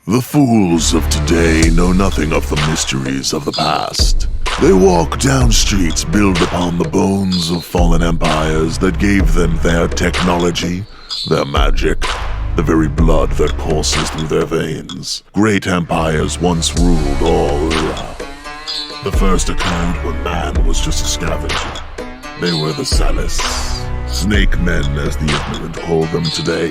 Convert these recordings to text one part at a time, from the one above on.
The fools of today know nothing of the mysteries of the past. They walk down streets built upon the bones of fallen empires that gave them their technology, their magic, the very blood that courses through their veins. Great empires once ruled all around. The first occurred when man was just a scavenger. They were the Salas, snake men as the ignorant call them today.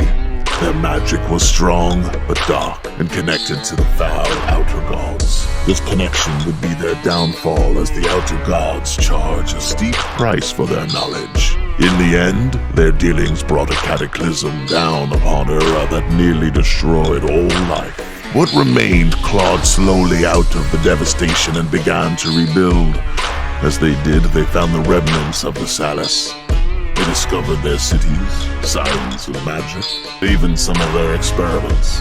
Their magic was strong, but dark, and connected to the foul Outer Gods. This connection would be their downfall as the Outer Gods charge a steep price for their knowledge. In the end, their dealings brought a cataclysm down upon Ura that nearly destroyed all life. What remained clawed slowly out of the devastation and began to rebuild. As they did, they found the remnants of the Salas. They discovered their cities, science and magic, even some of their experiments.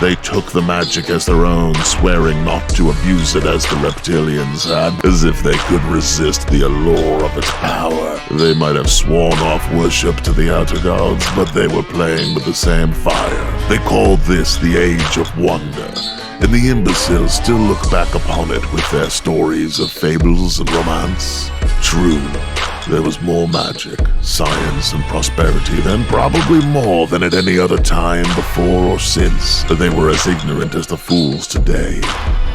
They took the magic as their own, swearing not to abuse it as the reptilians had, as if they could resist the allure of its power. They might have sworn off worship to the Outer Gods, but they were playing with the same fire. They called this the Age of Wonder, and the imbeciles still look back upon it with their stories of fables and romance. True, there was more magic, science, and prosperity then, probably more than at any other time before or since, but they were as ignorant as the fools today.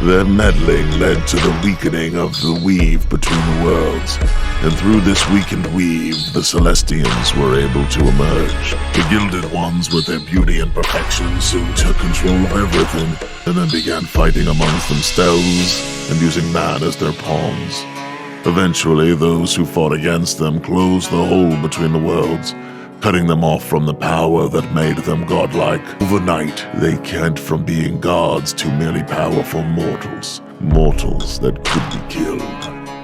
Their meddling led to the weakening of the weave between the worlds, and through this weakened weave, the Celestians were able to emerge. The Gilded Ones, with their beauty and perfection, soon took control of everything, and then began fighting amongst themselves and using man as their pawns. Eventually, those who fought against them closed the hole between the worlds, cutting them off from the power that made them godlike. Overnight, they went from being gods to merely powerful mortals. Mortals that could be killed.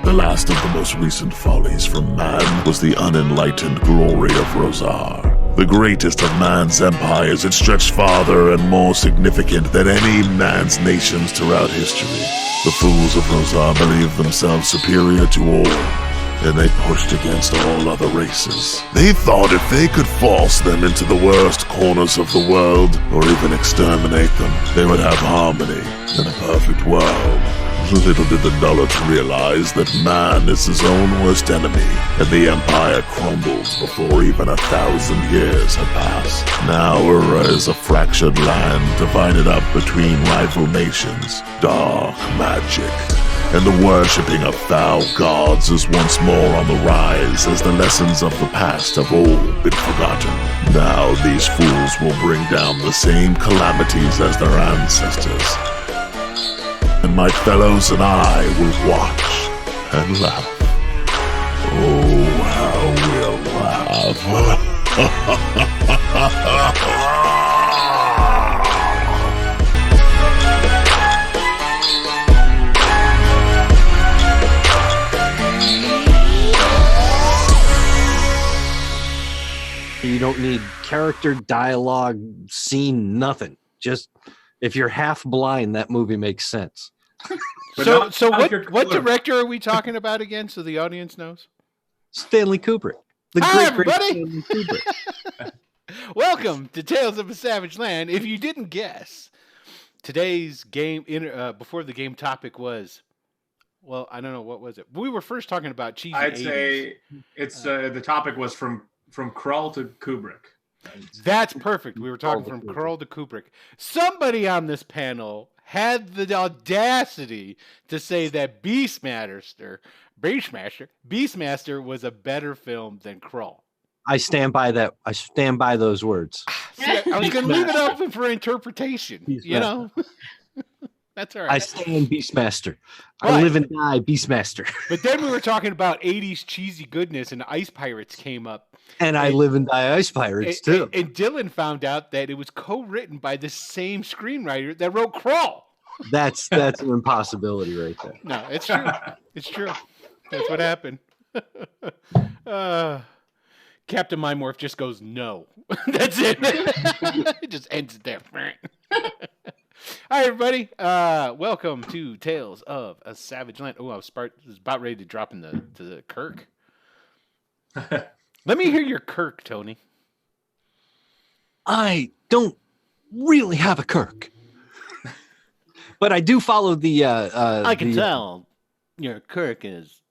The last of the most recent follies from man was the unenlightened glory of Rozar. The greatest of man's empires, it stretched farther and more significant than any man's nations throughout history. The fools of Rozar believed themselves superior to all, and they pushed against all other races. They thought if they could force them into the worst corners of the world, or even exterminate them, they would have harmony and a perfect world. Little did the Daleks realize that man is his own worst enemy, and the Empire crumbled before even 1,000 years had passed. Now Ura is a fractured land divided up between rival nations. Dark magic and the worshipping of foul gods is once more on the rise as the lessons of the past have all been forgotten. Now these fools will bring down the same calamities as their ancestors. And my fellows and I will watch and laugh. Oh, how we'll laugh. You don't need character, dialogue, scene, nothing. Just if you're half blind, that movie makes sense. So what director are we talking about again, so the audience knows? Stanley Kubrick. Hi, everybody. Stanley Kubrick. Welcome to Tales of a Savage Land. If you didn't guess, today's game, before the game topic was, well, I don't know, what was it? We were first talking about cheesy I'd 80s. say it's the topic was from Krull to Kubrick. That's perfect. We were talking from Krull to Kubrick. Somebody on this panel had the audacity to say that Beastmaster was a better film than Krull. I stand by that. I stand by those words. See, I was going to leave it open for interpretation. You know, that's all right. I stand Beastmaster. Right. I live and die Beastmaster. But then we were talking about 80s cheesy goodness, and Ice Pirates came up. And I live and die Ice Pirates, too. And Dylan found out that it was co-written by the same screenwriter that wrote Krull. That's an impossibility right there. No, it's true. It's true. That's what happened. Captain Mindmorph just goes, no. That's it. It just ends there. Hi, everybody. Welcome to Tales of a Savage Land. Oh, I was about ready to drop into the Kirk. Let me hear your Kirk, Tony. I don't really have a Kirk. But I do follow the. I can tell your Kirk is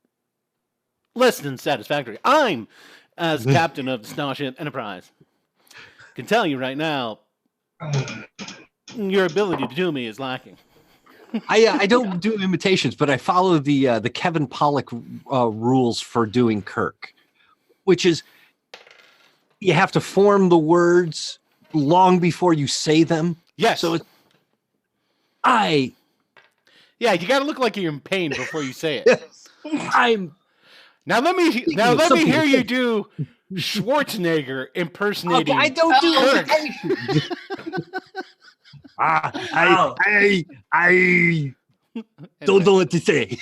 less than satisfactory. I'm, as captain of the Starship Enterprise, can tell you right now, your ability to do me is lacking. I don't do imitations, but I follow the Kevin Pollak rules for doing Kirk, which is you have to form the words long before you say them. Yes. So yeah, you got to look like you're in pain before you say it. Now let me hear you do Schwarzenegger impersonating. I don't do Kirk. imitations. I don't know what to say.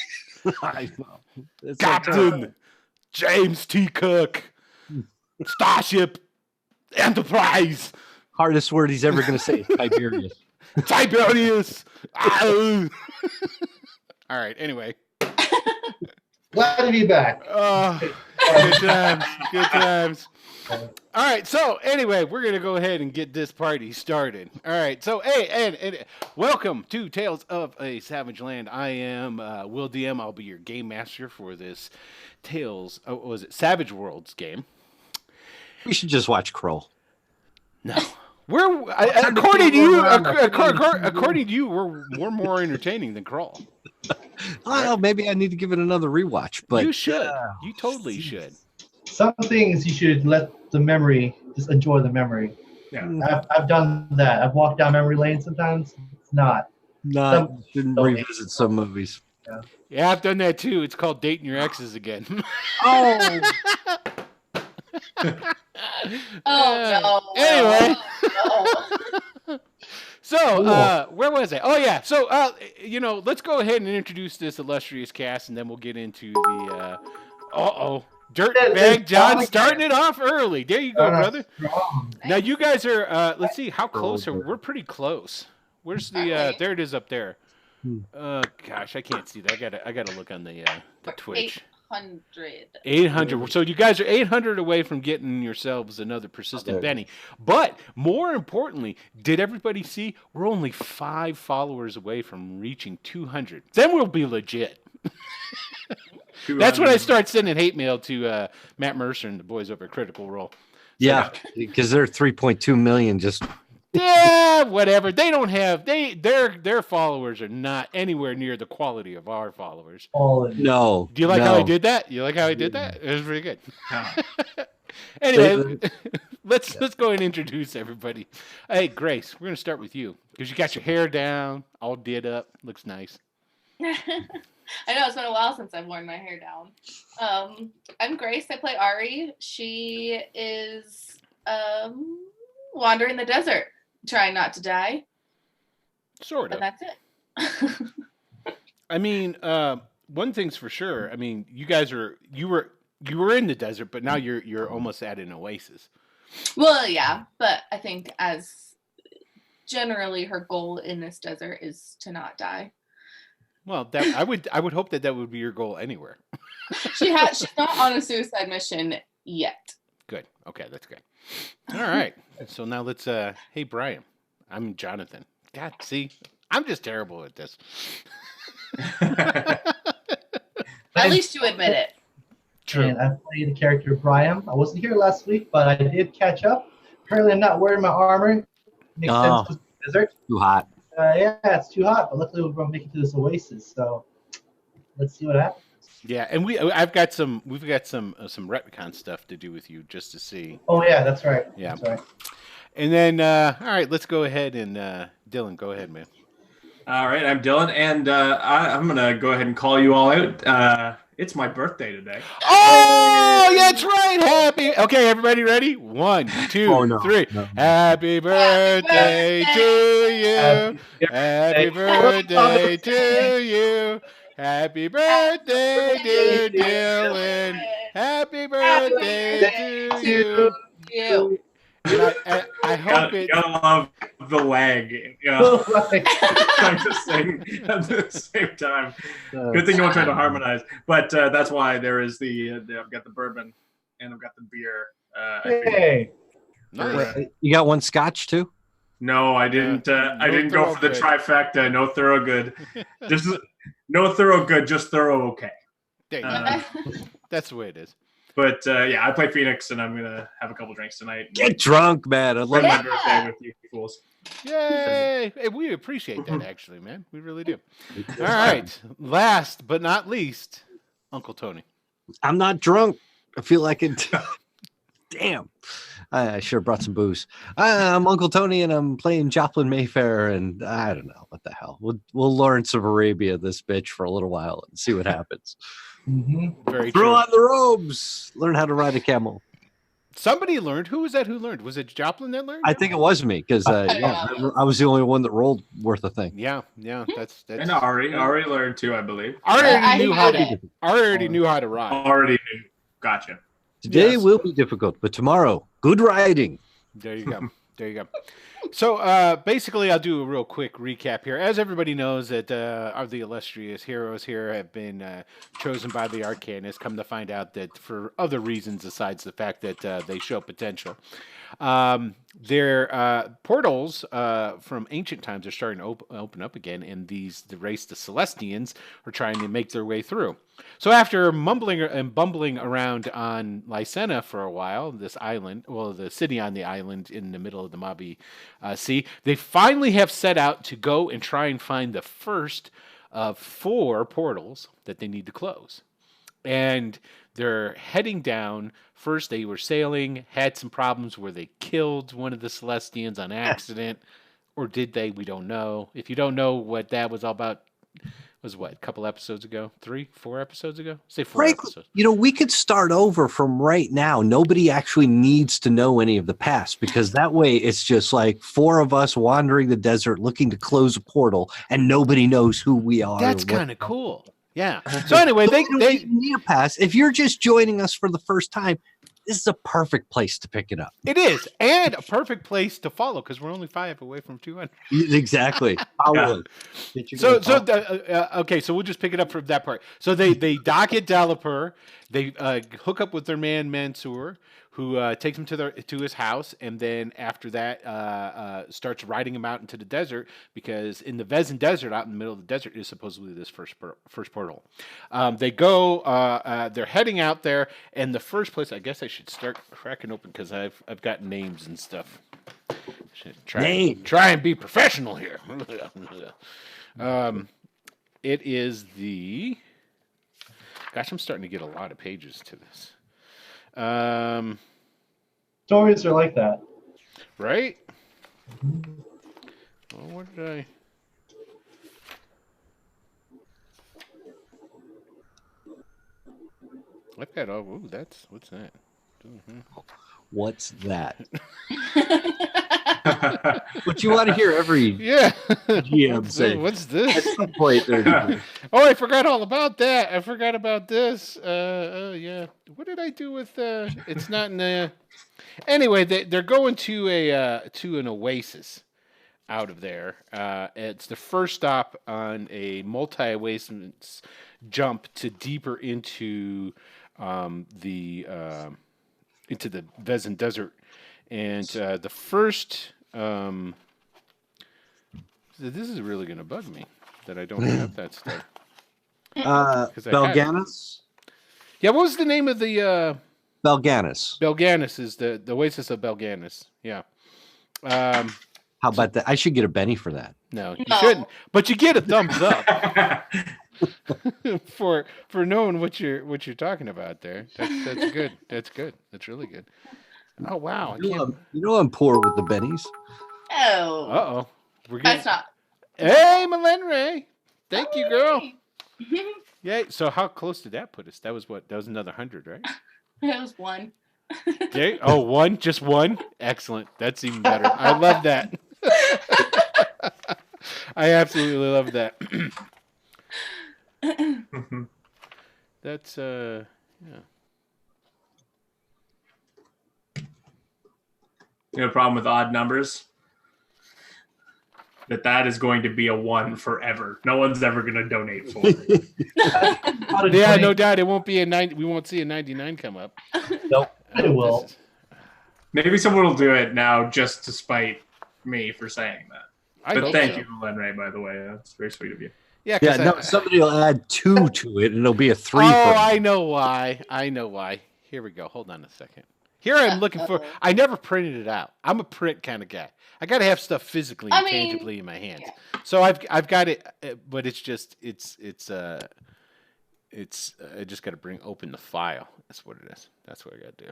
Captain James T. Cook, Starship Enterprise. Hardest word he's ever going to say is Tiberius. Tiberius. All right. Anyway. Glad to be back. Good times. Good times. All right. So anyway, we're gonna go ahead and get this party started. All right. So hey, and welcome to Tales of a Savage Land. I am Will DM. I'll be your game master for this Tales. Oh, what was it Savage Worlds game? We should just watch Kroll. No. According to you, we're more entertaining than Crawl. Well, maybe I need to give it another rewatch. But you should. You totally should. Some things you should let the memory, just enjoy the memory. Yeah. I've done that. I've walked down memory lane sometimes. It's not. Shouldn't revisit some movies. Yeah, I've done that too. It's called dating your exes again. Oh. No. Anyway. No. So, where was I? Oh, yeah. So, let's go ahead and introduce this illustrious cast, and then we'll get into the, Dirtbag John starting it off early. There you go, brother. Now, you guys are, let's see, how close are we? We're pretty close. Where's the, there it is up there. Gosh, I can't see that. I gotta look on the Twitch. 800. So you guys are 800 away from getting yourselves another persistent Benny. But more importantly, did everybody see we're only 5 followers away from reaching 200? Then we'll be legit. That's when I start sending hate mail to Matt Mercer and the boys over at Critical Role. Yeah, because they're 3.2 million just. Yeah, whatever. They don't have their followers are not anywhere near the quality of our followers. No. Do you like how I did that? You like how I did that? It was pretty good. Anyway, let's go and introduce everybody. Hey, Grace, we're gonna start with you because you got your hair down, all did up, looks nice. I know it's been a while since I've worn my hair down. I'm Grace. I play Ari. She is wandering the desert, trying not to die. Sort of. And that's it. I mean, one thing's for sure. I mean, you guys you were in the desert, but now you're almost at an oasis. Well, yeah, but I think as generally her goal in this desert is to not die. Well, that I would hope that would be your goal anywhere. She's not on a suicide mission yet. Good. Okay, that's good. All right. So now let's hey Brian. I'm Jonathan. God, see, I'm just terrible at this. At least you admit it. True. And I play the character Brian. I wasn't here last week, but I did catch up. Apparently, I'm not wearing my armor. Makes sense with the desert. Too hot. Yeah, it's too hot, but luckily we're going to make it to this oasis. So let's see what happens. Yeah, and we've got some retcon stuff to do with you just to see. Oh yeah, that's right. Yeah. That's right. And then all right, let's go ahead and Dylan, go ahead, man. All right, I'm Dylan, and I'm gonna go ahead and call you all out. It's my birthday today. Oh, that's right. Happy. Okay, everybody ready? 1, 2, 3. No. Happy birthday to you. Happy birthday to you. Happy birthday, dear Dylan. Happy birthday to you. And I hope You gotta love the lag. Yeah, trying to sing at the same time. Good thing no one tried to harmonize. But that's why there is I've got the bourbon and I've got the beer. Hey. Nice. You got one scotch too? No, I didn't. I No didn't go for the Thorogood. trifecta. No Thorogood. Just no Thorogood. Just thorough. Okay. There you go. That's the way it is. But yeah, I play Phoenix, and I'm gonna have a couple drinks tonight. Get drunk, man. I love Spend my it. birthday with you fools. Yay! Hey, we appreciate that, actually, man. We really do. All right. Last but not least, Uncle Tony. I'm not drunk. I feel like it. Damn. I should have brought some booze. I'm Uncle Tony, and I'm playing Joplin Mayfair, and I don't know what the hell. We'll learn some Arabia, this bitch, for a little while and see what happens. Very Throw true. on the robes. Learn how to ride a camel. Somebody learned. Who was that? Who learned? Was it Joplin that learned? I think it was me because I was the only one that rolled worth a thing. Yeah. That's. And Ari learned too, I believe. Ari I already knew how hated to. it. Ari already knew how to ride. Already knew. Gotcha. Today Yes. will be difficult, but tomorrow, good riding. There you go. There you go. So basically, I'll do a real quick recap here. As everybody knows, that the illustrious heroes here have been chosen by the Arcanists. Come to find out that for other reasons besides the fact that they show potential. Their portals from ancient times are starting to open up again, and the race, the Celestians, are trying to make their way through. So after mumbling and bumbling around on Lysenna for a while, this island, well, the city on the island in the middle of the Mabi Sea, they finally have set out to go and try and find the first of 4 portals that they need to close. And they're heading down. First, they were sailing, had some problems where they killed one of the Celestians on accident. Or did they? We don't know. If you don't know what that was all about, was what, a couple episodes ago? 3, 4 episodes ago? Say 4 episodes. We could start over from right now. Nobody actually needs to know any of the past because that way it's just like 4 of us wandering the desert looking to close a portal and nobody knows who we are. That's kind of cool. Yeah. So anyway, they need a pass. If you're just joining us for the first time, this is a perfect place to pick it up. It is, and a perfect place to follow because we're only 5 away from 200. Exactly. Okay, so we'll just pick it up from that part. So they dock at Dalapur. They hook up with their man Mansoor, who takes him to his house, and then after that starts riding him out into the desert because in the Vezin Desert, out in the middle of the desert, is supposedly this first portal. They go. They're heading out there, and the first place. I guess I should start cracking open because I've got names and stuff. Try and be professional here. It is the. Gosh, I'm starting to get a lot of pages to this. Stories are like that. Right? Well, what did I... I've got all... Ooh, that's... What's that? Mm-hmm. What's that? But you want to hear every GM say. What's this? At some point, Oh, I forgot all about that. I forgot about this. Yeah. What did I do with? It's not in the. Anyway, they're going to an oasis out of there. It's the first stop on a multi-oasis jump to deeper into the Vezin Desert, and the first. This is really going to bug me that I don't have that stuff. Belganis? Yeah, what was the name of the... Belganis. Belganis is the Oasis of Belganis. Yeah. How about that? I should get a Benny for that. No, you shouldn't. But you get a thumbs up for knowing what you're talking about there. That's good. That's good. That's really good. Oh wow! You know I'm poor with the Bennies. Oh. Uh-oh. That's not. Hey, Melenre. Thank you, girl. Yeah. So how close did that put us? That was what? That was another 100, right? It was 1. Okay. Oh, 1? Just 1? Excellent. That's even better. I love that. I absolutely love that. That's yeah. You know, the problem with odd numbers? That is going to be a 1 forever. No one's ever going to donate for it. Yeah, no doubt. It won't be a 90. We won't see a 99 come up. Nope, it will. Maybe someone will do it now just to spite me for saying that. I But hope thank so. you, Len Ray, by the way. That's very sweet of you. Yeah, 'cause Yeah, no, somebody will add 2 to it, and it'll be a 3 Oh, for I know why. I know why. Here we go. Hold on a second. Here I'm looking for. I never printed it out. I'm a print kind of guy. I got to have stuff physically and tangibly in my hands. yeah. So I've got it, but it's just I just got to open the file. That's what it is. That's what I got to do.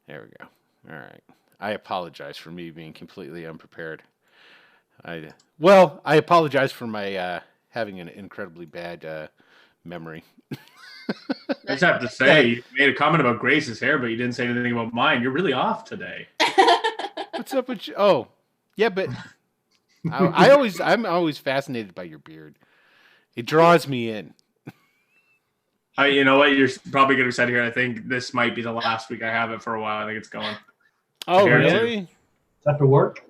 There we go. All right. I apologize for me being completely unprepared. I apologize for my having an incredibly bad memory. I just have to say, you made a comment about Grace's hair, but you didn't say anything about mine. You're really off today. What's up with you? Oh, yeah, but I'm always fascinated by your beard. It draws me in. You know what? You're probably going to excited here. I think this might be the last week I have it for a while. I think it's going. Oh, Hair really? Is that for work?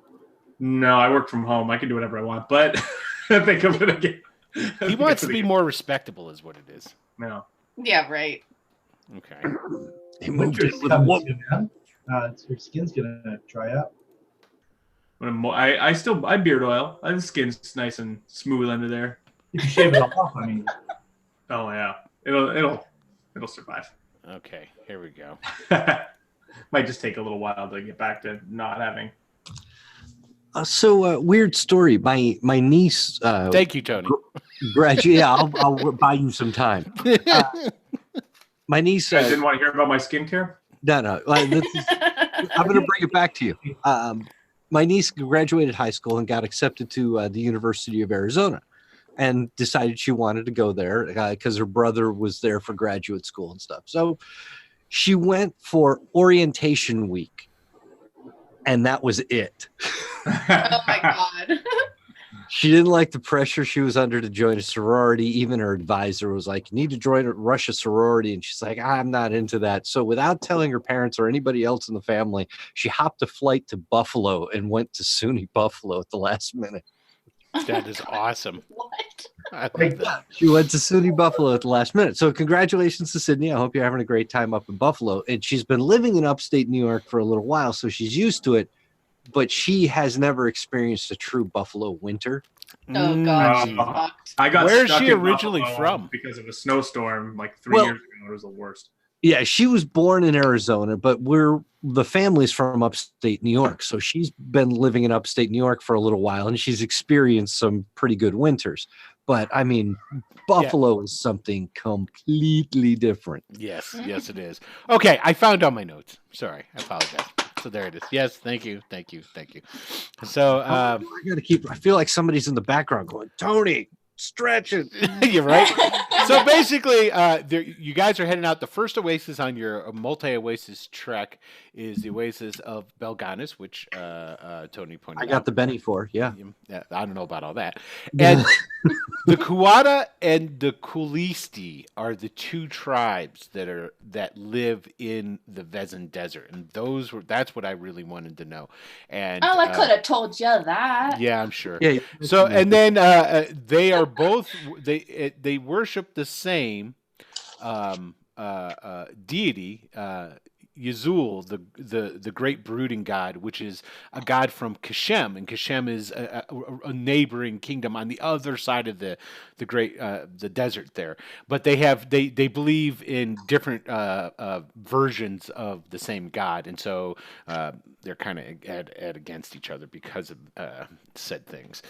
No, I work from home. I can do whatever I want, but I think I'm going to get. He wants to be more respectable, is what it is. No. Yeah, right. Okay. He moved Winter's in with a coming woman. soon, man. Your skin's gonna dry out. I beard oil. The skin's nice and smooth under there. You can shave it off. I mean, Oh yeah, it'll survive. Okay. Here we go. Might just take a little while to get back to not having. Weird story. My niece Thank you, Tony. graduated. Yeah, I'll buy you some time. My niece. You guys didn't want to hear about my skincare? No. I'm going to bring it back to you. My niece graduated high school and got accepted to the University of Arizona, and decided she wanted to go there because her brother was there for graduate school and stuff. So she went for orientation week, and that was it. Oh my god. She didn't like the pressure she was under to join a sorority. Even her advisor was like, "You need to join a Russia sorority." And she's like, "I'm not into that." So without telling her parents or anybody else in the family, she hopped a flight to Buffalo and went to SUNY Buffalo at the last minute. That is awesome. What? I love that. She went to SUNY Buffalo at the last minute. So congratulations to Sydney. I hope you're having a great time up in Buffalo. And she's been living in upstate New York for a little while, so she's used to it. But she has never experienced a true Buffalo winter. Oh god, she's Mm. fucked. I got Where's stuck she in originally Buffalo from? because of a snowstorm like 3 years ago. It was the worst. Yeah, she was born in Arizona, but the family's from upstate New York. So she's been living in upstate New York for a little while, and she's experienced some pretty good winters. But I mean, Buffalo is something completely different. Yes, it is. Okay, I found all my notes. Sorry, I apologize. So there it is. Yes, thank you. So I gotta I feel like somebody's in the background going, "Tony, stretch it." you're right. So basically, you guys are heading out. The first oasis on your multi-oasis trek is the oasis of Belganis, which Tony pointed out. I got the Benny for, yeah. Yeah, I don't know about all that. And the Kuata and the Kulisti are the two tribes that live in the Vezin Desert, and that's what I really wanted to know. And Oh, I could have told you that. yeah, I'm sure. Yeah. So, and then they are both they worship the same deity, Yazul, the great brooding god, which is a god from Kashem, and Kashem is a neighboring kingdom on the other side of the great the desert there. But they believe in different versions of the same god, and so they're kind of at against each other because of said things.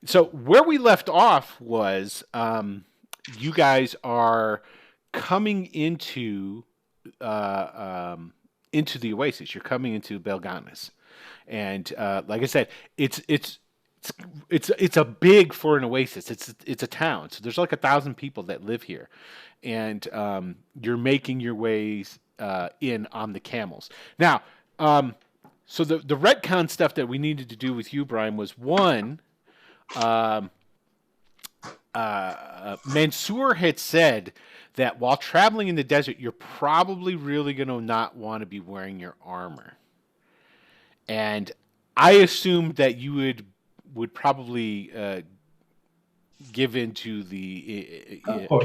So where we left off was you guys are coming into the oasis. You're coming into Belganis, and like I said, it's a big for an oasis. It's a town, so there's like 1,000 people that live here, and you're making your ways in on the camels. Now, so the retcon stuff that we needed to do with you, Brian, was one. Mansoor had said that while traveling in the desert, you're probably really going to not want to be wearing your armor. And I assumed that you would probably give into the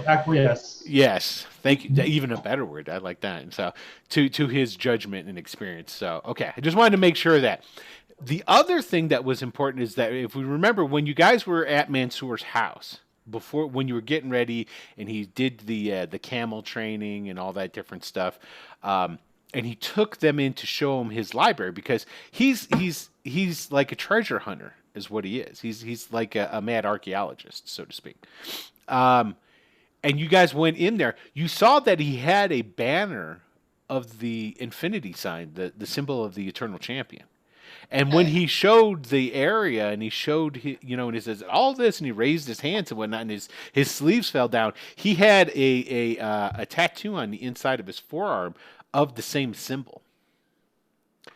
acquiesce. Yes, thank you. Even a better word. I like that. And so to his judgment and experience. So okay, I just wanted to make sure that The other thing that was important is that if we remember when you guys were at Mansoor's house before, when you were getting ready, and he did the camel training and all that different stuff, and he took them in to show him his library because he's like a treasure hunter is what he is. He's like a mad archaeologist, so to speak. And you guys went in there. You saw that he had a banner of the infinity sign, the symbol of the eternal champion. And when he showed the area and he showed, and he says all this, and he raised his hands and whatnot, and his sleeves fell down. He had a tattoo on the inside of his forearm of the same symbol.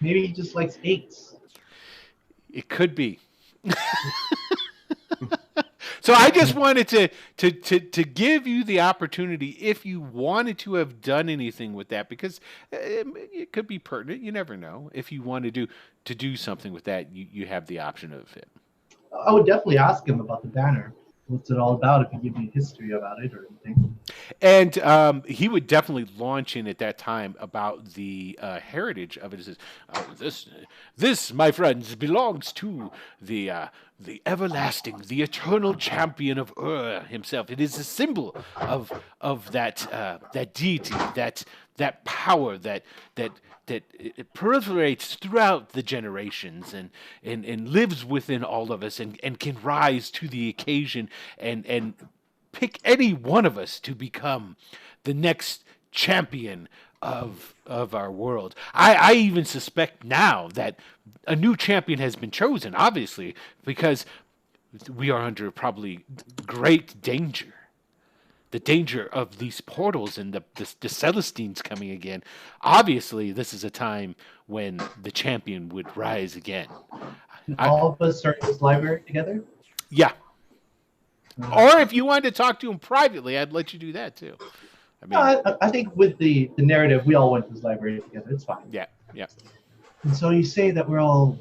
Maybe he just likes eights. It could be. So I just wanted to give you the opportunity if you wanted to have done anything with that, because it could be pertinent. You never know. If you want to do something with that, you have the option of it. I would definitely ask him about the banner. What's it all about? If he give me history about it or anything. And he would definitely launch in at that time about the heritage of it. It says, this, my friends, belongs to the everlasting, the eternal champion of Ur himself. It is a symbol of that deity, that power that it proliferates throughout the generations and lives within all of us and can rise to the occasion and pick any one of us to become the next champion of our world. I even suspect now that a new champion has been chosen, obviously, because we are under probably great danger. The danger of these portals and the Celestines coming again. Obviously, this is a time when the champion would rise again. All of us start this library together? Yeah. Or if you wanted to talk to him privately, I'd let you do that too. I mean, No, I think with the narrative, we all went to this library together. It's fine. yeah. And so you say that we're all.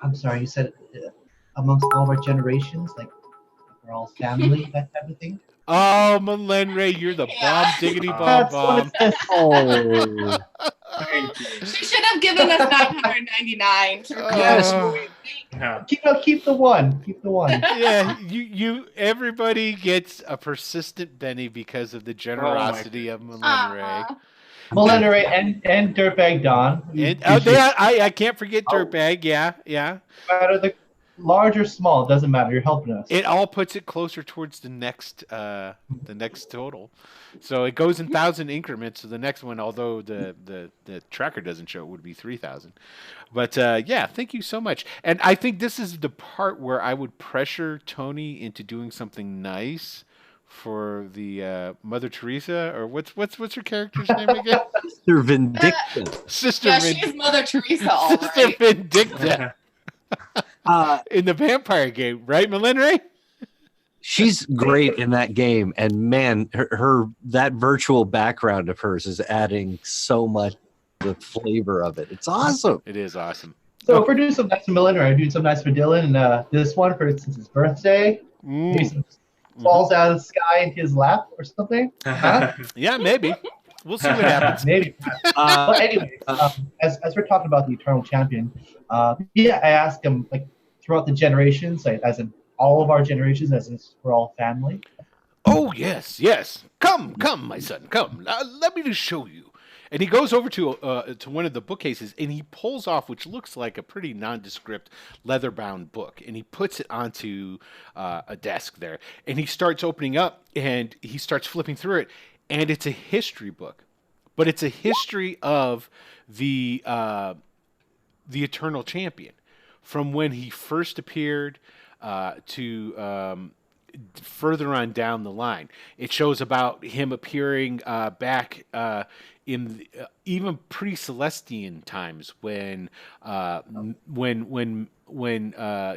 I'm sorry. You said amongst all of our generations, like we're all family, that type of thing. Oh, Melenre, you're the bomb diggity bomb That's bomb. what it says. Oh, Thank you. She should have given us 999. Yes. Yeah. Keep the one. Keep the one. Yeah, everybody gets a persistent Benny because of the generosity of Melenre. Melenre and Dirtbag Don. I can't forget Dirtbag. Yeah. No matter the large or small, it doesn't matter. You're helping us. It all puts it closer towards the next total. So it goes in 1,000 increments. So the next one, although the tracker doesn't show, it would be 3,000. But yeah, thank you so much. And I think this is the part where I would pressure Tony into doing something nice for the Mother Teresa, or what's her character's name again? Sister Vindicta. Sister Yeah, she's Mother Teresa, all Sister right. Vindicta in the vampire game, right, Melenre? She's great in that game, and man, her that virtual background of hers is adding so much to the flavor of it. It's awesome. It is awesome. So if we're doing something nice for Melinda, I'm doing something nice for Dylan, and this one, for instance, his birthday, maybe some falls out of the sky in his lap or something. Huh? Yeah, maybe. We'll see what happens. Maybe. But anyway, as we're talking about the Eternal Champion, I asked him, like, throughout the generations, like, as in all of our generations, as in we're all family. Oh, yes. Come, my son, come. Let me just show you. And he goes over to one of the bookcases, and he pulls off, which looks like a pretty nondescript leather-bound book, and he puts it onto a desk there. And he starts opening up, and he starts flipping through it, and it's a history book. But it's a history of the Eternal Champion, from when he first appeared to further on down the line. It shows about him appearing back in even pre-Celestian times when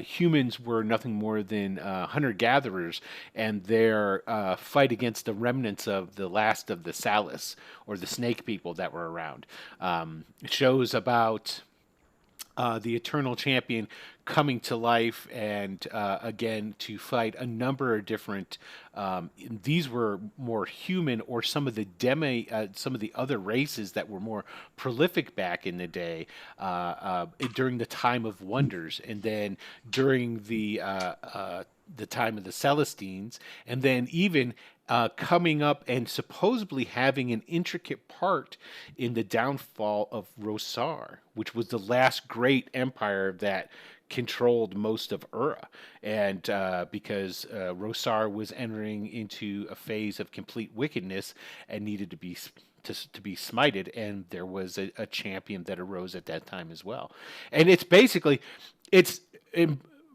humans were nothing more than hunter-gatherers, and their fight against the remnants of the last of the Salus, or the snake people that were around. It shows about the Eternal Champion coming to life and again to fight a number of different. These were more human, or some of the some of the other races that were more prolific back in the day during the Time of Wonders, and then during the time of the Celestines, and then even coming up and supposedly having an intricate part in the downfall of Rosar, which was the last great empire that controlled most of Ura. And because Rosar was entering into a phase of complete wickedness and needed to be smited, and there was a champion that arose at that time as well. And it's basically,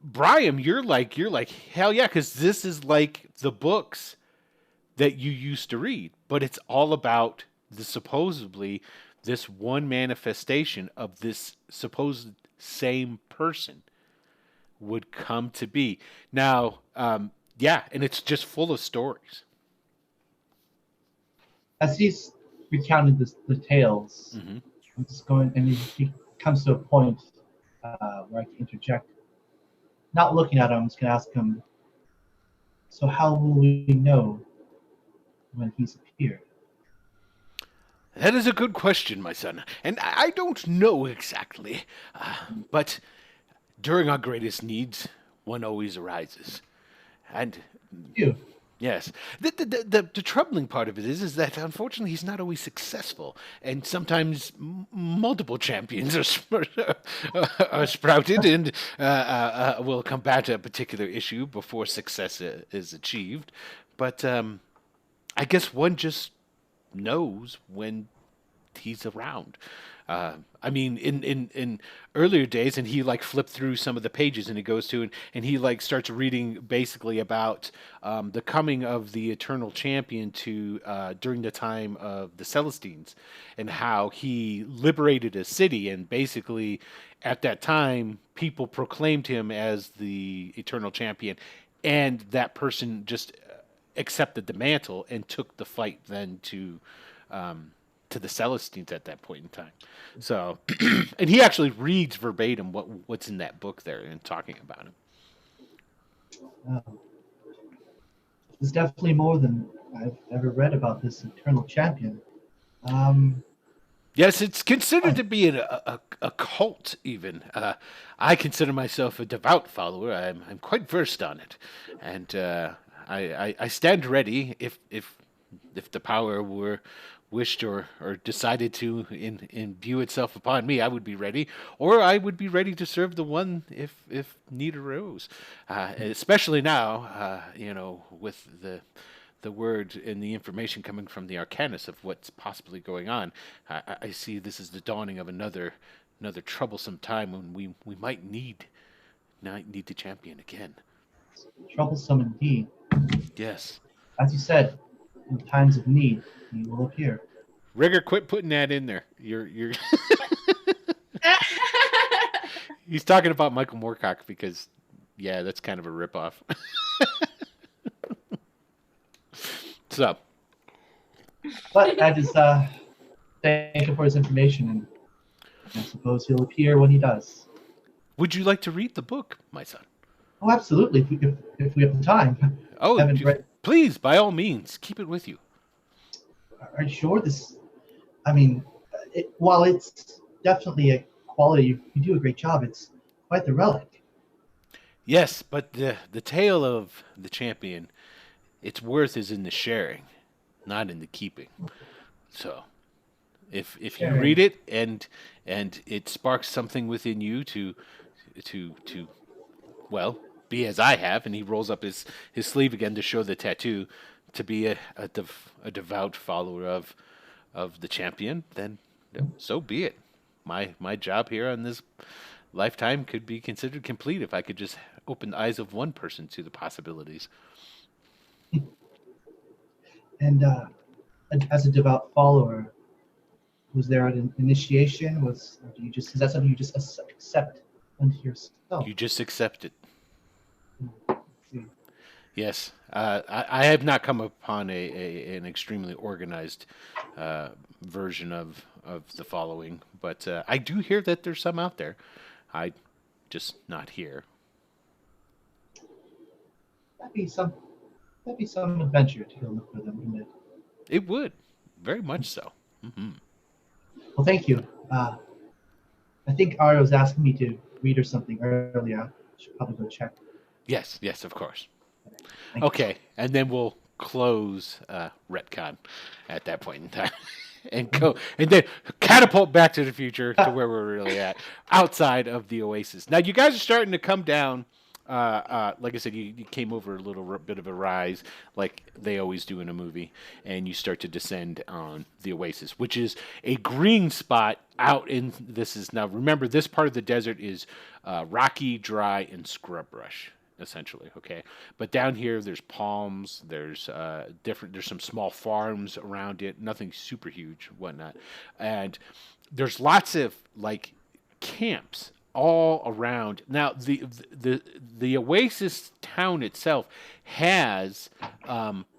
Brian, you're like hell yeah, because this is like the books that you used to read, but it's all about supposedly this one manifestation of this supposed same person would come to be. Now, yeah, and it's just full of stories. As he's recounted the tales, Mm-hmm. I'm just going, and he comes to a point where I can interject. Not looking at him, I'm just going to ask him, so how will we know when he's appeared? That is a good question, my son, and I don't know exactly, but during our greatest needs, one always arises, and You. yes, the troubling part of it is that unfortunately he's not always successful, and sometimes multiple champions are sprouted and will combat a particular issue before success is achieved, but I guess one just knows when he's around. I mean, in earlier days, and he like flipped through some of the pages, and he goes to and he like starts reading basically about the coming of the Eternal Champion to during the time of the Celestines, and how he liberated a city, and basically at that time people proclaimed him as the Eternal Champion, and that person just accepted the mantle and took the fight then to the Celestines at that point in time. So, and he actually reads verbatim what's in that book there and talking about him. There's definitely more than I've ever read about this Eternal Champion. Yes, it's considered to be a cult even. I consider myself a devout follower. I'm quite versed on it, and I stand ready if the power were wished or decided to imbue itself upon me. I would be ready, or I would be ready to serve the one if need arose. Especially now, with the word and the information coming from the Arcanus of what's possibly going on. I see this is the dawning of another troublesome time when we might need the champion again. Troublesome indeed. Yes. As you said, in times of need, he will appear. Rigger, quit putting that in there. You're He's talking about Michael Moorcock because, yeah, that's kind of a ripoff. So. But I just thank him for his information, and I suppose he'll appear when he does. Would you like to read the book, my son? Oh, absolutely, if we have the time. Oh, please, by all means, keep it with you. Are you sure this? I mean, while it's definitely a quality, you do a great job. It's quite the relic. Yes, but the tale of the champion, its worth is in the sharing, not in the keeping. So, if you read it and it sparks something within you to well, be as I have, and he rolls up his sleeve again to show the tattoo, to be a devout follower of the champion, then so be it. My job here on this lifetime could be considered complete if I could just open the eyes of one person to the possibilities. And as a devout follower, was there an initiation? Is that something you just accept unto yourself? You just accept it. Yes, I have not come upon an extremely organized version of the following, but I do hear that there's some out there. I just not here. That'd be some adventure to go look for them, wouldn't it? It would, very much so. Hmm. Well, thank you. I think Ari was asking me to read her something earlier. I should probably go check. Yes, of course. Thank you. Okay, and then we'll close retcon at that point in time, and go and then catapult back to the future to where we're really at, outside of the oasis. Now you guys are starting to come down. Like I said, you came over a little bit of a rise, like they always do in a movie, and you start to descend on the oasis, which is a green spot out in. This is now. Remember, this part of the desert is rocky, dry, and scrub brush. Essentially, okay, but down here there's palms, there's there's some small farms around it, nothing super huge, whatnot, and there's lots of like camps all around. Now the oasis town itself has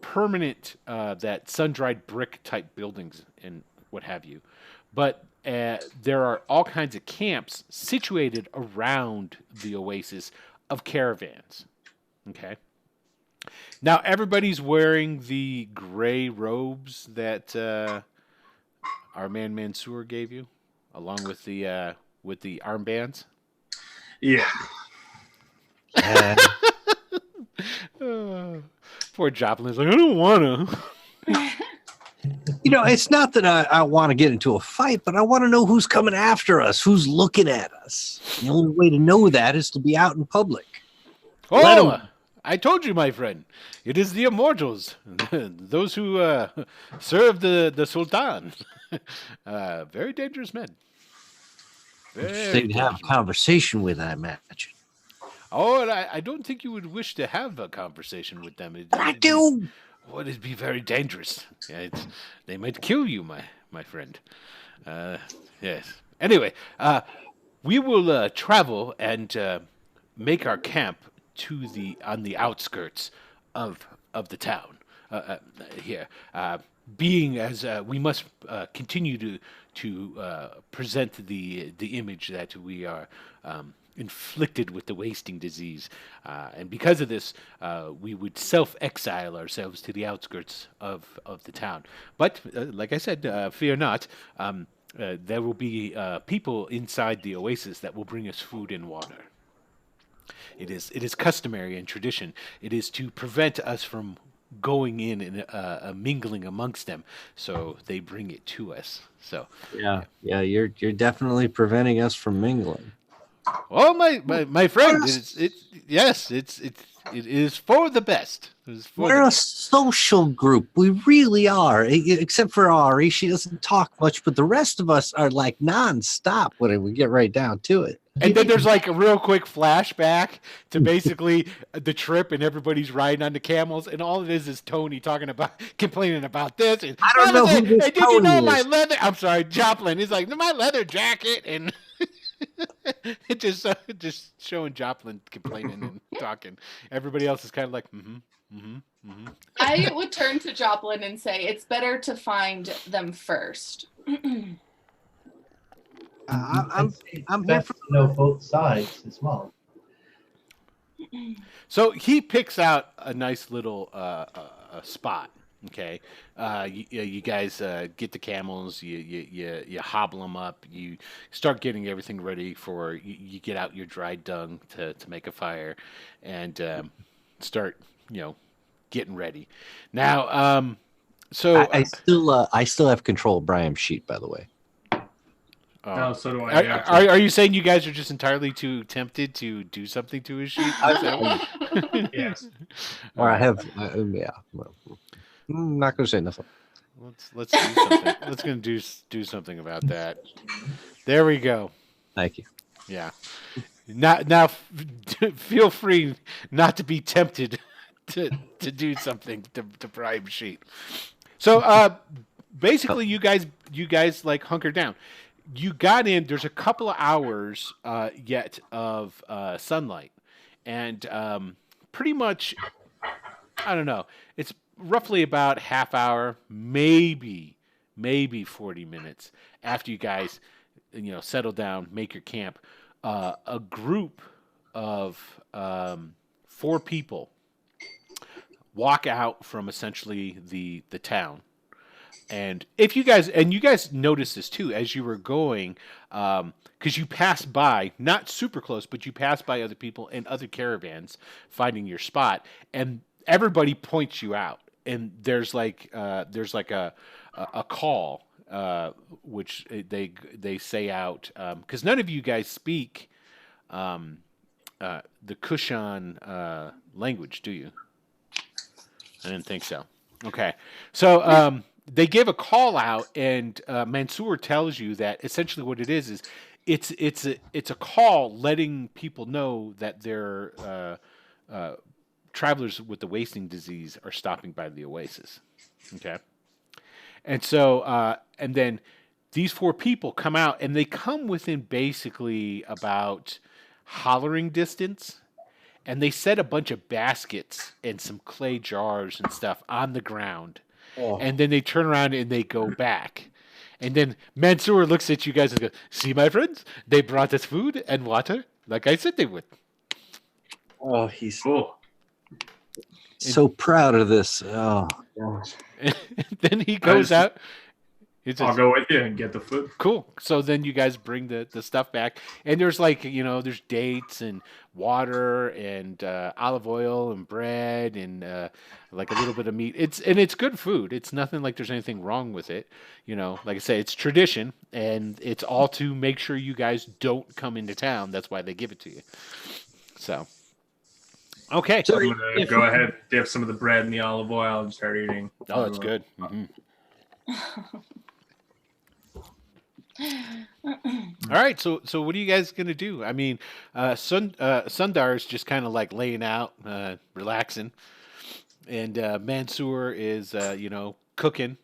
permanent that sun-dried brick type buildings and what have you, but there are all kinds of camps situated around the oasis of caravans. Okay. Now everybody's wearing the gray robes that our man Mansoor gave you, along with the armbands. Yeah. Poor Joplin's like, I don't wanna. You know, it's not that I want to get into a fight, but I want to know who's coming after us, who's looking at us. The only way to know that is to be out in public. Let 'em- I told you, my friend. It is the immortals, those who serve the Sultan. Very dangerous men. Interesting to have a conversation with, I imagine. Oh, and I don't think you would wish to have a conversation with them. I do. Would it be very dangerous? Yeah, they might kill you, my friend. Yes. Anyway, we will travel and make our camp on the outskirts of the town here. Being as we must continue to present the image that we are inflicted with the wasting disease, and because of this, we would self-exile ourselves to the outskirts of the town. But like I said, fear not. There will be people inside the oasis that will bring us food and water. It is customary and tradition. It is to prevent us from going in and mingling amongst them, so they bring it to us. So Yeah, you're definitely preventing us from mingling. oh my friend, it is for the best. It is for We're the a social group. We really are. Except for Ari, she doesn't talk much, but the rest of us are like nonstop when we get right down to it. And then there's like a real quick flashback to basically the trip, and everybody's riding on the camels, and all it is Tony complaining about this. And, I don't know who this did you know Tony my is. leather? I'm sorry, Joplin. He's like my leather jacket, and it just showing Joplin complaining and talking. Everybody else is kind of like, I would turn to Joplin and say, it's better to find them first. I'm here best for to know both sides as well. So he picks out a nice little spot. Okay, you guys get the camels. You hobble them up. You start getting everything ready for. You get out your dried dung to make a fire, and start getting ready. Now, so I still have control of Brian's sheet, by the way. No, so do I. Are you saying you guys are just entirely too tempted to do something to his sheet? Yes. Or I have, yeah. Well, I'm not going to say nothing. Let's do something. Let's gonna do something about that. There we go. Thank you. Yeah. Now, feel free not to be tempted to do something to bribe sheet. So basically, you guys like hunker down. You got in. There's a couple of hours yet of sunlight, and pretty much, I don't know. It's roughly about half hour, maybe 40 minutes after you guys, settle down, make your camp. a group of 4 people walk out from essentially the town. And if you guys noticed this too as you were going, because you passed by, not super close, but you passed by other people and other caravans finding your spot, and everybody points you out. And there's like a call, which they say out, because none of you guys speak the Kushan language, do you? I didn't think so. Okay, so they give a call out, and Mansoor tells you that essentially what it is it's a call letting people know that their travelers with the wasting disease are stopping by the oasis. Okay, and so and then these 4 people come out, and they come within basically about hollering distance. And they set a bunch of baskets and some clay jars and stuff on the ground. Oh. And then they turn around and they go back. And then Mansoor looks at you guys and goes, "See, my friends, they brought us food and water like I said they would." Oh, he's so proud of this. Oh, gosh. And then he goes out. I'll go with you and get the food. Cool. So then you guys bring the stuff back, and there's there's dates and water and olive oil and bread and like a little bit of meat. It's good food. It's nothing like there's anything wrong with it. Like I say, it's tradition, and it's all to make sure you guys don't come into town. That's why they give it to you. So, okay. So I'm gonna go ahead and dip some of the bread in the olive oil and start eating. Oh, that's good. Mm-hmm. All right, so what are you guys gonna do? I mean, Sundar is just kind of like laying out, relaxing, and Mansoor is cooking,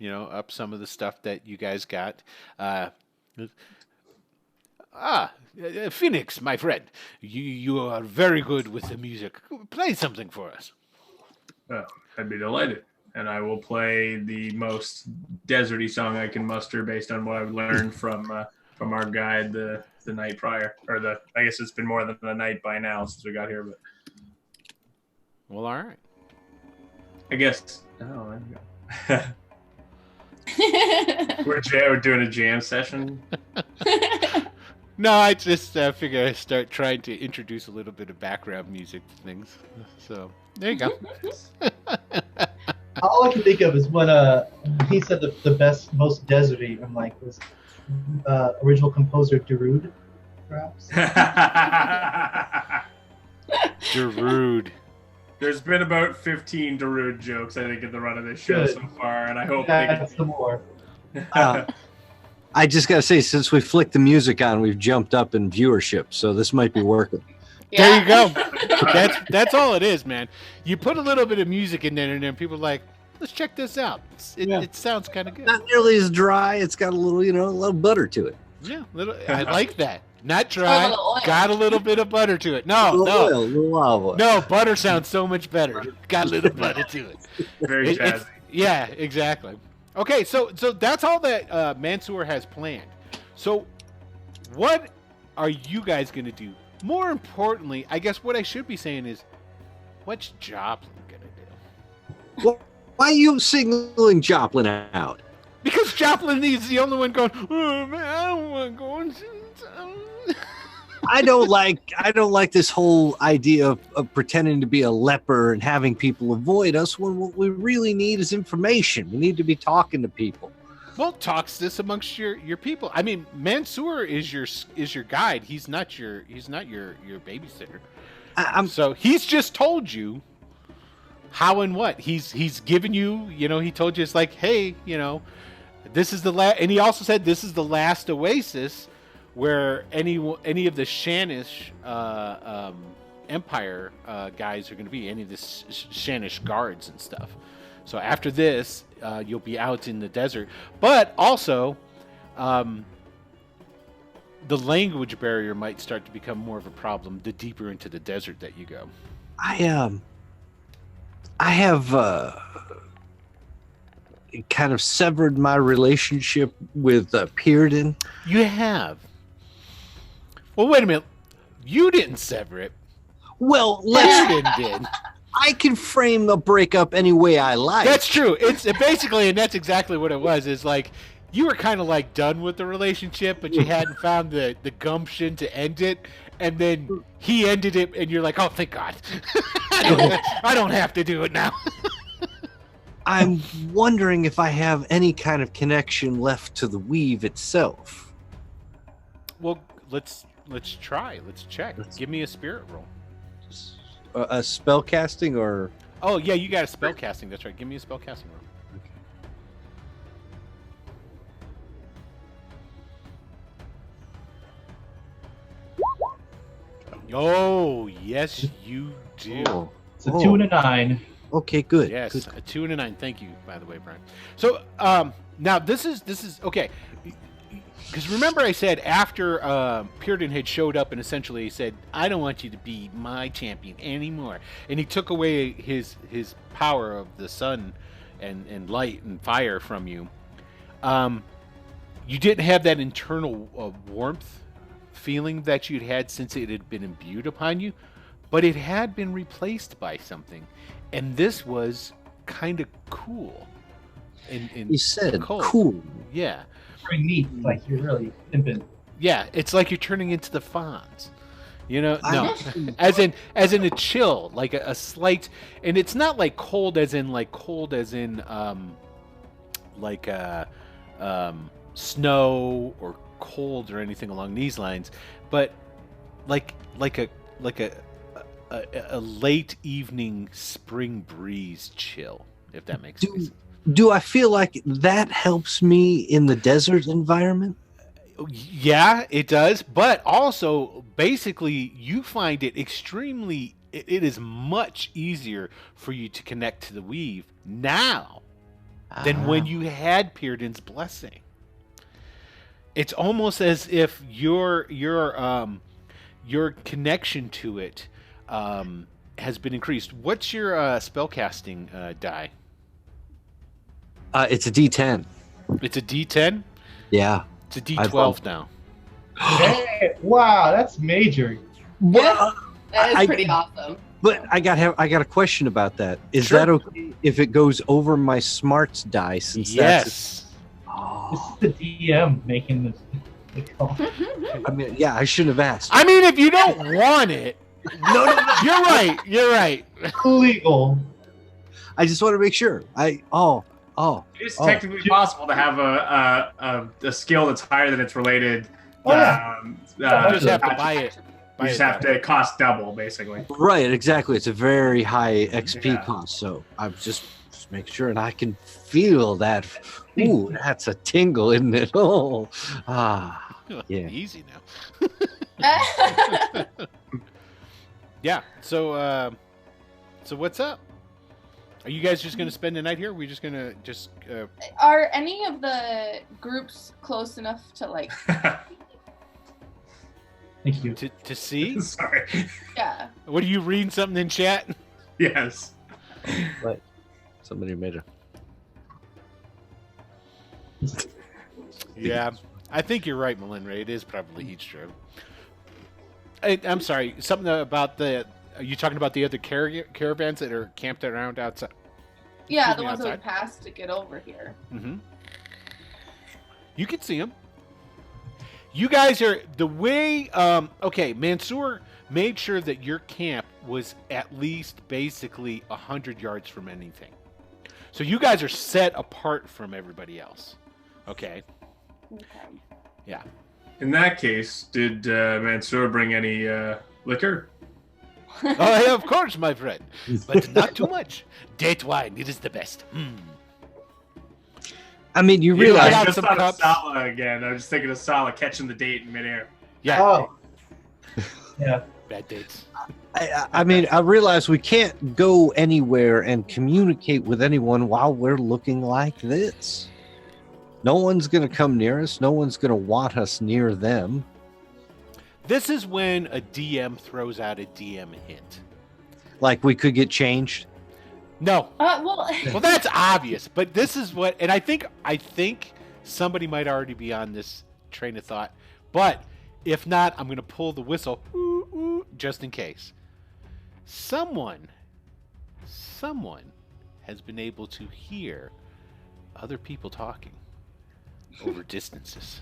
up some of the stuff that you guys got. Phoenix, my friend, you are very good with the music. Play something for us. Oh, I'd be delighted. And I will play the most deserty song I can muster based on what I've learned from our guide the night prior, or I guess it's been more than a night by now since we got here. But well, all right. I guess. Oh, there you go. We're doing a jam session. No, I just figure I start trying to introduce a little bit of background music to things. So there you go. All I can think of is when he said the best, most deserty. I'm like, was original composer Darude, perhaps? Darude. There's been about 15 Darude jokes, I think, in the run of this show so far, and I hope that's some more. I just gotta say, since we flicked the music on, we've jumped up in viewership, so this might be working. Yeah. There you go. That's all it is, man. You put a little bit of music in there, and then people are like, let's check this out. It sounds kind of good. Not nearly as dry. It's got a little, a little butter to it. Yeah, I like that. Not dry. Got a little bit of butter to it. No, no, butter sounds so much better. Got a little butter to it. Very jazzy. Yeah, exactly. Okay, so that's all that Mansoor has planned. So, what are you guys gonna do? More importantly, I guess what I should be saying is, what's Joplin gonna do? Well, why are you singling Joplin out? Because Joplin is the only one going, "Oh man, I don't want to go into town." I don't like this whole idea of pretending to be a leper and having people avoid us when what we really need is information. We need to be talking to people. Well, talks this amongst your people. I mean, Mansoor is your guide. He's not your babysitter. So he's just told you how and what. He's given you, he told you, it's like, hey, this is the last, and he also said this is the last oasis where any of the Shanish Empire guys are going to be, any of the Shanish guards and stuff. So after this, you'll be out in the desert. But also, the language barrier might start to become more of a problem the deeper into the desert that you go. I have kind of severed my relationship with Pearden. You have. Well, wait a minute. You didn't sever it. Well, let's. Pierden did. I can frame the breakup any way I like. That's true. It's basically, and that's exactly what it was. Is like you were kind of like done with the relationship, but you hadn't found the gumption to end it, and then he ended it, and you're like, oh, thank God, I don't have to do it now. I'm wondering if I have any kind of connection left to the weave itself. Well, let's try. Let's check. Give me a spirit roll. A spell casting or Oh yeah, you got a spell casting. That's right. Give me a spell casting roll. Oh yes, you do. Oh, It's a 2 and a 9. okay, good. Yes, good. a 2 and a 9. Thank you, by the way, Brian. So now this is okay. Because remember, I said after Pierden had showed up and essentially he said, "I don't want you to be my champion anymore," and he took away his power of the sun and light and fire from you. You didn't have that internal warmth feeling that you'd had since it had been imbued upon you, but it had been replaced by something, and this was kind of cool. You said cold. cool. Yeah. Very neat. Like you're really pimping. Yeah, it's like you're turning into the Fonz. You know, no, I- as in a chill, like a slight, and it's not like cold as in snow or cold or anything along these lines, but like a late evening spring breeze chill, if that makes sense. Do I feel like that helps me in the desert environment? Yeah, it does. But also, basically, you find it extremely, it is much easier for you to connect to the weave now than when you had Pierden's blessing. It's almost as if your connection to it has been increased. What's your spellcasting die? It's a D10. It's a D10? Yeah. It's a D12 now. Hey, wow, that's major. Well, That is I- pretty awesome. but I got a question about that. Is Sure. that okay if it goes over my smarts die? Since that's Yes. This is the DM making this. the call. I mean, yeah, I shouldn't have asked. I mean, if you don't want it, No, you're right. You're right. Illegal. I just want to make sure. It's technically possible to have a skill that's higher than its related. Oh, yeah. You just have to buy it. You just have to cost double, basically. Right, exactly. It's a very high XP Yeah. cost, so I'm just make sure, and I can feel that. Ooh, that's a tingle, isn't it? Oh, yeah. Easy now. Yeah. So what's up? Are you guys just gonna spend the night here? Are we just gonna Are any of the groups close enough to like? Thank you. to see? Sorry. Yeah. What are you reading something in chat? Yes. Somebody made a. Yeah, I think you're right, Melinda. It is probably heat stroke. I'm sorry. Something about the. Are you talking about the other caravans that are camped around outside? Yeah, Excuse the me, ones that we outside. passed to get over here. Mm-hmm. You can see them. You guys are the way. Okay, Mansoor made sure that your camp was at least basically 100 yards from anything. So you guys are set apart from everybody else. Okay. Okay. Yeah. In that case, did Mansoor bring any liquor? Oh, yeah, of course, my friend, but not too much. Date wine, it is the best. I mean, you Yeah, realize. I I got just some thought cups. of Sala again. I was just thinking of Sala catching the date in midair. Yeah, Oh. Yeah. bad dates. I mean, I realize we can't go anywhere and communicate with anyone while we're looking like this. No one's going to come near us. No one's going to want us near them. This is when a DM throws out a DM hint. Like we could get changed. No, Well, well, that's obvious, but this is what, and I think somebody might already be on this train of thought. But If not, I'm going to pull the whistle ooh, ooh, just in case. Someone has been able to hear other people talking over distances.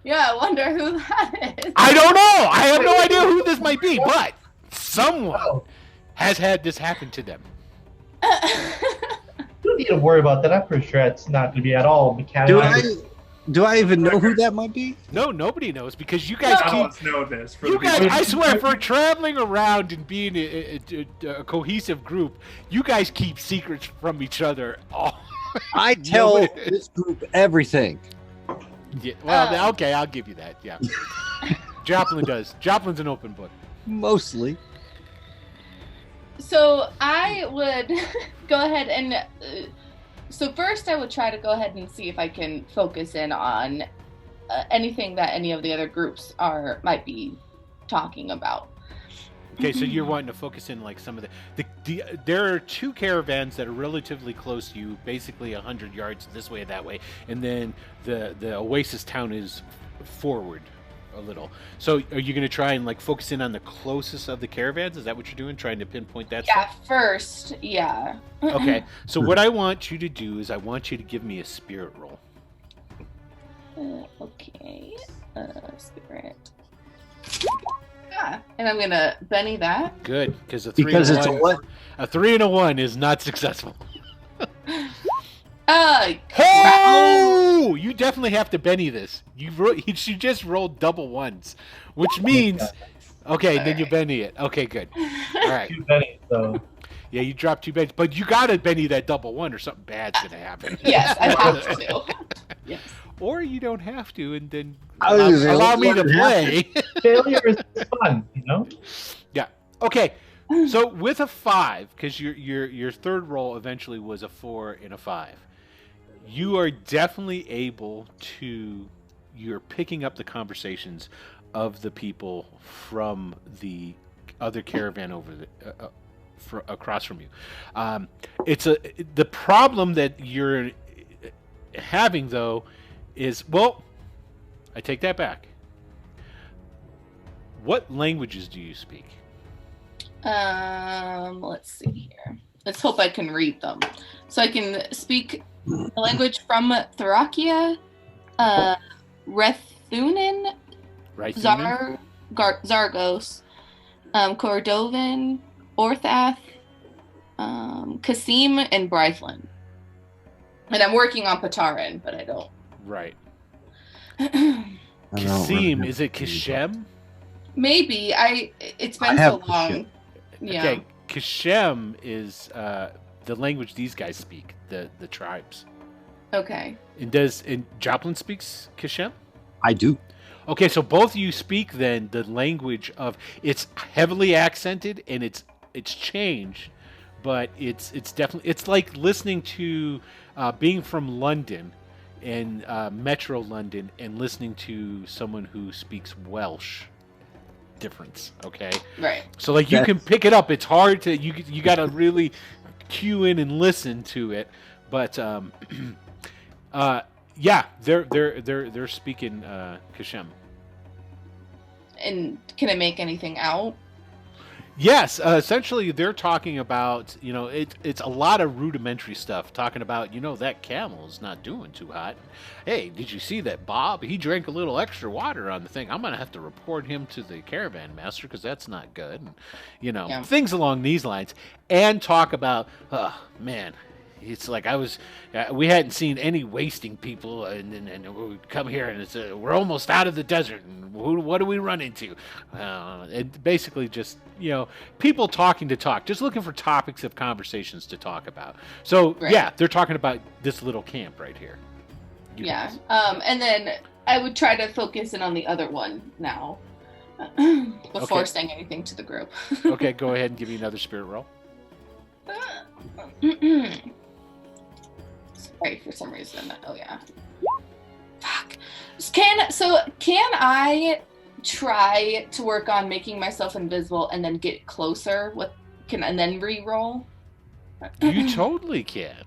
Yeah, I wonder who that is. I don't know. I have no idea who this might be, but someone has had this happen to them. You don't need to worry about that. I'm pretty sure it's not going to be at all mechanical. Do I even know who that might be? No, nobody knows because you guys I keep. don't know this. For You the guys, people- I swear, for traveling around and being a cohesive group, you guys keep secrets from each other. Oh, I tell this group everything. yeah, well, okay, I'll give you that. Yeah, Joplin does. Joplin's an open book. Mostly. So I would go ahead and so first I would try to go ahead and see if I can focus in on anything that any of the other groups might be talking about. Okay, so you're wanting to focus in like some of the there are two caravans that are relatively close to you, basically 100 yards this way or that way, and then the Oasis town is forward a little. So are you going to try and like focus in on the closest of the caravans? Is that what you're doing, trying to pinpoint that Yeah, stuff? first, yeah. Okay, so what I want you to do is I want you to give me a spirit roll. Okay. Spirit. Yeah, and I'm gonna Benny that. Good, because a 3 Because and it's a a 1, what? a 3 and a 1 is not successful. Oh! You definitely have to Benny this. She just rolled double ones, which means okay. Then you Benny it. Okay, good. All right. Too many, so Yeah, you dropped 2 Bennies, but you gotta Benny that double 1, or something bad's gonna happen. Yes, I have to. Yes. Or you don't have to, and then I was gonna say, allow me to let it play. failure is fun, you know. Okay, so with a 5, because your third roll eventually was a 4 and a 5, you are definitely able to. You're picking up the conversations of the people from the other caravan over across from you. The problem that you're having though is, well, I take that back. What languages do you speak? Let's see here. Let's hope I can read them. So I can speak a language from Thracia, Rethunin, Right? Zargos, Cordovan, Orthath, Kasim, and Brythland. And I'm working on Patarin, but I don't. Right. I don't Kasim, remember. is it Kashem? Maybe it's I been have so long. Yeah. Okay, Kashem is the language these guys speak, the tribes. Okay. And Joplin speaks Kashem? I do. Okay, so both of you speak then the language of, it's heavily accented and it's changed, but it's definitely, it's like listening to being from London and Metro London and listening to someone who speaks Welsh. Difference, okay? Right. So like you can pick it up. It's hard to you got to really cue in and listen to it, but yeah, they're speaking Kashem. And can I make anything out? Yes, essentially they're talking about, it's a lot of rudimentary stuff, talking about, that camel's not doing too hot. Hey, did you see that Bob? He drank a little extra water on the thing. I'm going to have to report him to the caravan master because that's not good. And, Yeah. things along these lines. And talk about, man, it's like we hadn't seen any wasting people, and we come here and we're almost out of the desert, and what do we run into? And basically just, people talking to talk, just looking for topics of conversations to talk about. So Right. yeah, they're talking about this little camp right here. You Yeah. guys. And then I would try to focus in on the other one now. Before Okay. saying anything to the group. Okay, go ahead and give me another spirit roll. Sorry, for some reason. Oh yeah. Fuck. Can I try to work on making myself invisible and then get closer and then re-roll? You totally can.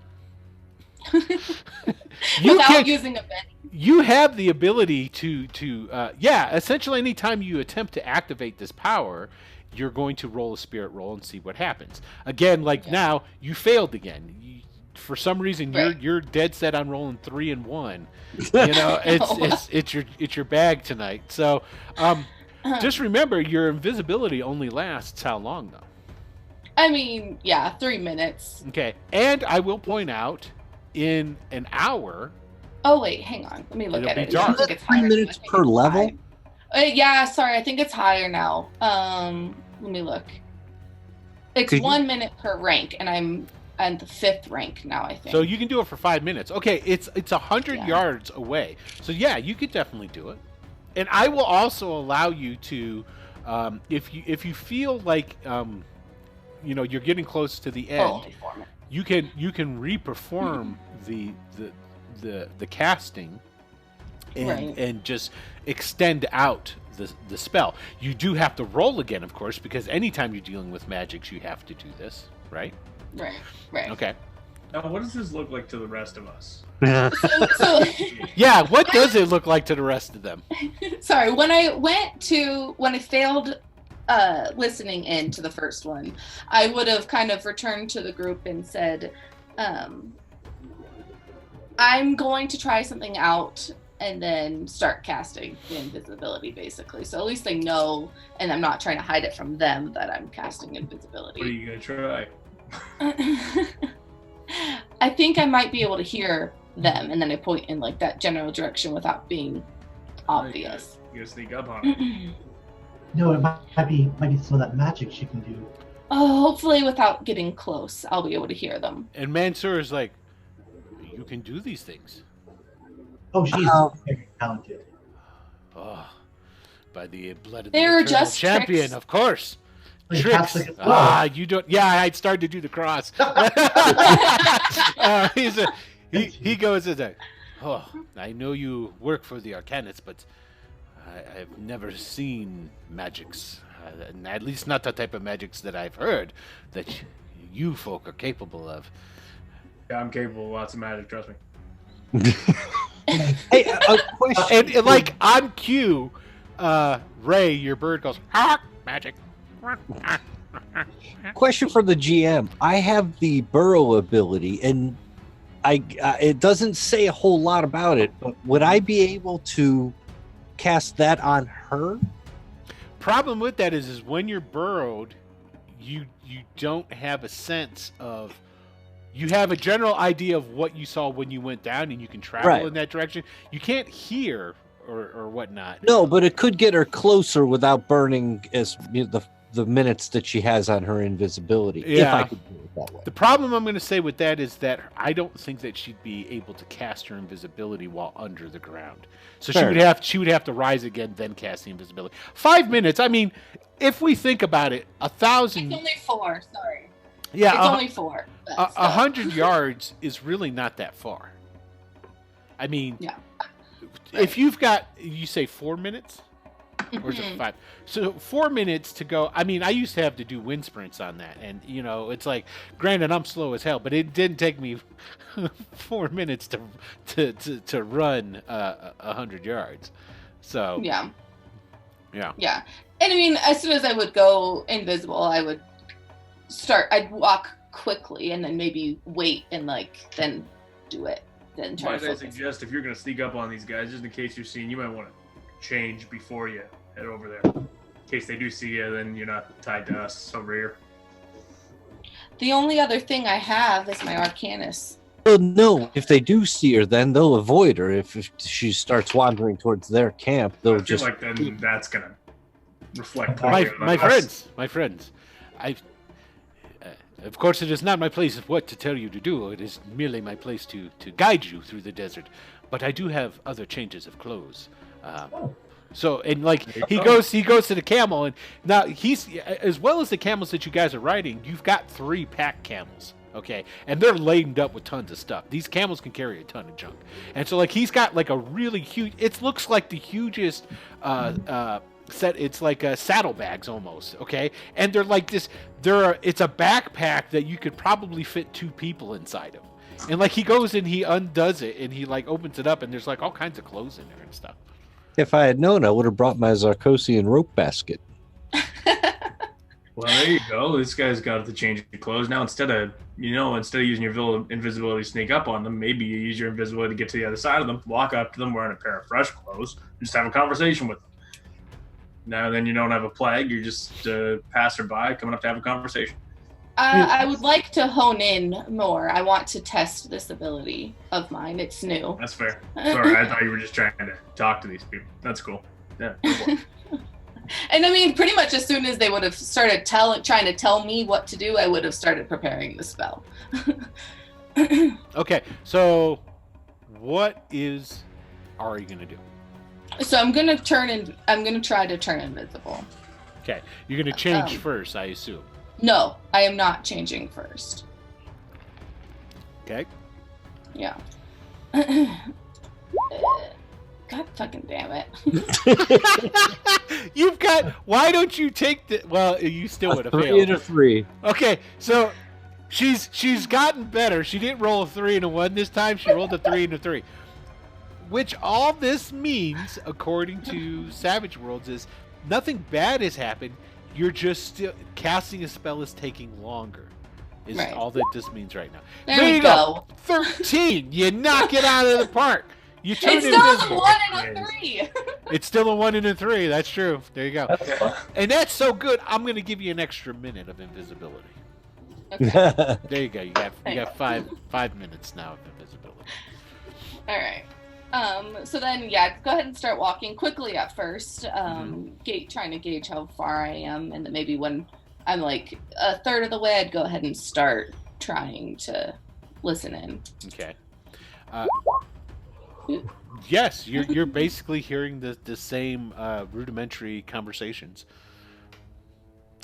You Without can- using a Benny. You have the ability to essentially anytime you attempt to activate this power, you're going to roll a spirit roll and see what happens. Again, like Yeah. now, you failed again. For some reason, Right. you're dead set on rolling 3 and 1. You know, it's your bag tonight. So, just remember, your invisibility only lasts how long though? I mean, yeah, 3 minutes. Okay, and I will point out, in an hour. Oh wait, hang on. Let me look It'll at be it. dark. I think it's 3 higher. minutes I think per it's level? high. Yeah, sorry, I think it's higher now. Let me look. It's Could you- 1 minute per rank, and I'm at the 5th rank now, I think. So you can do it for 5 minutes. Okay, it's 100 Yeah. yards away. So yeah, you could definitely do it. And I will also allow you to, if you feel like you're getting close to the end, only 4 minutes. you can reperform the casting and Right. and just extend out the spell. You do have to roll again, of course, because anytime you're dealing with magics, you have to do this, right? Right. Okay. Now, what does this look like to the rest of us? So, Yeah, what does it look like to the rest of them? sorry, when I failed listening in to the first one, I would have kind of returned to the group and said, I'm going to try something out and then start casting the invisibility, basically. So at least they know, and I'm not trying to hide it from them that I'm casting What are invisibility. you gonna try? I think I might be able to hear them, and then I point in like that general direction without being obvious. You gotta sneak up on it. No, it might be some of that magic she can do. Oh, hopefully without getting close, I'll be able to hear them. And Mansoor is like, you can do these things. Oh, she's Uh-oh. very talented. Oh, by the blood of They're the eternal just champion, tricks. of course. Like Tricks. Catholic as well. Ah, you don't. Yeah, I'd started to do the cross. He goes as a. Oh, I know you work for the Arcanists, but I've never seen magics, and at least not the type of magics that I've heard that you folk are capable of. Yeah, I'm capable of lots of magic, trust me. Hey, a question. And like on cue, Ray, your bird goes, "Ah, magic." Question for the GM. I have the burrow ability, and it doesn't say a whole lot about it, but would I be able to cast that on her? Problem with that is when you're burrowed, you don't have a sense of. You have a general idea of what you saw when you went down, and you can travel Right. in that direction. You can't hear or whatnot. No, but it could get her closer without burning the minutes that she has on her invisibility. If Yeah. I could do it that way. The problem I'm going to say with that is that I don't think that she'd be able to cast her invisibility while under the ground. So Fair she would have to rise again, then cast the invisibility. 5 minutes. I mean, if we think about it, 1,000. It's only 4, sorry. Yeah, It's only 4. but still. 100 yards is really not that far. I mean, Yeah. if you've got, you say 4 minutes? Or is it Mhm. 5? So 4 minutes to go. I mean, I used to have to do wind sprints on that. And, it's like, granted, I'm slow as hell, but it didn't take me 4 minutes to run 100 yards. So, Yeah. yeah. Yeah. And I mean, as soon as I would go invisible, I'd walk quickly and then maybe wait and then do it. Then try Might to I focus. suggest if you're gonna sneak up on these guys, just in case you're seen, you might want to change before you head over there. In case they do see you, then you're not tied to us over here. The only other thing I have is my Arcanus. Well, no, if they do see her, then they'll avoid her. If she starts wandering towards their camp, I they'll feel just. like then that's gonna reflect My- poorly on My us. friends, of course, it is not my place of what to tell you to do. It is merely my place to guide you through the desert. But I do have other changes of clothes. So and he goes to the camel, and now he's as well as the camels that you guys are riding. You've got 3 pack camels, okay, and they're laden up with tons of stuff. These camels can carry a ton of junk, and so he's got a really huge. It looks like the hugest. It's like saddlebags almost, okay, and they're like this. It's a backpack that you could probably fit 2 people inside of. And like he goes and he undoes it and he like opens it up and there's like all kinds of clothes in there and stuff. If I had known, I would have brought my Zarkosian rope basket. Well, there you go. This guy's got to change your clothes now. Instead of using your invisibility to sneak up on them, maybe you use your invisibility to get to the other side of them, walk up to them wearing a pair of fresh clothes, and just have a conversation with them. Now, then you don't have a plague. You're just a passerby coming up to have a conversation. I would like to hone in more. I want to test this ability of mine. It's new. That's fair. Sorry, I thought you were just trying to talk to these people. That's cool. Yeah. And I mean, pretty much as soon as they would have started trying to tell me what to do, I would have started preparing the spell. Okay, so what is Ari gonna do? So I'm gonna try to turn invisible. Okay, you're gonna change first, I assume. No, I am not changing first. Okay. Yeah. God fucking damn it. You've got. Why don't you take the? Well, you still would have 3 failed. and a 3. Okay, so she's gotten better. She didn't roll a 3 and a 1 this time. She rolled a 3 and a 3. Which all this means, according to Savage Worlds, is nothing bad has happened. You're just still casting a spell is taking longer. Is Right. all that this means right now. There we you go. 13. You knock it out of the park. You turn It's still a invisible. 1 and a 3. It's still a 1 and a 3. That's true. There you go. That's fun. And that's so good. I'm going to give you an extra minute of invisibility. Okay. There you go. You got five minutes now of invisibility. All right. So then, yeah, go ahead and start walking quickly at first. Trying to gauge how far I am, and then maybe when I'm like a third of the way, I'd go ahead and start trying to listen in. Okay. Yes, you're basically hearing the same rudimentary conversations.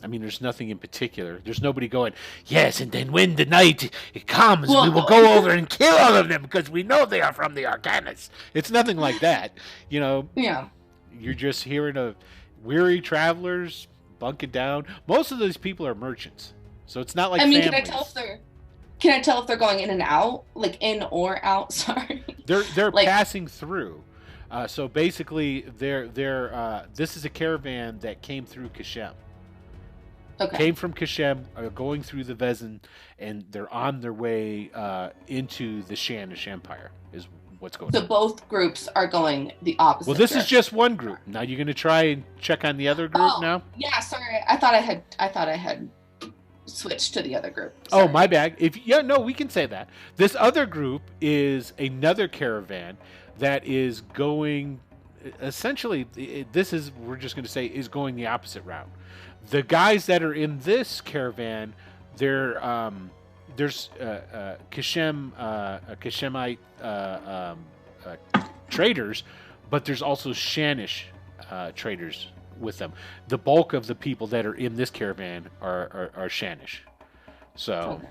I mean, there's nothing in particular. There's nobody going, yes, and then when the night it comes, we will go over and kill all of them because we know they are from the Arcanus. It's nothing like that. You know, Yeah. you're just hearing of weary travelers bunking down. Most of those people are merchants, so it's not like I mean, families. can I tell if they're going in and out, like in or out? Sorry. They're like- passing through. So basically, this is a caravan that came through Kashem. Okay. Came from Kashem, going through the Vezin, and they're on their way into the Shanish Empire. Is what's going So on. both groups are going the opposite. Well, this is direction. just one group. Now you're going to try and check on the other group Oh. now. Yeah. Sorry, I thought I had switched to the other group. Oh, Sorry. my bad. No, we can say that. This other group is another caravan that is going. Essentially, we're just going to say is going the opposite route. The guys that are in this caravan, there's Kashemite traders, but there's also Shanish traders with them. The bulk of the people that are in this caravan are Shanish. So, Okay.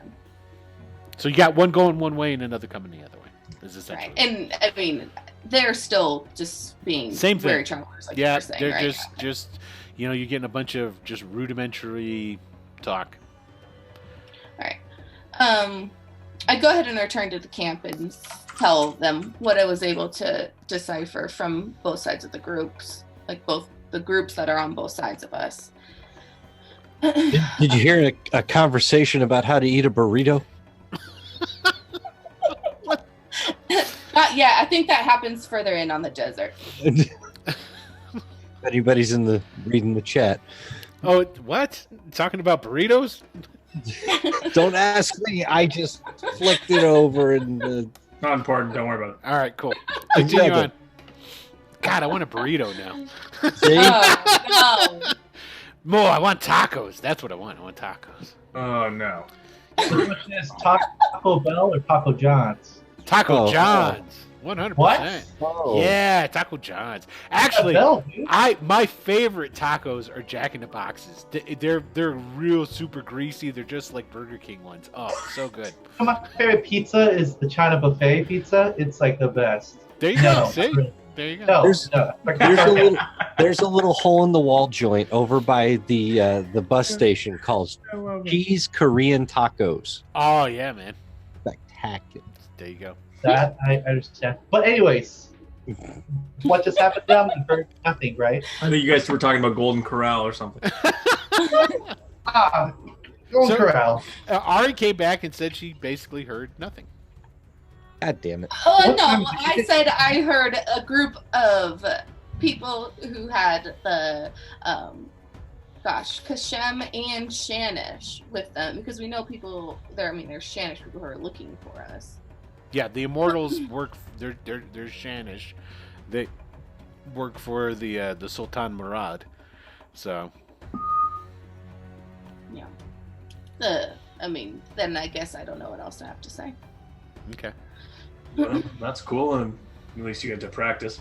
so you got one going one way and another coming the other way. Is essentially Right. And I mean, they're still just being Same thing. weary travelers, like you yeah, were saying, they're right? just you're getting a bunch of just rudimentary talk. All right. I go ahead and return to the camp and tell them what I was able to decipher from both sides of the groups, like both the groups that are on both sides of us. Did you hear a conversation about how to eat a burrito? Not yet. I think that happens further in on the desert. If anybody's reading the chat, Oh, what? Talking about burritos? don't ask me. I just flicked it over and Not important. Don't worry about it. All right, cool. Continue Exactly. on. God, I want a burrito now. see. Oh, no. More, I want tacos. That's what I want. I want tacos. Oh no. So which is Taco Bell or Taco John's? Taco Oh, John's. 100%. What? Oh. Yeah, Taco John's. Actually, Bell, dude. my favorite tacos are Jack in the Boxes. They're real super greasy. They're just like Burger King ones. Oh, so good. My favorite pizza is the China buffet pizza. It's like the best. There you No, go. See? really. There you go. No, There's- no. There's a little hole in the wall joint over by the bus station called Cheese Korean Tacos. Oh yeah, man. Spectacular. There you go. That I understand. But anyways, what just happened down? We heard nothing, right? I think you guys were talking about Golden Corral or something. Golden So- Corral. Ari came back and said she basically heard nothing. God damn it. Oh What time no! did you I get- said I heard a group of people who had the, Kashem and Shanish with them because we know people there. I mean, there's Shanish people who are looking for us. Yeah, the Immortals work. They're Shanish. They work for the Sultan Murad. So Yeah. Then I guess I don't know what else to have to say. okay. Well, that's cool, and at least you get to practice.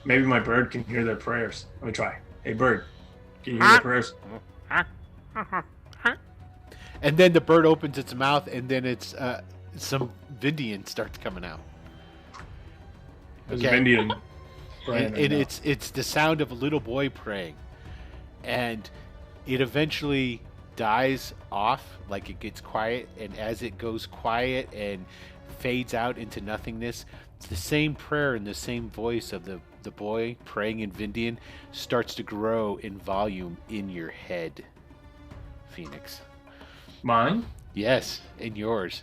Maybe my bird can hear their prayers. Let me try. Hey, bird, can you hear their prayers? And then the bird opens its mouth, and then it's some Vindian starts coming out. There's Okay. an Indian. praying And right now. it's the sound of a little boy praying, and it eventually dies off, like it gets quiet, and as it goes quiet and fades out into nothingness, the same prayer and the same voice of the boy praying in Vindian starts to grow in volume in your head, Phoenix. Mine? Yes, in yours.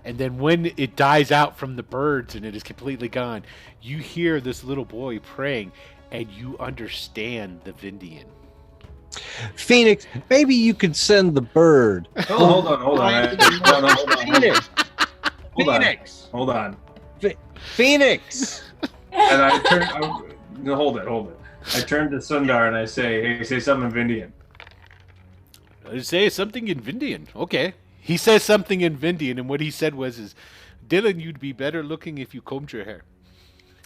And then when it dies out from the birds and it is completely gone, you hear this little boy praying, and you understand the Vindian. Phoenix, maybe you could send the bird. Oh, hold on. No, hold on. Phoenix. Hold on. Phoenix. Hold on. Phoenix. And I turn. No, hold it. I turn to Sundar and I say, "Hey, say something in Vindian." Say something in Vindian. Okay. He says something in Vindian, and what he said was, Dylan, you'd be better looking if you combed your hair.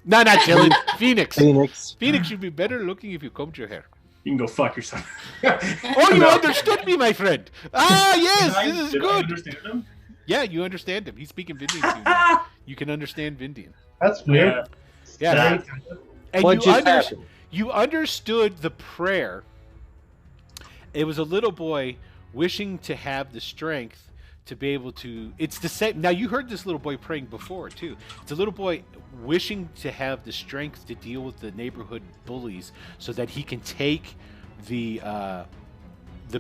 No, not Dylan. Phoenix. Phoenix. Phoenix, you'd be better looking if you combed your hair. You can go fuck yourself. Oh, you understood me, my friend. Ah, yes, this is Did I good. understand him? Yeah, you understand him. He's speaking Vindian to you now. You can understand Vindian. That's weird. Yeah. Very- And What just happened? you understood the prayer. It was a little boy wishing to have the strength to be able to. It's the same. Now, you heard this little boy praying before, too. It's a little boy wishing to have the strength to deal with the neighborhood bullies so that he can take the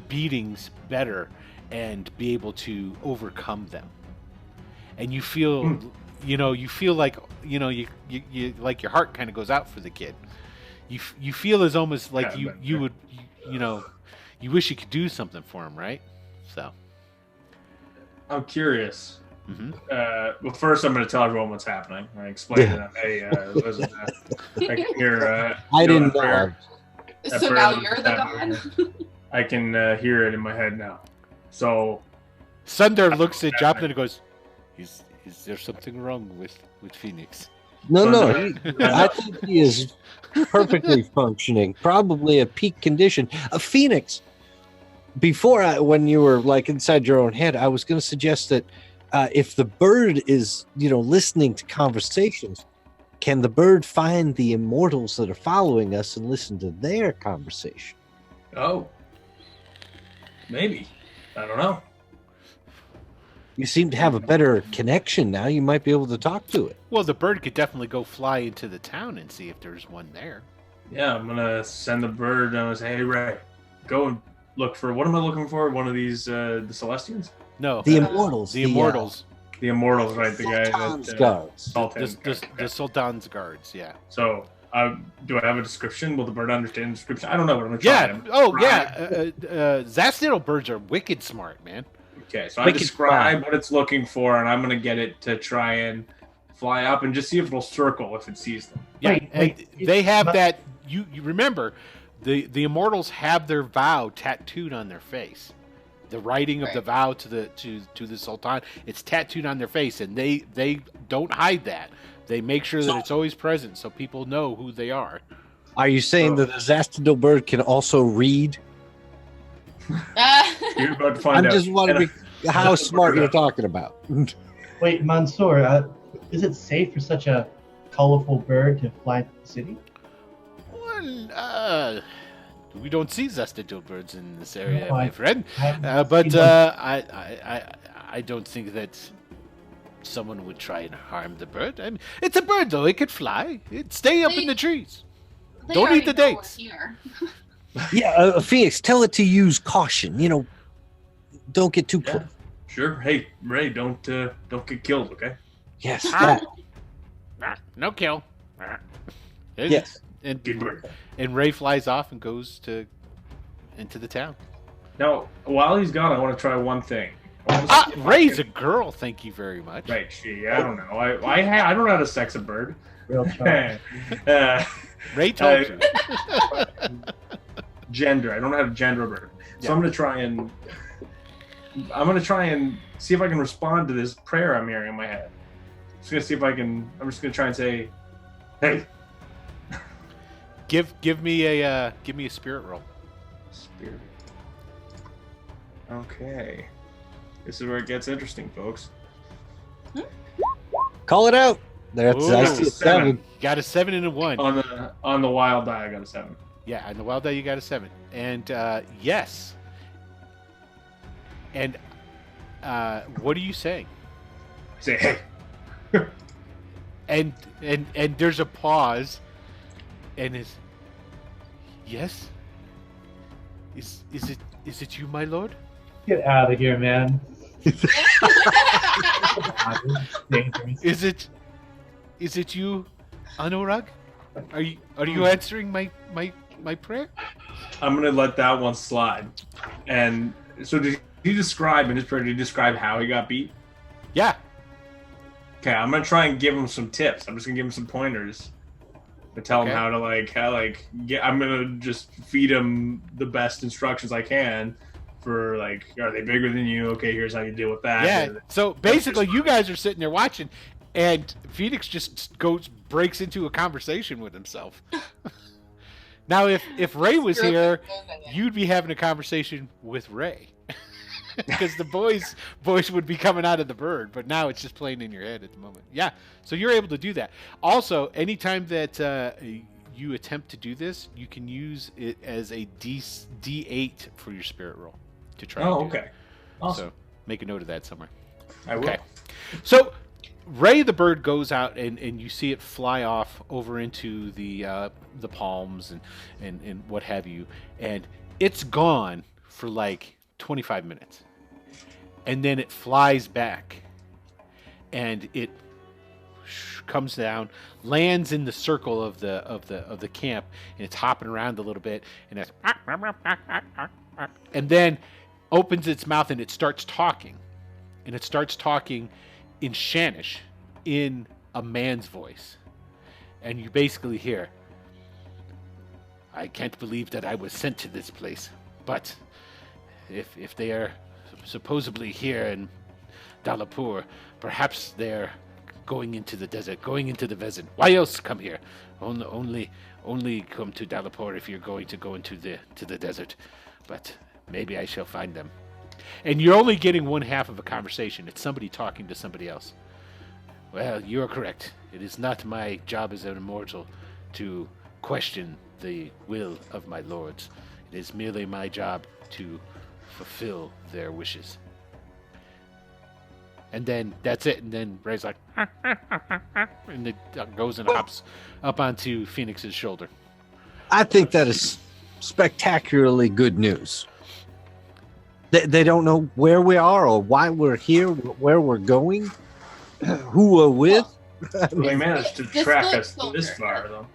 beatings better and be able to overcome them. And you feel, you feel like, you like your heart kind of goes out for the kid. You feel as almost like Yeah, you would, you wish you could do something for him, right? So. I'm curious. Mhm. Well, first I'm going to tell everyone what's happening. I explain to them, hey, listen, I can hear. I didn't that know. prayer. That So prayer now that you're the happened. god. I can hear it in my head now. So Sundar looks at Joplin and goes, "Is there something wrong with Phoenix?" No. I think he is perfectly functioning. Probably a peak condition. Phoenix. Before, when you were like inside your own head, I was going to suggest that if the bird is, listening to conversations, can the bird find the immortals that are following us and listen to their conversation? Oh, maybe. I don't know. You seem to have a better connection now. You might be able to talk to it. Well, the bird could definitely go fly into the town and see if there's one there. Yeah, I'm gonna send the bird and I'm gonna say, hey Ray, go and look for what am I looking for? One of these the Celestians? No, The immortals. the immortals, The Immortals, right? The guy Sultan's that guards. Sultan. the Sultan's guards. Yeah. So do I have a description? Will the bird understand the description? I don't know, but I'm gonna try Yeah. them. Oh, Right. yeah. Zasdiddle birds are wicked smart, man. Okay, so I Wicked describe fly. what it's looking for, and I'm gonna get it to try and fly up and just see if it'll circle if it sees them. Yeah, Wait, and wait, they have but- that. You remember, the immortals have their vow tattooed on their face. The writing of the Right. vow to the Sultan, it's tattooed on their face, and they don't hide that. They make sure that it's always present, so people know who they are. Are you saying that the Zastidal bird can also read? You're about to find I'm out. just wondering how That's smart what you're talking about. Wait, Mansoor, is it safe for such a colorful bird to fly to the city? Well, We don't see zestigial birds in this area, No, my friend. I haven't But seen them. I don't think that someone would try and harm the bird. I mean, it's a bird, though. It could fly. It'd stay up in the trees. They Don't eat already the know we're dates. Here. Yeah, Phoenix, tell it to use caution. Don't get too Yeah. close. Sure. Hey, Ray, don't get killed, okay? Yes. Ah. that. No kill. Yes. And, Good bird. and Ray flies off and goes into the town. Now, while he's gone, I want to try one thing. I wanna see if I Ray's a can- girl. Thank you very much. Right, I don't know. I don't know how to sex a bird. Real charm. Ray told you. Gender. I don't know how to gender a bird. So Yeah. I'm gonna try and see if I can respond to this prayer I'm hearing in my head. Just gonna see if I can. I'm just gonna try and say, "Hey, Give me a spirit roll. spirit." Okay, this is where it gets interesting, folks. Call it out. That's Ooh. I see a 7. Got a 7 and a 1. On the wild die, I got a 7. Yeah, on the wild die you got a 7. And yes. And what are you saying? I say, "Hey, And there's a pause, and is yes. Is it you, my lord? Get out of here, man. Dangerous. Is it you, Anurag? Are you answering my prayer? I'm gonna let that one slide." And so, did he describe in his prayer? Did he describe how he got beat? Yeah. Okay, I'm gonna try and give him some tips. I'm just gonna give him some pointers. To tell him Okay. how to get. I'm gonna just feed him the best instructions I can for are they bigger than you? Okay, here's how you deal with that. Yeah. So basically, you guys are sitting there watching, and Phoenix just breaks into a conversation with himself. Now, if Ray was here, you'd be having a conversation with Ray, because the boys would be coming out of the bird. But now it's just playing in your head at the moment. Yeah. So you're able to do that. Also, anytime that you attempt to do this, you can use it as a D8 for your spirit roll to try. Oh, and do okay. it. Awesome. So make a note of that somewhere. I will. Okay. So Ray the bird goes out and you see it fly off over into the palms and what have you, and it's gone for like 25 minutes, and then it flies back, and it comes down, lands in the circle of the camp, and it's hopping around a little bit, and it's and then opens its mouth and it starts talking, and it starts talking in Shanish, in a man's voice, and you basically hear, "I can't believe that I was sent to this place, but if they are supposedly here in Dalapur, perhaps they're going into the desert, going into the Vezin. Why else come here? Only come to Dalapur if you're going to go into the desert. But maybe I shall find them." And you're only getting one half of a conversation. It's somebody talking to somebody else. "Well, you're correct. It is not my job as an immortal to question the will of my lords. It is merely my job to fulfill their wishes." And then that's it. And then Ray's like, and it goes and hops up onto Phoenix's shoulder. I think that is spectacularly good news. They don't know where we are or why we're here, where we're going, who we're with. They managed to This track foot us this soldier. far, though.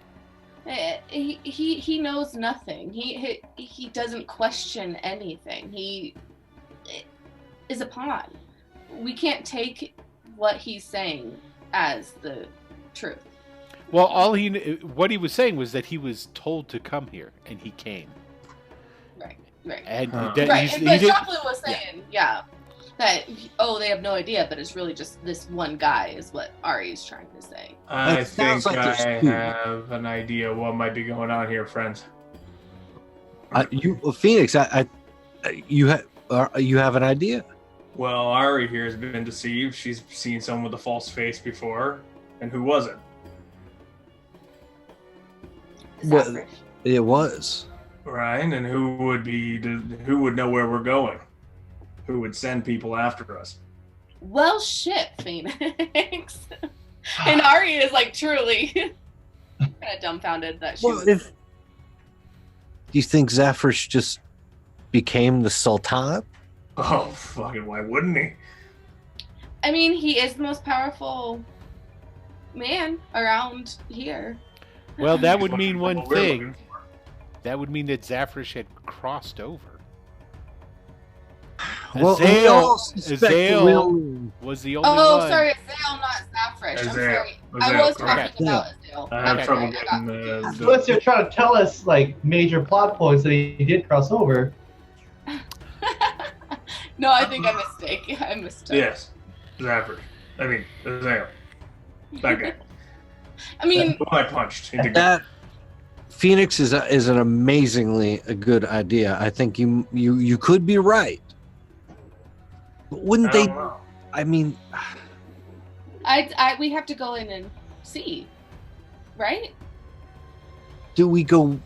He knows nothing. He doesn't question anything. He is a pawn. We can't take what he's saying as the truth. Well, what he was saying was that he was told to come here, and he came. Right. And Huh. that Right. he But did, Joplin was saying, that they have no idea, but it's really just this one guy is what Ari's trying to say. I It sounds think like there's I two. have an idea what might be going on here, friends. Phoenix, you have an idea? Well, Ari here has been deceived. She's seen someone with a false face before. And who was it? Well, Zafrish. it was. Ryan, and who would know where we're going? Who would send people after us? Well, shit, Phoenix. And Ari is like truly kind of dumbfounded that she Well, was. if do you think Zephyrs just became the Sultan? Oh, fucking! Why wouldn't he? I mean, he is the most powerful man around here. Well, that would mean What one we're thing. looking for. That would mean that Zafrish had crossed over. Well, we Azael- all suspect that Azael- we'll- Was the only Oh, one. sorry, Azale, not Zafresh. I'm Azale. sorry. I Azale, was correct. talking about Azale. I have Okay, trouble I got getting confused. Unless they're trying to tell us like major plot points that he did cross over. No, I think I mistake. I mistook. Yes, Zaffer. I mean, Azale. That guy. I mean, Who I punched. Into that Phoenix is an amazingly a good idea. I think you could be right. But wouldn't I they? don't know. I mean, we have to go in and see, right? do we go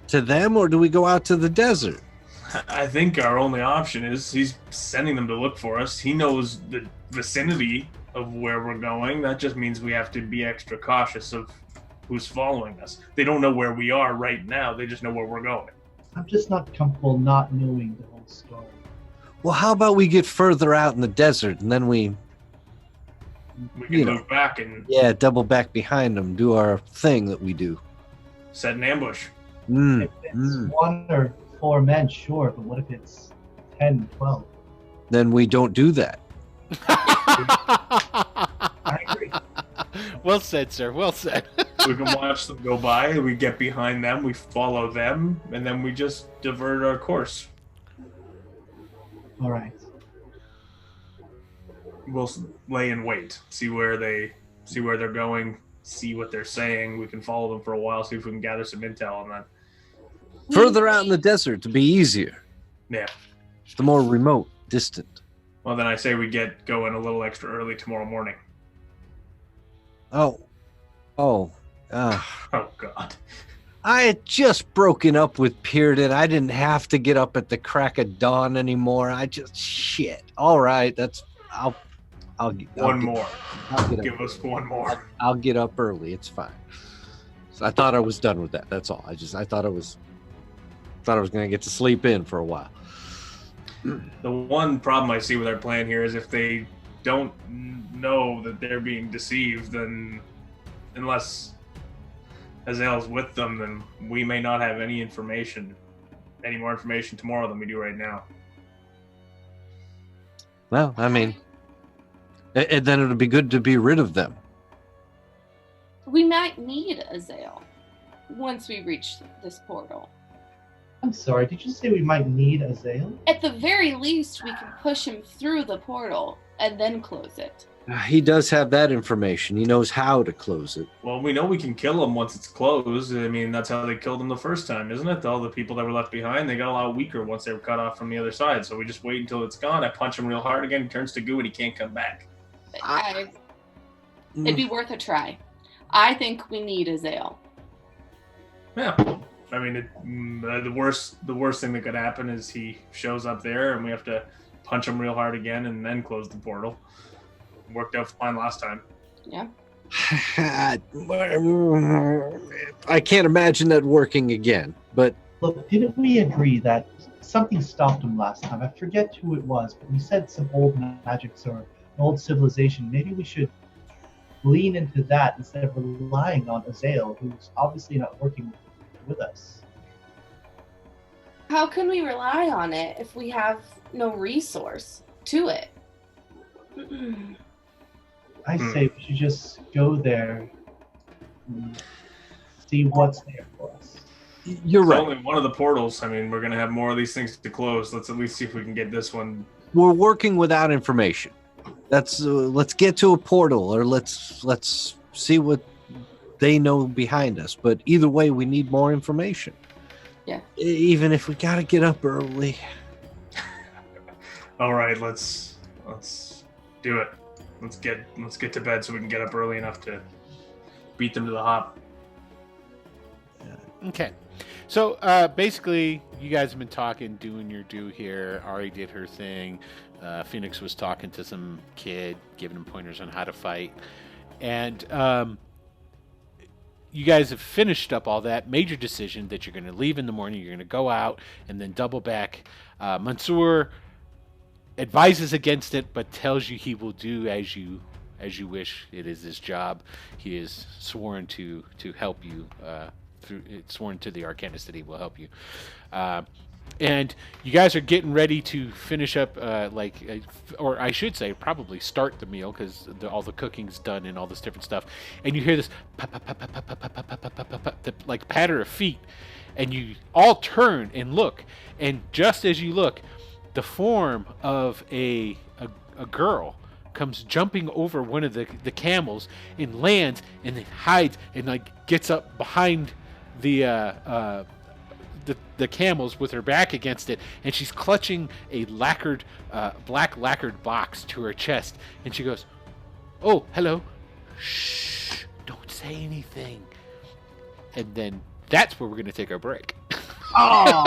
to them or do we go out to the desert? I think our only option is he's sending them to look for us. He knows the vicinity of where we're going. That just means we have to be extra cautious of who's following us. They don't know where we are right now. They just know where we're going. I'm just not comfortable not knowing the whole story. Well, how about we get further out in the desert and then we We can You know. move back and double back behind them, do our thing that we do. set an ambush. Mm, If it's 1 or 4 men, sure, but what if it's 10, 12? Then we don't do that. I agree. Well said, sir. Well said. We can watch them go by. We get behind them. We follow them, and then we just divert our course. All right. We'll lay in wait, see where they're going, see what they're saying. We can follow them for a while, see if we can gather some intel on that. Further out in the desert to be easier. Yeah. The more remote, distant. Well, then I say we get going a little extra early tomorrow morning. Oh. Oh God. I had just broken up with Pearden. I didn't have to get up at the crack of dawn anymore. Shit. All right, I'll One more. I'll get Give up. us one more. I'll get up early. It's fine. So I thought I was done with that. That's all. I thought I was going to get to sleep in for a while. The one problem I see with our plan here is if they don't know that they're being deceived, then unless Azael's with them, then we may not have any more information tomorrow than we do right now. Well, I mean, and then it would be good to be rid of them. We might need Azale once we reach this portal. I'm sorry, did you say we might need Azale? At the very least, we can push him through the portal and then close it. He does have that information. He knows how to close it. Well, we know we can kill them once it's closed. I mean, that's how they killed them the first time, isn't it? All the people that were left behind, they got a lot weaker once they were cut off from the other side. So we just wait until it's gone. I punch him real hard again. He turns to goo and he can't come back. It'd be worth a try. I think we need Azale. Yeah. I mean, the worst thing that could happen is he shows up there and we have to punch him real hard again and then close the portal. Worked out fine last time. Yeah. I can't imagine that working again. But Look, didn't we agree that something stopped him last time? I forget who it was, but we said some old magics or an old civilization. Maybe we should lean into that instead of relying on Azale, who's obviously not working with us. How can we rely on it if we have no resource to it? I say we should just go there and see what's there for us. you're It's right. only one of the portals. I mean, we're going to have more of these things to close. Let's at least see if we can get this one. We're working without information. Let's get to a portal, or let's see what they know behind us. But either way, we need more information. Yeah. Even if we gotta get up early. All right, let's do it. Let's get to bed so we can get up early enough to beat them to the hop. Okay. So basically, you guys have been talking, doing your do here. Ari did her thing. Phoenix was talking to some kid, giving him pointers on how to fight. And you guys have finished up all that. Made your decision that you're going to leave in the morning. You're going to go out and then double back. Mansoor advises against it, but tells you he will do as you wish. It is his job. He is sworn to help you. It's sworn to the Arcanist that he will help you. And you guys are getting ready to finish up, or I should say, probably start the meal because all the cooking's done and all this different stuff. And you hear this like patter of feet, and you all turn and look. And just as you look, the form of a girl comes jumping over one of the camels and lands and then hides and like gets up behind the camels with her back against it, and she's clutching a black lacquered box to her chest, and she goes, "Oh, hello. Shh, don't say anything." And then that's where we're going to take our break. Oh!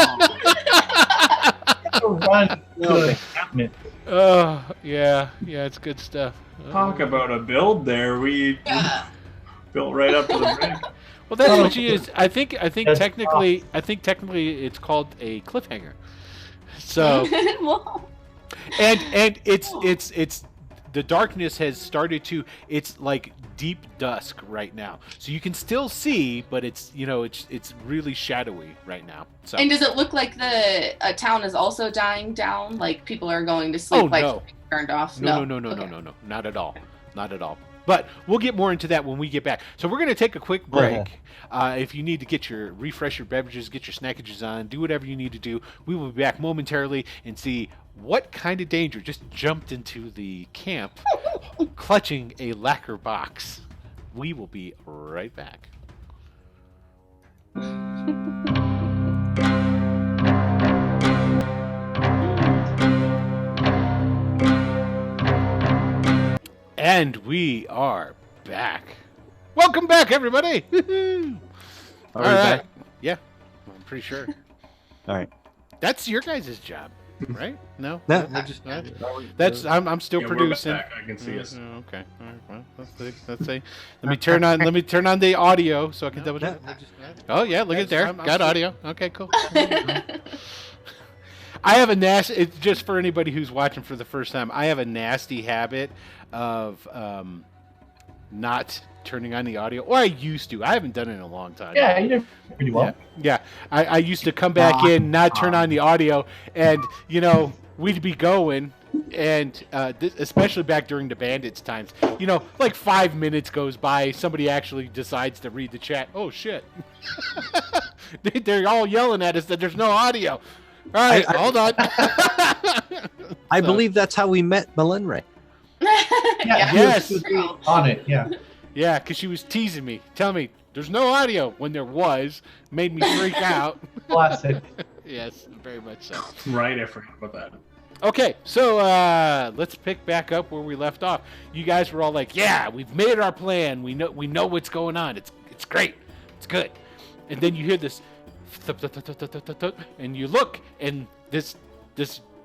Run to the encampment. Oh, yeah, it's good stuff. Talk about a build there. We built right up to the brink. Well, that's what she is. I think That's technically it's called a cliffhanger. So, Well, and it's the darkness has started to. It's like deep dusk right now, so you can still see, but it's it's really shadowy right now. So. and does it look like the town is also dying down? Like people are going to sleep, no. turned off? No, Okay. not at all. Not at all. But we'll get more into that when we get back. So we're going to take a quick break. If you need to refresh your beverages, get your snackages on, do whatever you need to do, we will be back momentarily and see what kind of danger just jumped into the camp clutching a lacquer box. We will be right back. And we are back. Welcome back, everybody. All right. back? Yeah, I'm pretty sure. All right. That's your guys' job, right? No. No, That's I'm still Yeah, producing. We're back. I can see us. Okay. All right. Well, let's see. Let me turn on the audio so I can double check. Oh yeah, look at there. Got audio. Okay, cool. I have a nasty. It's just for anybody who's watching for the first time. I have a nasty habit of not turning on the audio, or I used to. I haven't done it in a long time. Yeah, you did pretty well. Yeah. I used to come back in, not turn on the audio, and we'd be going, and especially back during the Bandits times, like 5 minutes goes by, somebody actually decides to read the chat. Oh shit! They're all yelling at us that there's no audio. All right, hold on. I believe that's how we met Melenre. Yeah. Yes. She was on it, yeah. Yeah, because she was teasing me, telling me there's no audio when there was, made me freak out. Classic. Yes, very much so. Right, I forgot about that. Okay, so let's pick back up where we left off. You guys were all like, "Yeah, we've made our plan. We know what's going on. It's great. It's good." And then you hear this, and you look, and this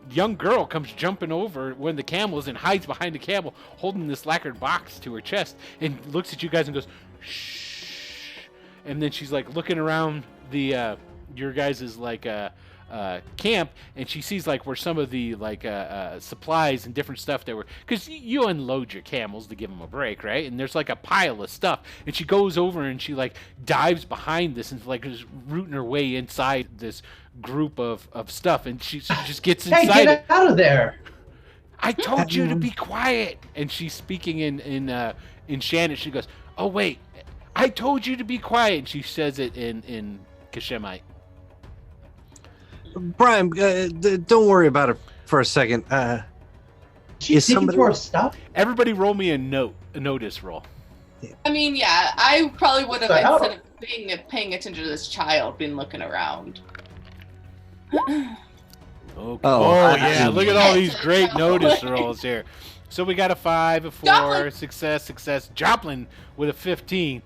young girl comes jumping over one of the camels and hides behind the camel, holding this lacquered box to her chest, and looks at you guys and goes, "Shh." And then she's like looking around the your guys' like camp, and she sees like where some of the like supplies and different stuff that were, because you unload your camels to give them a break, right? And there's like a pile of stuff, and she goes over and she like dives behind this and like is rooting her way inside this group of stuff, and she just gets inside Hey, it. get out of there! I told you to be quiet. And she's speaking in Shannon. She goes, "Oh wait, I told you to be quiet." And she says it in Kashemite. Brian, don't worry about it for a second. She's Is taking somebody- to our stuff? Everybody, roll me a notice roll. I mean, yeah, I probably would have, What the hell? instead of paying attention to this child, been looking around. Okay. Oh, yeah, look at all these great notice rolls here. So we got a 5, a 4, Joplin. success. Joplin with a 15.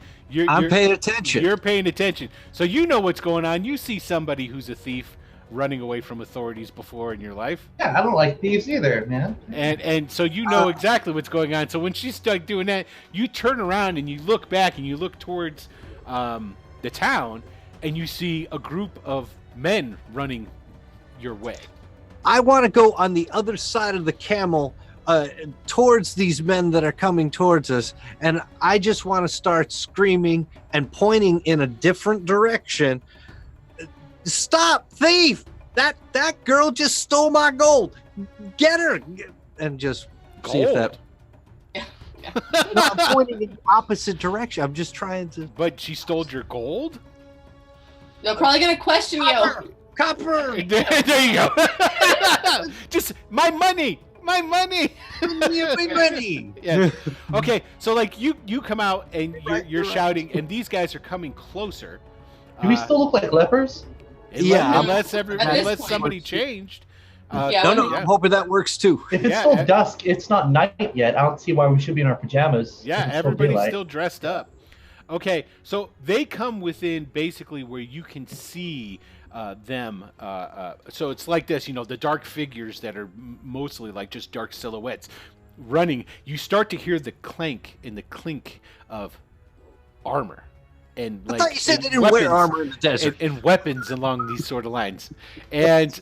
I'm paying attention. You're paying attention. So you know what's going on. You see somebody who's a thief running away from authorities before in your life. Yeah, I don't like thieves either, man. And so you know exactly what's going on. So when she's stuck doing that, you turn around and you look back and you look towards the town and you see a group of men running your way. I want to go on the other side of the camel towards these men that are coming towards us, and I just want to start screaming and pointing in a different direction. Stop, thief! That girl just stole my gold. Get her! And just see if that. No, I'm pointing in the opposite direction. I'm just trying to. But she stole your gold? They're probably gonna question you. Copper! There you go. Just my money. Everybody! Yeah. Okay, so like you come out and you're shouting, and these guys are coming closer. Do we still look like lepers? Yeah. Unless At this point. somebody changed. Yeah, No, yeah. I'm hoping that works too. If it's Yeah, still dusk, it's not night yet. I don't see why we should be in our pajamas. Yeah, It's still everybody's daylight. still dressed up. Okay, so they come within basically where you can see them. So it's like this, the dark figures that are mostly like just dark silhouettes running. You start to hear the clank and the clink of armor. And I like, thought you said and they didn't weapons, wear armor in the desert. and weapons along these sort of lines. And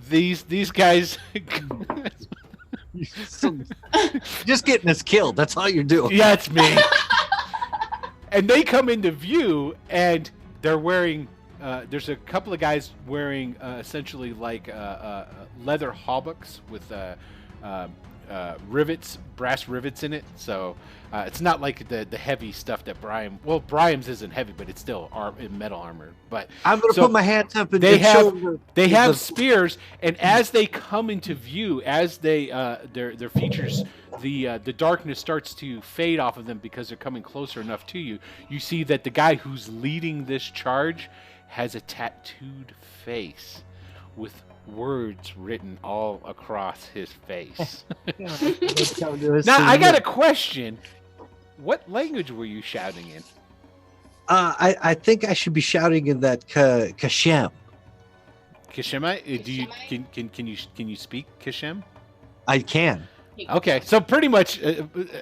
these guys. Just getting us killed. That's all you're doing. Yeah, it's me. And they come into view, and they're wearing. There's a couple of guys wearing essentially like leather hauberks with rivets, brass rivets in it. So it's not like the heavy stuff that Brian. Well, Brian's isn't heavy, but it's still metal armor. But I'm going to so put my hands up and they just show have them they have the- spears, and as they come into view, as they their features, the darkness starts to fade off of them because they're coming closer enough to you. You see that the guy who's leading this charge has a tattooed face with words written all across his face. Now I got a question. What language were you shouting in? I think I should be shouting in that Kashem. Kishema? Do you can you speak Kishem? I can. Okay, so pretty much,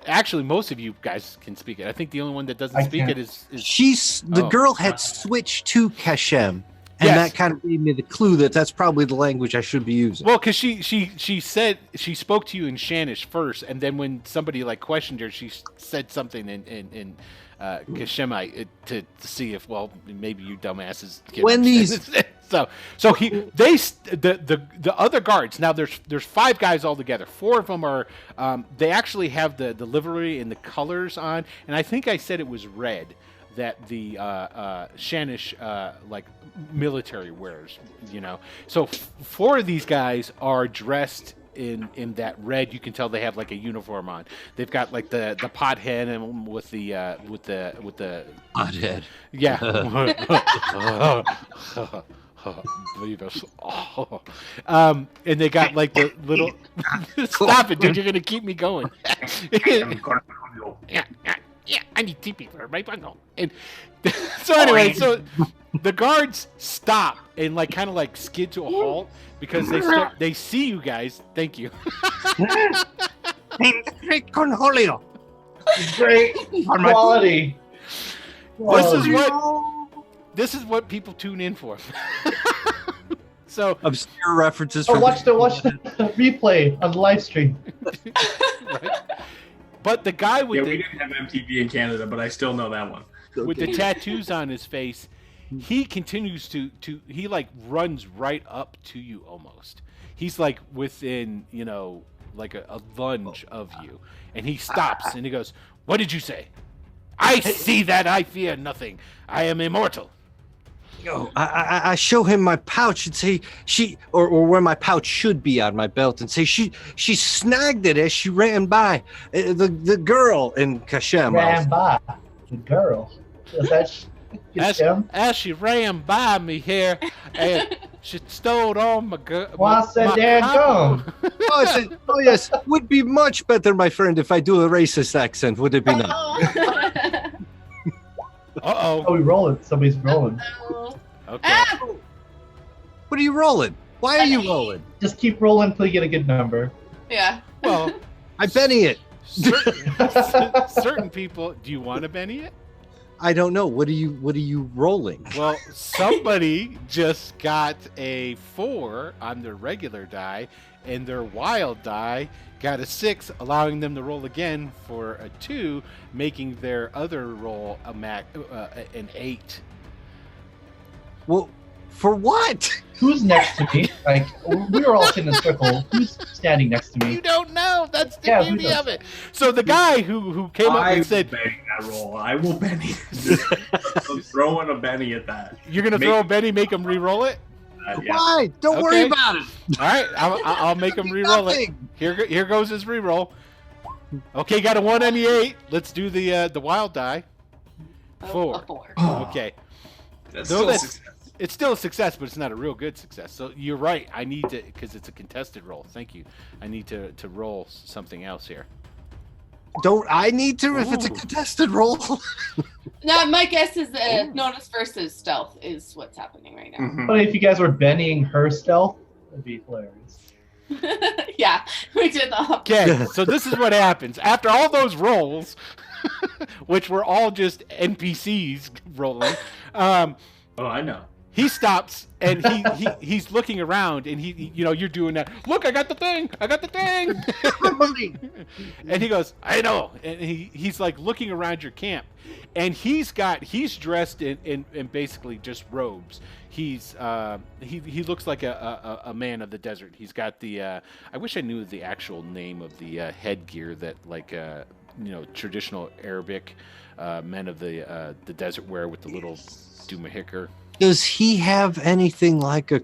actually, most of you guys can speak it. I think the only one that doesn't I speak can't. it is The Oh. girl had switched to Kashem, and Yes. that kind of gave me the clue that that's probably the language I should be using. well, because she said she spoke to you in Shanish first, and then when somebody like questioned her, she said something in Kashemite to see if maybe you dumbasses can When understand. so the other guards, now there's 5 guys all together. 4 of them are they actually have the livery and the colors on, and I think I said it was red that the Shanish like military wears, So 4 of these guys are dressed in that red. You can tell they have like a uniform on. They've got like the pot head and with the Hothead. yeah. Believe us. And they got like the little. Stop it, dude! You're gonna keep me going. Yeah, I need TP for my bundle. And so anyway, so the guards stop and like kind of like skid to a halt because they see you guys. Thank you. Cornholio. Great quality. This is what people tune in for. So Obscure references Or from watch the replay on the live stream. right? But the guy with Yeah, the we didn't have MTV in Canada, but I still know that one. with the tattoos on his face, he continues to he like runs right up to you almost. He's like within, like a lunge of you. And he stops and he goes, "What did you say?" "I see that I fear nothing. I am immortal." I show him my pouch and say or where my pouch should be on my belt and say she snagged it as she ran by. The girl in Kashem. Ran by the girl. Is that As she ran by me here, and She stole all my What's that damn gum? Oh, I said, oh, yes. Would be much better, my friend, if I do a racist accent. Would it be not? Uh-oh. Oh, we rolling. Somebody's rolling. Okay. Ah! What are you rolling? Why are you rolling? Just keep rolling until you get a good number. Yeah. Well, I Benny it. certain people. Do you want to Benny it? I don't know. What are you rolling? Well, somebody just got a 4 on their regular die, and their wild die got a 6, allowing them to roll again for a 2, making their other roll an 8. Well, for what? Who's next to me? Like, we were all sitting in a circle. Who's standing next to me? You don't know. That's the Yeah, who beauty knows? of it. So the guy who came up I'm and said, Benny that roll. I will Benny. I'm throwing a Benny at that. "You're gonna throw a Benny, make him re-roll it." Yeah. Why? Don't worry Okay. about it. All right, I'll make him re-roll it. Nothing. Here goes his re-roll. Okay, got a 1 on the 8. Let's do the wild die. A 4. 4. Okay. That's No, still that's- success. It's still a success, but it's not a real good success. So you're right. I need to, because it's a contested roll. Thank you. I need to roll something else here. Don't I need to if it's a Ooh. contested roll? No, my guess is notice versus stealth is what's happening right now. Mhm. But if you guys were bennying her stealth, that'd be hilarious. Yeah, we did the Okay, so this is what happens. After all those rolls, which were all just NPCs rolling, Oh, I know. he stops and he's looking around and he you're doing that. Look, I got the thing. And he goes, I know. And he's like looking around your camp, and he's dressed in basically just robes. He's he looks like a man of the desert. He's got the I wish I knew the actual name of the headgear that traditional Arabic men of the desert wear with the little Dumahikr. Does he have anything like a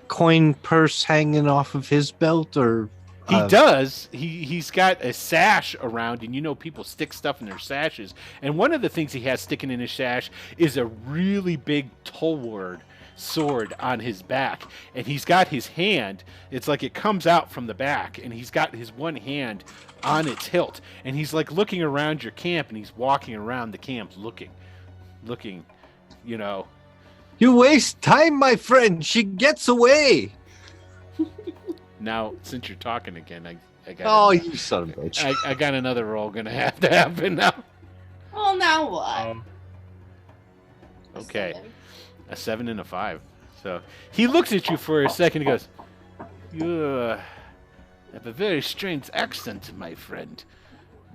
coin purse hanging off of his belt, or He does. He's got a sash around, and people stick stuff in their sashes. And one of the things he has sticking in his sash is a really big Tolward sword on his back. And he's got his hand, it's like it comes out from the back, and he's got his one hand on its hilt. And he's like looking around your camp, and he's walking around the camp looking. You waste time, my friend. She gets away. Now, since you're talking again, I got Oh, you son of a bitch. I got another roll gonna have to happen now. Well, now what? Um, Okay. A 7 and a 5. So he looks at you for a second and goes, "You have a very strange accent, my friend."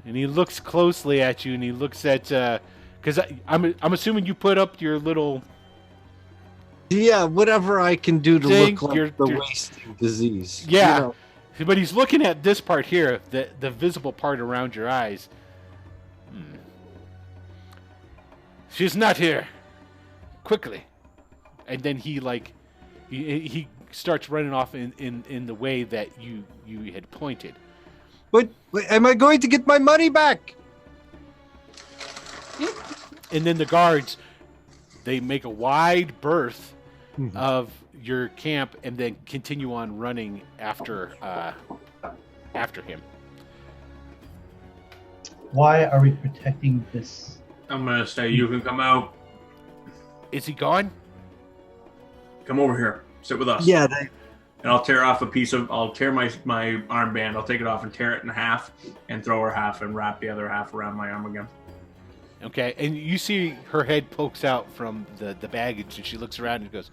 And he looks closely at you, and he looks at because I'm assuming you put up your little Yeah, whatever I can do to Thing, look like you're- the you're- wasting disease. Yeah. You know, but he's looking at this part here, the visible part around your eyes. She's not here. Quickly. And then he starts running off in the way that you had pointed. but am I going to get my money back? And then the guards, they make a wide berth of your camp and then continue on running after him. Why are we protecting this? I'm gonna say you can come out. Is he gone? Come over here. Sit with us. Yeah, And I'll tear off I'll tear my armband. I'll take it off and tear it in half and throw her half and wrap the other half around my arm again. Okay, and you see her head pokes out from the baggage, and she looks around and goes.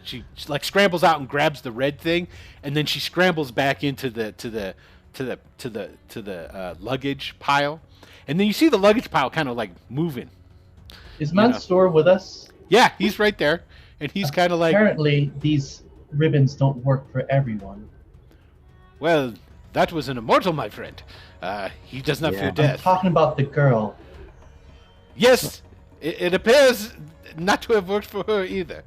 She like scrambles out and grabs the red thing, and then she scrambles back into the luggage pile, and then you see the luggage pile kind of like moving. Is Mansoor with us? Yeah, he's right there, and he's kind of like, Apparently, these ribbons don't work for everyone. well, that was an immortal, my friend. He does not fear Yeah. I'm death. talking about the girl. Yes, it appears not to have worked for her either.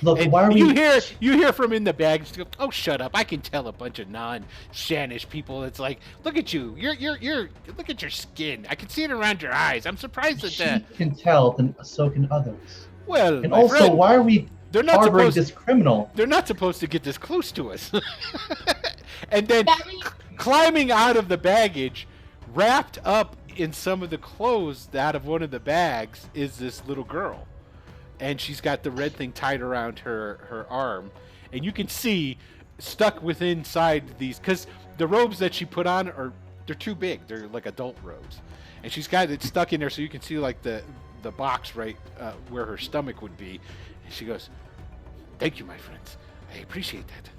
Look, And why are we? you hear from in the bag, she goes, "Oh, shut up! I can tell a bunch of non-Shanish people. It's like, look at you. You're look at your skin. I can see it around your eyes. I'm surprised She at that. can tell, then so can others. Well, And my also, friend, why are we They're not harboring supposed. this criminal. They're not supposed to get this close to us. And then That means climbing out of the baggage, wrapped up in some of the clothes out of one of the bags, is this little girl, and she's got the red thing tied around her arm, and you can see stuck within inside these, because the robes that she put on they're too big. They're like adult robes, and she's got it stuck in there, so you can see like the box right where her stomach would be. And she goes, "Thank you, my friends. I appreciate that."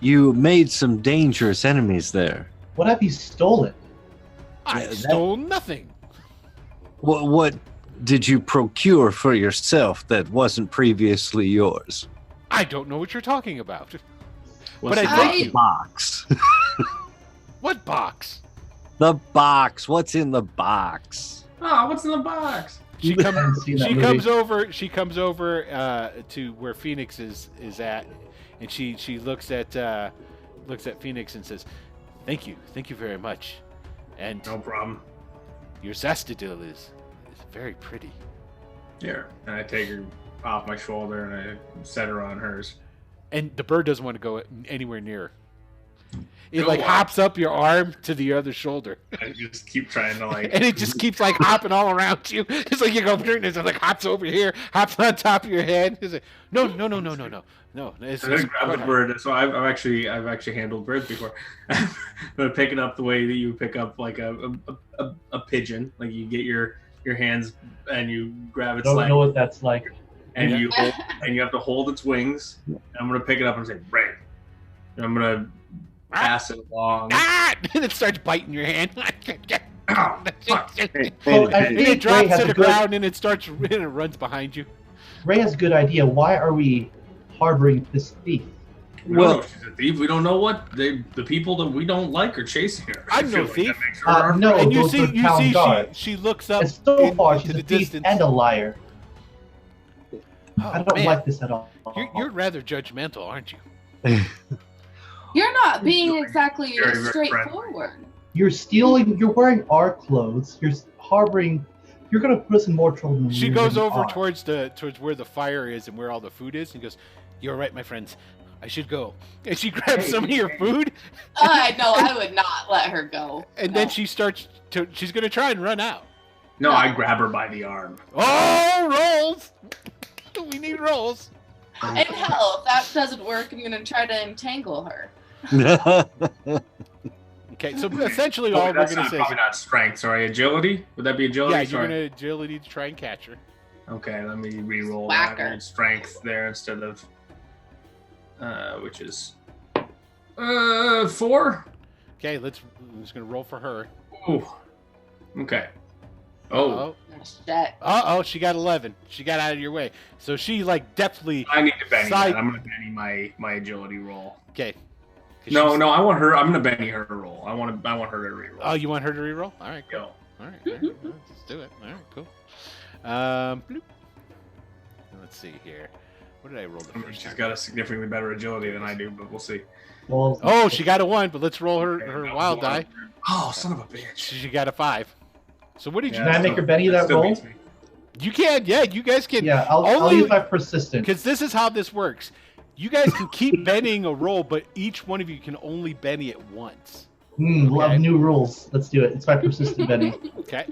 You made some dangerous enemies there. What have you stolen? I Yeah, that- stole nothing. What did you procure for yourself that wasn't previously yours? I don't know what you're talking about. What's But I the- thank The you. box. What box? The box. What's in the box? Oh, what's in the box? She I haven't seen that She movie. comes over. She comes over to where Phoenix is at, and she looks at Phoenix and says, thank you very much, and No problem. your Zastadil is very pretty." Here, and I take her off my shoulder and I set her on hers. And the bird doesn't want to go anywhere near her. It No, like why? hops up your arm to the other shoulder, I just keep trying to like. and it just keeps like hopping all around you. It's like you go, it like hops over here, hops on top of your head. It's like, no. It's, And then it's grab the quite bird. So I've actually handled birds before. But pick it up the way that you pick up like a pigeon. Like you get your hands and you grab its Don't leg know what that's like. and Yeah. you hold, and you have to hold its wings. And I'm gonna pick it up and say "Ray," and I'm gonna pass it along. Ah! And it starts biting your hand. Ow, fuck. Well, I And it think Ray drops has to a the good, ground and it runs behind you. Ray has a good idea. Why are we harboring this thief? We don't know if she's a thief. We don't know what the people that we don't like are chasing her. I'm I no feel like thief. that makes her our No, And you those see, are town guards. she looks up And so far, into she's the a thief distance. and a liar. Oh, I don't man. like this at all. You're rather judgmental, aren't you? you're not being Very, exactly very straightforward. You're stealing. You're wearing our clothes. You're harboring. You're gonna put us in more trouble. Than She we goes already over are. towards where the fire is and where all the food is, and goes, "You're right, my friends. I should go." And she grabs some of your food, No, I would not let her go. and No. then she's gonna try and run out. No, I grab her by the arm. Oh, rolls! We need rolls. And hell, if that doesn't work, I'm gonna try to entangle her. Okay, so essentially Oh, all we're that's gonna not, say is, probably not strength. Sorry, agility. Would that be agility? yeah, you're Sorry. gonna agility to try and catch her. Okay, let me re-roll Whack that. her. And strength there instead of, which is, 4. Okay, I'm just gonna roll for her. Ooh. Okay. Oh, Oh, Shit. she got 11. She got out of your way, so she like deftly. I need to Benny Side- that. I'm gonna Benny my agility roll. Okay. 'Cause No, she's- no, I want her. I'm gonna Benny her roll. I want her to re-roll. Oh, you want her to reroll? All right, cool. Go. All right, let's do it. All right, cool. Bloop. Let's see here. What did I roll the I mean, first she's time? got a significantly better agility than I do, but we'll see. Well, Oh, she got a 1, but let's roll Okay, her that was wild one. die. Oh, son of a bitch. She got a 5. So what did Can I so- make her Benny that still roll? beats me. you can? Yeah, you guys can. yeah, I'll only- use my persistence. Because this is how this works. You guys can keep Bennying a roll, but each one of you can only Benny it once. Mm, Okay. Love new rules. Let's do it. It's my persistent Benny. Okay.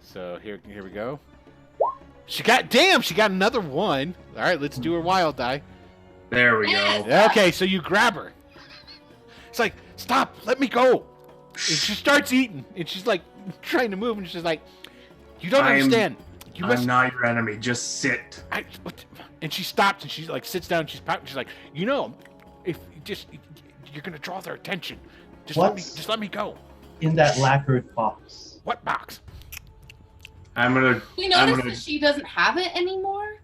So here we go. She got another 1. All right, let's do her wild die. There we Yes. go. Okay, so you grab her. It's like, stop, let me go. And she starts eating, and she's like trying to move, and she's like, you don't I'm- understand. You I'm must. not your enemy. Just sit. And she stops, and she like sits down, and she's pouting. She's like, you know, if you're gonna draw their attention. Just let me go. In that lacquered box. What box? I'm gonna. We I'm noticed gonna. that she doesn't have it anymore.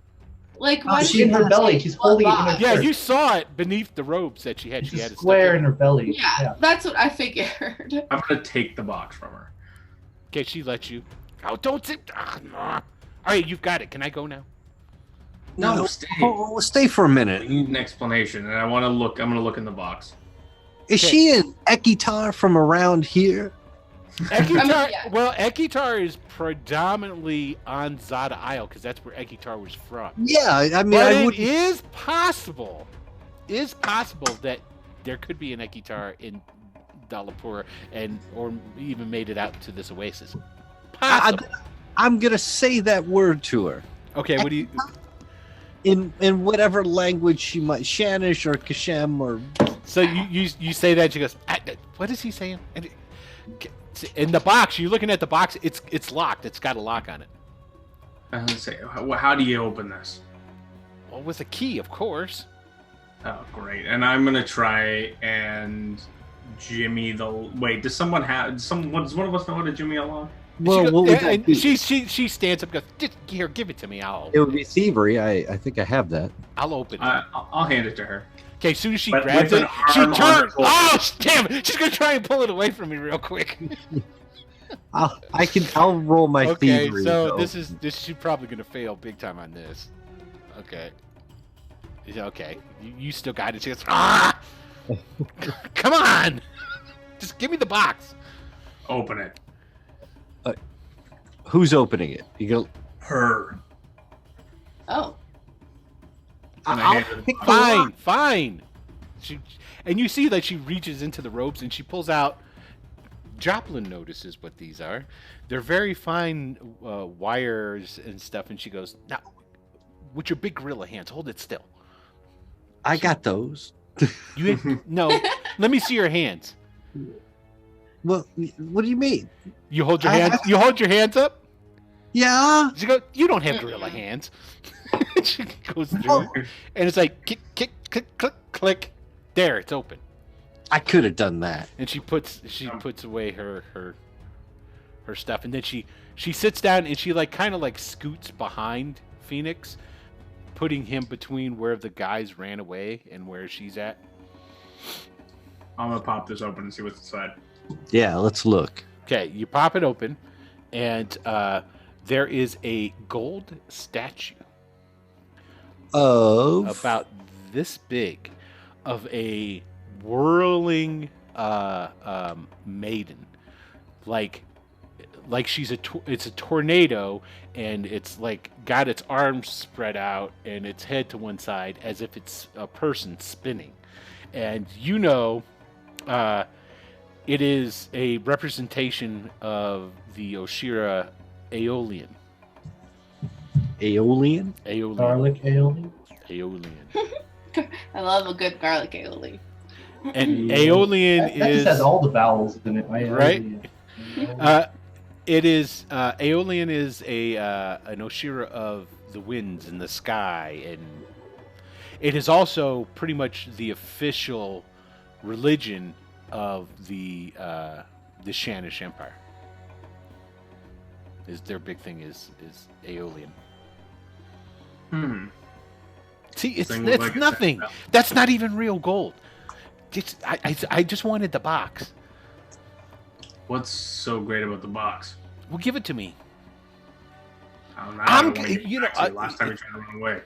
Like, why She's did in you her not belly. say She's what holding it in her box? Yeah, Sure. you saw it beneath the robes that she had. It's She a had it stuck square in. in her belly. Yeah, that's what I figured. I'm gonna take the box from her. Okay, she lets you. Oh, don't sit. No. All right, you've got it. Can I go now? No, stay. Oh, stay for a I minute. need an explanation, and I want to look. I'm gonna look in the box. Is Okay. she an Ekitar from around here? Ekitar, yeah. well, Ekitar is predominantly on Zada Isle because that's where Ekitar was from. Yeah, I mean, But I it would. is possible that there could be an Ekitar in Dalapur or even made it out to this oasis. Possible. I'm gonna say that word to her Okay, what do you? in whatever language she might, Shanish or Kashem or. So you say that, she goes, what is he saying? And in the box, you're looking at the box. It's locked. It's got a lock on it. Let's say, how do you open this? Well, with a key, of course. Oh, great! And I'm gonna try and jimmy the. Wait, does someone have? Does one of us know how to jimmy a lock? Well, she what would that and be? she stands up, and goes, here, give it to me. It would be thievery. I think I have that. I'll open it. I'll hand it to her. Okay, as soon as she But grabs with it, an she arm on turns. her shoulder. Oh, damn! She's gonna try and pull it away from me real quick. I'll roll my Okay, thievery. so though. she's probably gonna fail big time on this. Okay. Yeah, okay, you still got it. She goes, come on, just give me the box. Open it. Who's opening it? You go. Her. Oh. And I I'll hand her the pick the box. lock. Fine. And you see that she reaches into the robes and she pulls out. Joplin notices what these are. They're very fine wires and stuff. And she goes, now, with your big gorilla hands, hold it still. I got those. No, let me see your hands. Well, what do you mean? You hold your I hands. have- You hold your hands up. Yeah. She goes, you don't have gorilla hands. She goes through, Oh. and it's like kick, kick, click, click, click. There, it's open. I could have done that. And she puts away her stuff, and then she sits down and she kind of scoots behind Phoenix, putting him between where the guys ran away and where she's at. I'm gonna pop this open and see what's inside. Yeah, let's look. Okay, you pop it open, and there is a gold statue Of about this big of a whirling maiden, like she's it's a tornado, and it's got its arms spread out and its head to one side as if it's a person spinning, and it is a representation of the Oshira Aeolian. Aeolian. Garlic aioli. Aeolian. I love a good garlic aioli. And Aeolian That is just has all the vowels in it. Right? It is Aeolian is an Oshira of the winds and the sky, and it is also pretty much the official religion of the Shanish Empire. Is their big thing is Aeolian. See, it's Thing looks like it's nothing. That's not even real gold. I just wanted the box. What's so great about the box? Well, give it to me. I don't know. Last time you tried to run away.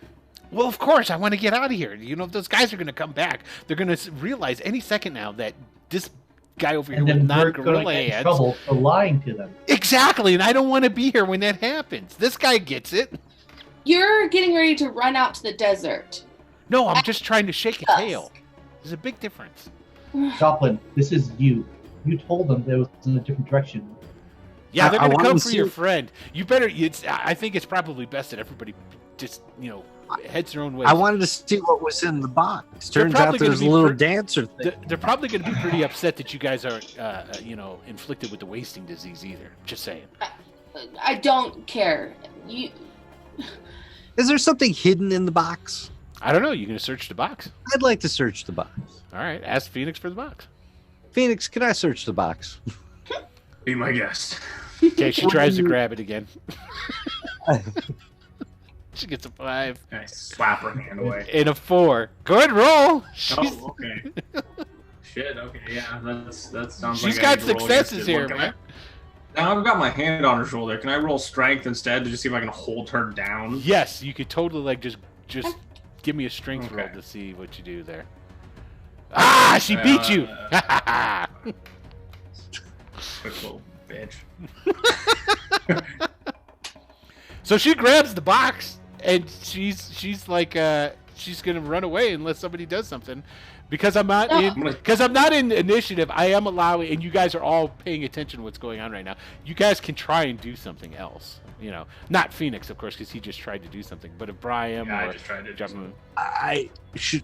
Well, of course, I want to get out of here. Those guys are going to come back. They're going to realize any second now that this guy over here And with then we're going to non-gorilla get in hands. trouble for lying to them. Exactly, and I don't want to be here when that happens. This guy gets it. You're getting ready to run out to the desert. No, I'm just trying to shake a tail. There's a big difference. Joplin, this is you. You told them it was in a different direction. Yeah, they're going to want come to for see- your friend. You better. I think it's probably best that everybody just heads their own way. I wanted to see what was in the box. They're Turns probably out gonna there's a be little per- dancer thing. They're probably going to be pretty upset that you guys are, inflicted with the wasting disease either. Just saying. I don't care. You. Is there something hidden in the box? I don't know. You going to search the box? I'd like to search the box. All right. Ask Phoenix for the box. Phoenix, can I search the box? Be my guest. Okay, she tries to grab it again. She gets a 5 And I slap her hand away. and a 4. Good roll. She's, Oh, okay. Shit. Okay. Yeah. That sounds. she's like I got need to roll against successes it. here, What can man. Now I've got my hand on her shoulder. Can I roll strength instead to just see if I can hold her down? Yes, you could totally just give me a strength roll Okay. to see what you do there. Ah, she beat you. Quick little Bitch. So she grabs the box and she's like she's gonna run away unless somebody does something. Because I'm not in initiative, I am allowing, and you guys are all paying attention to what's going on right now. You guys can try and do something else. You know, not Phoenix, of course, because he just tried to do something. But if Brian Yeah, I or just tried to do Justin, I should.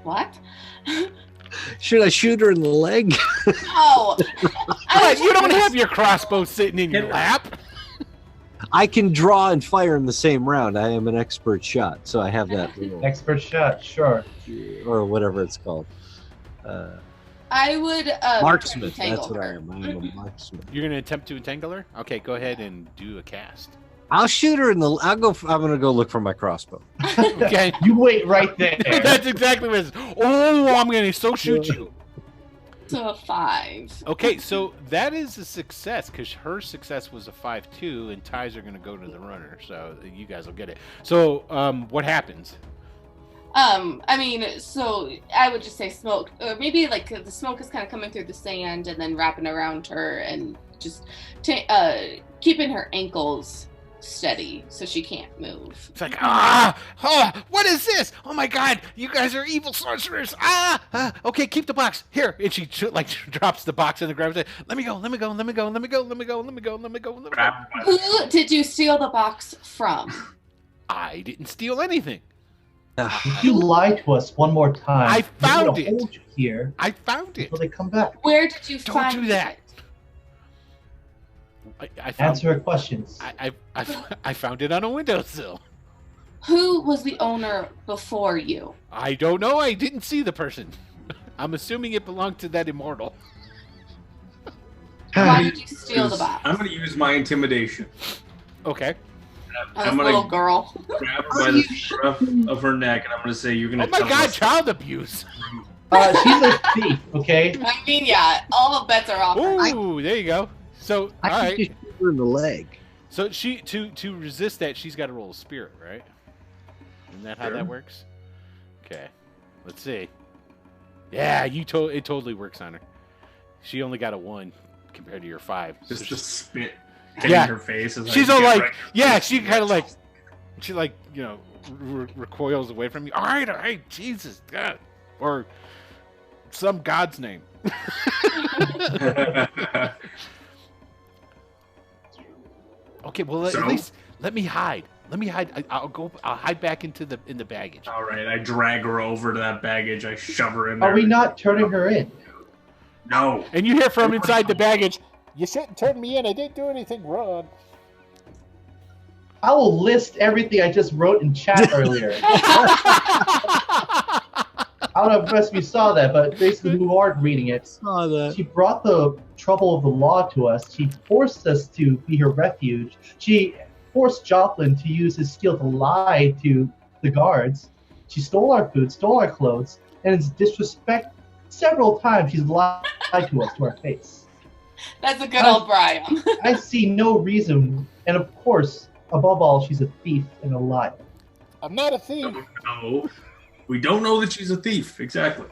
What? Should I shoot her in the leg? Oh, What, you don't have your crossbow sitting in your lap. I can draw and fire in the same round. I am an expert shot, so I have that little, Expert shot, sure. or whatever it's called. I would Marksman. entangle That's what I her. am. I am a marksman. You're gonna attempt to entangle her? Okay, go ahead and do a cast. I'll shoot her in the. I'm gonna go look for my crossbow. Okay. You wait right there. That's exactly what it is. Oh, I'm gonna so shoot you. So a 5. Okay, so that is a success because her success was a 5-2, and ties are going to go to the runner. So you guys will get it. So what happens? I mean, so I would just say smoke, or maybe like the smoke is kind of coming through the sand and then wrapping around her and just keeping her ankles steady so she can't move. It's like, what is this? Oh my God, you guys are evil sorcerers. Okay, keep the box here. And she drops the box on the ground and says, let me go. Who did you steal the box from? I didn't steal anything. If you lie to us one more time, I found we're gonna it. hold you here I found it. until they come back. Where did you Don't find do that. it? I found, Answer her questions. I found it on a windowsill. Who was the owner before you? I don't know. I didn't see the person. I'm assuming it belonged to that immortal. Why did you steal the box? I'm going to use my intimidation. Okay. Oh, this I'm little going to girl. grab her by the scruff of her neck, and I'm going to say, "You're going Oh to." my God, child abuse. She's a thief, okay? I mean, yeah, all bets are off. Ooh, there you go. So, all I can right. just shoot her in the leg. So she to resist that, she's got to roll a spirit, right? Isn't that how Sure. that works? Okay. Let's see. Yeah, it totally works on her. She only got a 1 compared to your 5. So Just she- to spit Yeah. in her face. As she's I all get like, right- yeah, she kind of like, she like, you know, recoils away from you. All right, Jesus, God, or some God's name. Okay, well So? at least let me hide. Let me hide. I'll hide back into the baggage. All right, I drag her over to that baggage. I shove her in there. Are we not turning her in? No. And you hear from inside the baggage, "You shouldn't turn me in. I didn't do anything wrong." I will list everything I just wrote in chat earlier. I don't know if the rest of you saw that, but basically who aren't reading it. Saw that. She brought the trouble of the law to us. She forced us to be her refuge. She forced Joplin to use his skill to lie to the guards. She stole our food, stole our clothes, and in disrespect, several times she's lied to us to our face. That's a good old Brian. I see no reason, and of course, above all, she's a thief and a liar. I'm not a thief. No. We don't know that she's a thief. Exactly.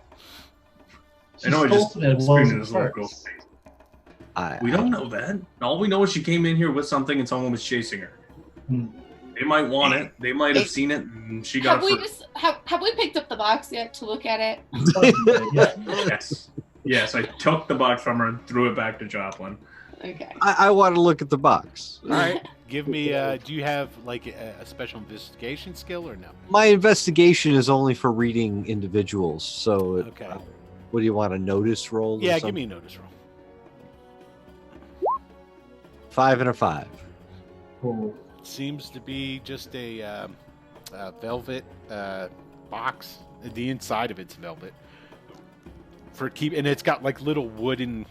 She I know I stole just something that screamed wasn't in his little hers. face. We don't know that. All we know is she came in here with something and someone was chasing her. Hmm. They might want it. They might have seen it and she got Have it we first. have we picked up the box yet to look at it? Yeah. Yes. Yes, I took the box from her and threw it back to Joplin. Okay. I want to look at the box. All right, give me. Do you have like a special investigation skill or no? My investigation is only for reading individuals. So, Okay. What do you want, a notice roll? or Yeah, something? give me a notice roll. 5 and a 5. Cool. Seems to be just a velvet box. The inside of it's velvet. And it's got like little wooden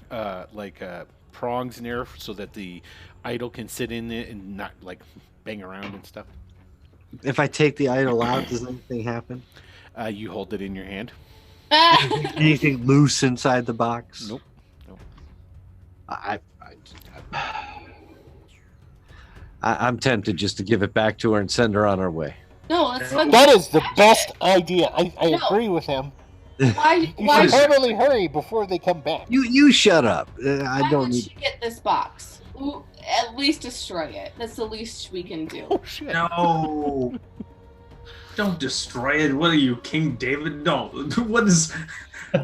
prongs in there so that the idol can sit in it and not like bang around and stuff. If I take the idol out, does anything happen? You hold it in your hand. Anything loose inside the box? Nope. Nope. I'm tempted just to give it back to her and send her on her way. No, let's fucking That is the best idea. I No. agree with him. Why You should should, totally hurry before they come back. You shut up. I why don't would need. she get this box? Ooh, at least destroy it. That's the least we can do. Oh shit! No. Don't destroy it. What are you, King David? No. What is?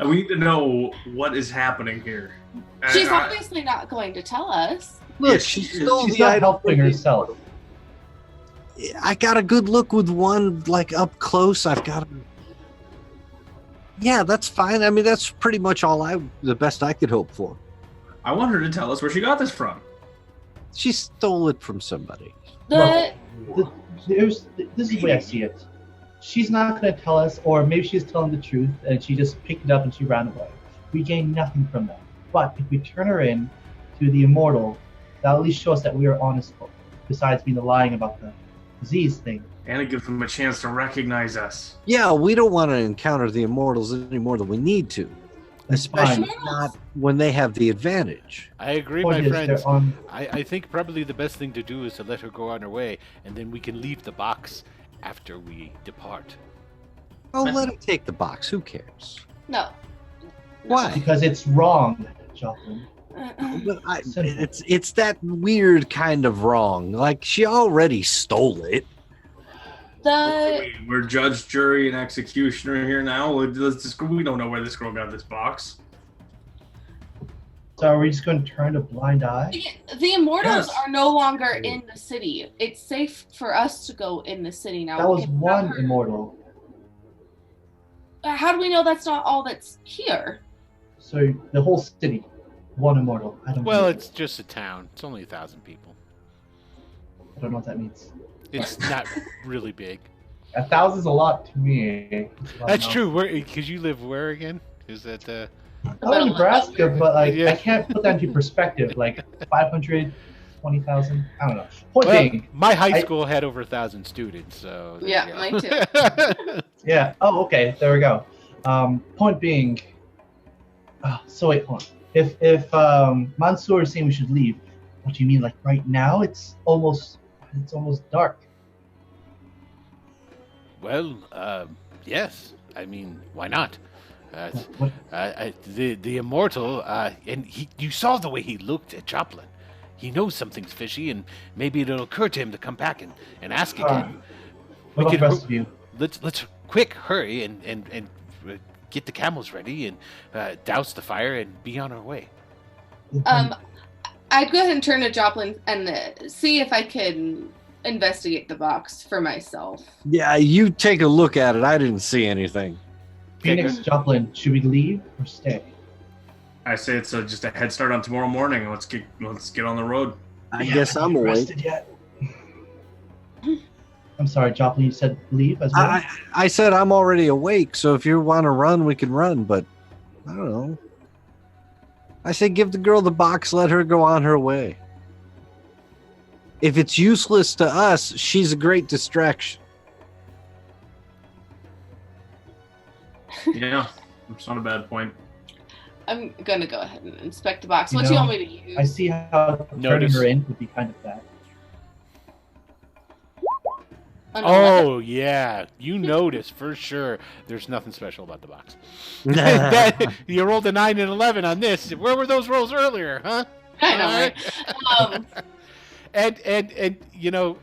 We need to know what is happening here. She's obviously not going to tell us. Look, Yes, she she- stole She's the not item helping from me. herself. I got a good look with one, like up close. I've got. Yeah, that's fine. I mean, that's pretty much the best I could hope for. I want her to tell us where she got this from. She stole it from somebody. The This is the way I see it. She's not going to tell us, or maybe she's telling the truth and she just picked it up and she ran away. We gain nothing from that. But if we turn her in to the immortal, that'll at least show us that we are honest folk, besides being the lying about the disease thing. And it gives them a chance to recognize us. Yeah, we don't want to encounter the immortals any more than we need to, especially fine. not when they have the advantage. I agree, my Point is, friends. they're on. I think probably the best thing to do is to let her go on her way, and then we can leave the box after we depart. Oh, let him take the box. Who cares? no. Why? Because it's wrong, Jocelyn. But Simple. it's that weird kind of wrong. Like she already stole it. The We're judge, jury, and executioner here now. We don't know where this girl got this box. So are we just going to turn a blind eye? the immortals Yes. are no longer in the city. It's safe for us to go in the city now. That We was can one have her- immortal. How do we know that's not all that's here? So the whole city, one immortal. I don't. Well, know. it's just a town. It's only 1,000 people. I don't know what that means. It's not really big. 1,000's a lot to me. It's a lot That's of true. Where? Because you live where again? Is that I'm in Nebraska, but like Yeah. I can't put that into perspective. Like 520,000. I don't know. Point Well, being, my high I- school had over 1,000 students, so there Yeah, you mine go. yeah. Oh, okay. There we go. Point being. So wait, hold on. If Mansoor is saying we should leave, what do you mean? Like right now? It's almost dark. Well, yes. I mean, why not? What? The immortal, and you saw the way he looked at Joplin. He knows something's fishy, and maybe it'll occur to him to come back and ask again. What about could the rest of you? Let's quick hurry and get the camels ready and douse the fire and be on our way. I'd go ahead and turn to Joplin and see if I can investigate the box for myself. Yeah, you take a look at it. I didn't see anything. Phoenix, Joplin, should we leave or stay? I say it's just a head start on tomorrow morning. Let's get on the road. I Yeah, guess we I'm haven't awake. rested yet. I'm sorry, Joplin. You said leave as well. I said I'm already awake, so if you want to run, we can run. But I don't know. I say give the girl the box, let her go on her way. If it's useless to us, she's a great distraction. Yeah, it's not a bad point. I'm gonna go ahead and inspect the box. You What do you know, want me to use? I see how turning Notice. her in would be kind of bad. An 11. Oh yeah, you notice for sure. There's nothing special about the box. That- you rolled a 9 and 11 on this. Where were those rolls earlier, huh? I know, All right? And you know,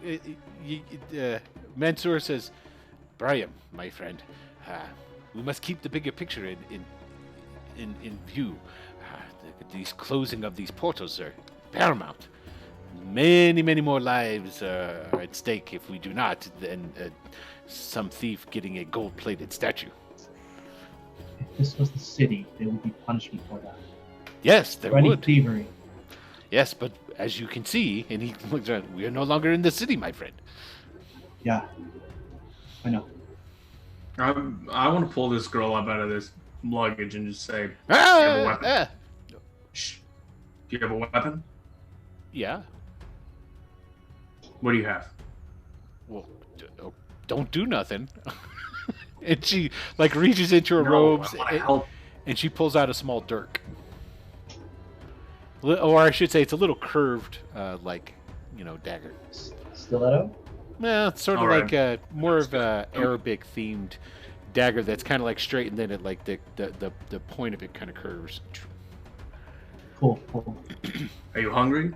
Mansoor says, Brian, my friend, we must keep the bigger picture in view. These closing of these portals are paramount. Many more lives are at stake if we do not than some thief getting a gold-plated statue. If this was the city, there would be punishment for that. Yes, there For any would. thievery. Yes, but as you can see, and he looks around, we are no longer in the city, my friend. Yeah, I know. I want to pull this girl up out of this luggage and just say, have a weapon? "Shh, do you have a weapon? Yeah. What do you have?" Well, don't do nothing. And she like reaches into her No, robes I want to help. and she pulls out a small dirk. Or I should say, it's a little curved, dagger. Stiletto? Well, it's sort of All right. like more of a Arabic themed dagger that's kind of like straight, and then it like the point of it kind of curves. Cool. Are you hungry?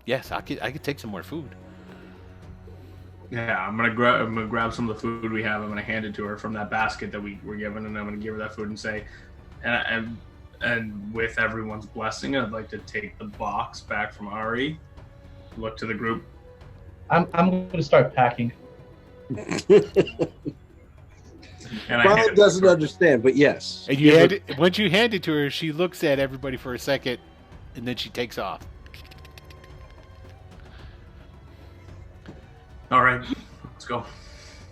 Yes, I could take some more food. Yeah, I'm gonna grab some of the food we have. I'm gonna hand it to her from that basket that we were given, and I'm gonna give her that food and say, and with everyone's blessing, I'd like to take the box back from Ari. Look to the group. I'm going to start packing. And I Brian hand it doesn't to her. understand, but yes. And you hand it, once you hand it to her, she looks at everybody for a second, and then she takes off. All right, let's go.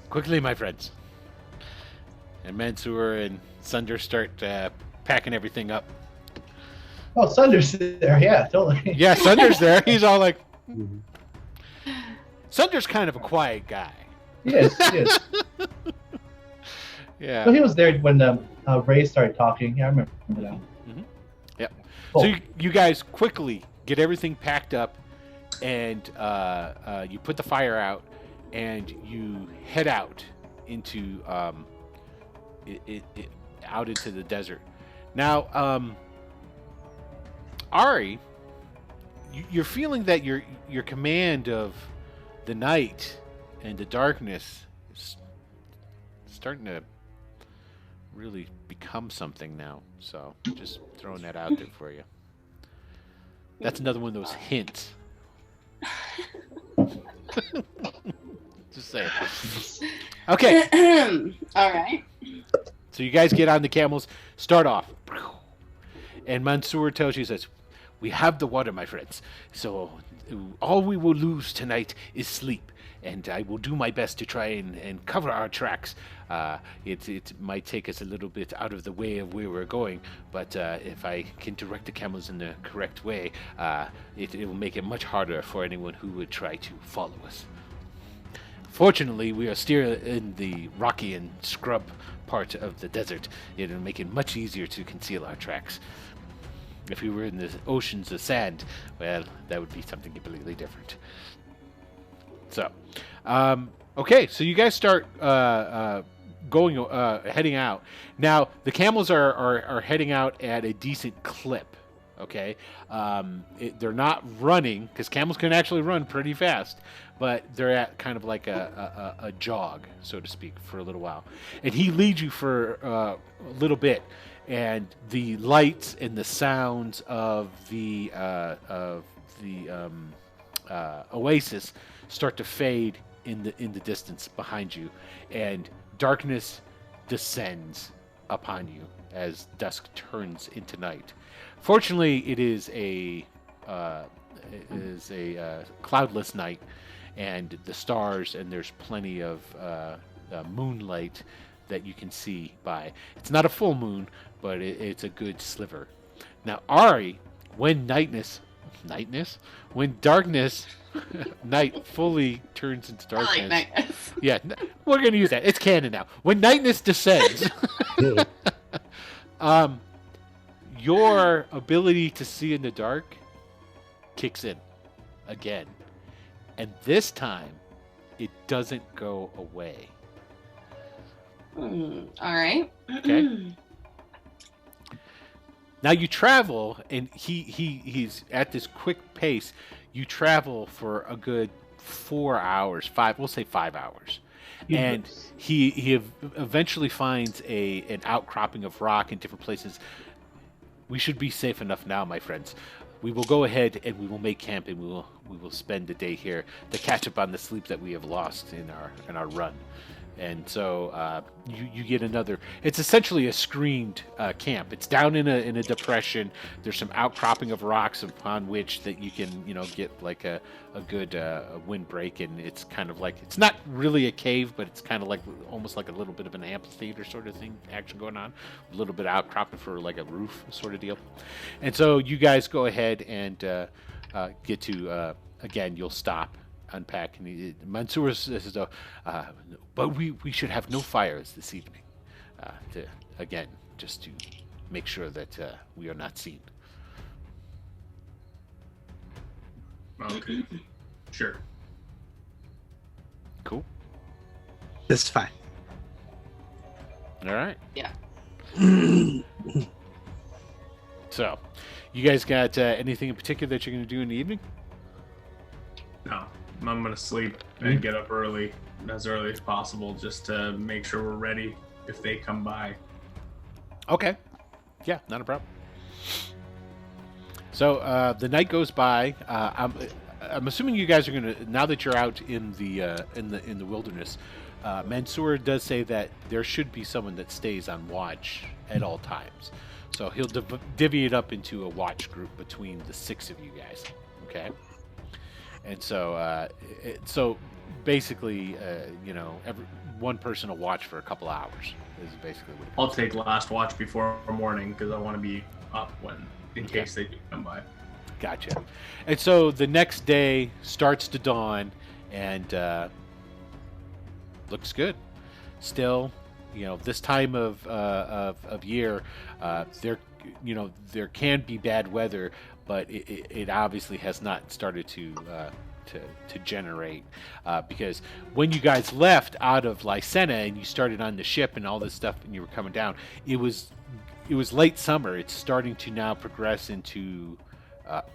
Quickly, my friends. And Mansoor and Sunder start packing everything up. Oh, Sunder's there. Yeah, totally. Yeah, Sunder's there. He's all like... Sunder's kind of a quiet guy. He is. Yeah. So he was there when Ray started talking. Yeah, I remember that. Yep. Cool. So you guys quickly get everything packed up, and you put the fire out, and you head out into out into the desert. Now, Ari, you're feeling that your command of the night and the darkness is starting to really become something now. So just throwing that out there for you. That's another one of those hints. Just saying. Okay. All right. So you guys get on the camels, start off. And Mansoor tells you, says, we have the water, my friends. So all we will lose tonight is sleep. And I will do my best to try and cover our tracks. It might take us a little bit out of the way of where we're going, but if I can direct the camels in the correct way, it will make it much harder for anyone who would try to follow us. Fortunately, we are still in the rocky and scrub part of the desert. It'll make it much easier to conceal our tracks. If we were in the oceans of sand, well, that would be something completely different. So, okay, so you guys start heading out. Now, the camels are heading out at a decent clip. Okay, they're not running because camels can actually run pretty fast, but they're at kind of like a jog, so to speak, for a little while. And he leads you for a little bit, and the lights and the sounds of the oasis start to fade in the distance behind you, and darkness descends upon you as dusk turns into night. Fortunately, it is a cloudless night, and the stars, and there's plenty of moonlight that you can see by. It's not a full moon, but it's a good sliver. Now, Ari, when darkness, night fully turns into darkness. I like nightness. Yeah, we're gonna use that. It's canon now. When nightness descends, your ability to see in the dark kicks in again, and this time it doesn't go away. All right. Okay. Now you travel, and he's at this quick pace. You travel for a good 4 hours, we'll say 5 hours. And he eventually finds an outcropping of rock in different places. We should be safe enough now, my friends. We will go ahead and we will make camp, and we will spend the day here to catch up on the sleep that we have lost in our run. And so you get another. It's essentially a screened camp. It's down in a depression. There's some outcropping of rocks upon which that you can get like a good windbreak, and it's kind of like, it's not really a cave, but it's kind of like almost like a little bit of an amphitheater sort of thing action going on. A little bit of outcropping for like a roof sort of deal. And so you guys go ahead and get to again. You'll stop. Unpack, and Mansoor says, but we should have no fires this evening, just to make sure that we are not seen. Okay. Sure. Cool. That's fine. All right. Yeah. So, you guys got anything in particular that you're going to do in the evening? No, I'm gonna sleep and get up early as possible, just to make sure we're ready if they come by. Okay. Yeah, not a problem. So the night goes by. I'm assuming you guys are gonna, now that you're out in the wilderness. Mansoor does say that there should be someone that stays on watch at all times. So he'll divvy it up into a watch group between the 6 of you guys. Okay. And so so basically, every one person will watch for a couple hours. Is basically what. I'll take last watch before morning because I want to be up in case they do come by. Gotcha. And so the next day starts to dawn, and looks good. Still, this time of year, there can be bad weather, but it obviously has not started to generate, because when you guys left out of Lycena and you started on the ship and all this stuff and you were coming down, it was late summer. It's starting to now progress into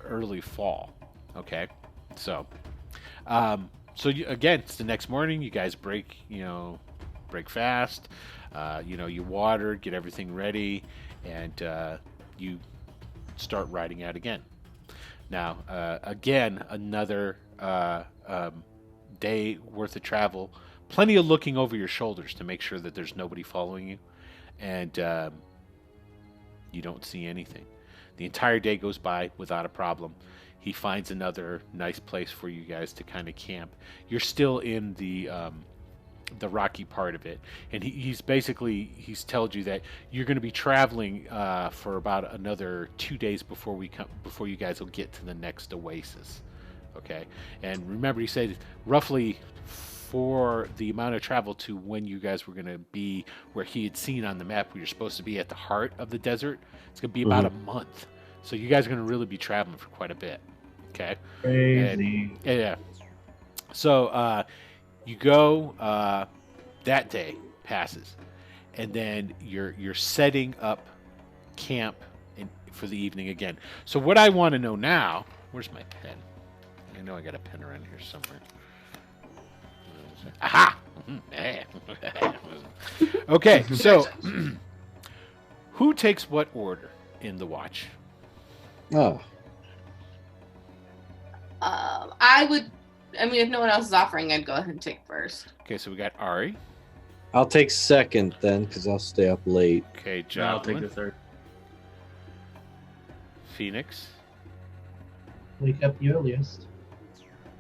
early fall. Okay, so again, it's the next morning. You guys break fast. You water, get everything ready, and you start riding out again. Now, again, another day worth of travel. Plenty of looking over your shoulders to make sure that there's nobody following you, and you don't see anything. The entire day goes by without a problem. He finds another nice place for you guys to kind of camp. You're still in the rocky part of it, and he's told you that you're going to be traveling for about another 2 days before you guys will get to the next oasis. Okay, and remember, he said roughly for the amount of travel to when you guys were going to be where he had seen on the map where you're supposed to be at the heart of the desert, it's going to be about a month. So you guys are going to really be traveling for quite a bit. Okay, Crazy. Yeah. So you go, that day passes, and then you're setting up camp for the evening again. So what I want to know now, where's my pen? I know I got a pen around here somewhere. Aha! Okay, so who takes what order in the watch? Oh, if no one else is offering, I'd go ahead and take first. Okay, so we got Ari. I'll take second then, because I'll stay up late. Okay, No, I'll take Joplin. the third. Phoenix. Wake up the earliest.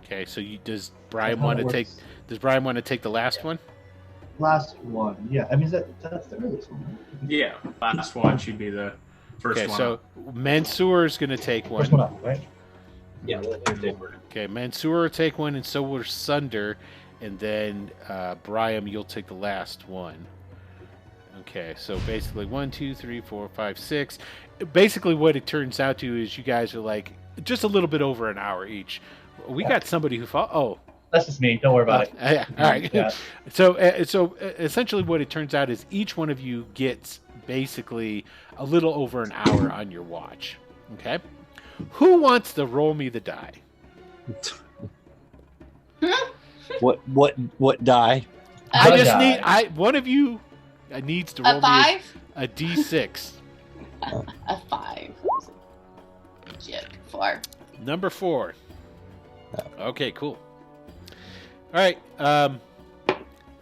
Okay, so does Brian That's how want it to take? works. Does Brian want to take the last one? Last one. Yeah, that's the earliest one. Right? Yeah, last watch should be the first Okay, one. so Mansoor is going to take First one one. up, right? Yeah, Okay, Mansoor will take one, and so will Sunder, and then Brian, you'll take the last one. Okay, so basically 1, 2, 3, 4, 5, 6. Basically, what it turns out to is you guys are like just a little bit over an hour each. We got somebody who fought. Oh, That's just me. Don't worry about it. yeah. All right. Yeah. So essentially, what it turns out is each one of you gets basically a little over an hour on your watch. Okay. Who wants to roll me the die? What die? I One just die. need one of you needs to roll A 5? me a d6. A 5. Legit. 4. Number 4. Okay, cool. All right,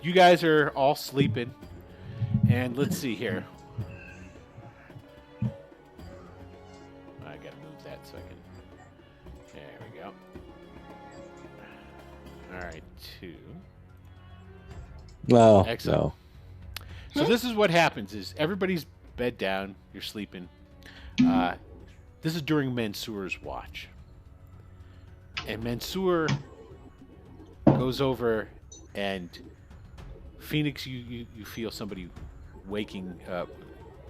you guys are all sleeping, and let's see here. I gotta move that so I can. There we go. All right, 2. Well, Excellent. no. So this is what happens: is everybody's bed down, you're sleeping. This is during Mansoor's watch, and Mansoor goes over, and Phoenix, you feel somebody waking up,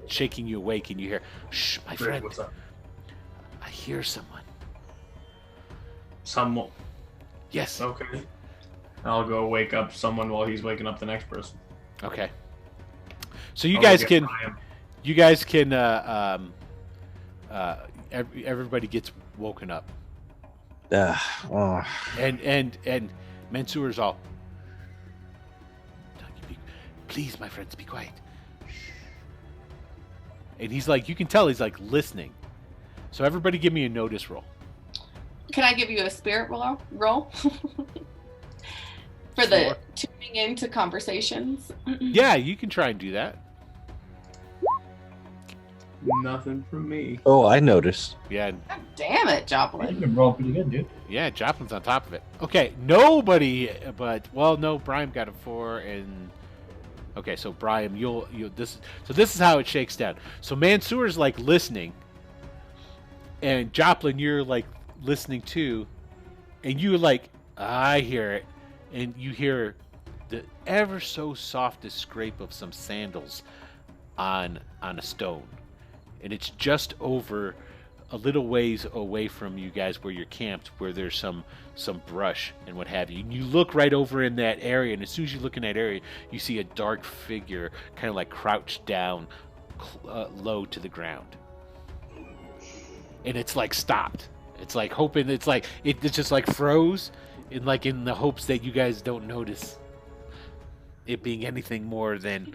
shaking you awake, and you hear, "Shh, my Rick, friend, what's up? I hear someone." Someone. Yes. Okay. I'll go wake up someone while he's waking up the next person. Okay. So you I'll guys get can, Ryan. everybody gets woken up, Oh. and Mansoor's all, please, my friends, be quiet. And he's like, you can tell he's like listening. So everybody give me a notice roll. Can I give you a spirit roll? For the Sure. tuning into conversations? Yeah, you can try and do that. Nothing from me. Oh, I noticed. Yeah, God damn it, You've Joplin. been rolling pretty good, dude. yeah, Joplin's on top of it. Okay, nobody, but well, no, Brian got a 4, and okay, so Brian, you'll this. So this is how it shakes down. So Mansoor's like listening, and Joplin, you're like listening too, and you like, I hear it, and you hear the ever so softest scrape of some sandals on a stone, and it's just over a little ways away from you guys where you're camped, where there's some brush and what have you. And you look right over in that area, and as soon as you look in that area, you see a dark figure kind of like crouched down low to the ground, and it's like stopped. It's like hoping it's like it's just like froze, in the hopes that you guys don't notice it being anything more than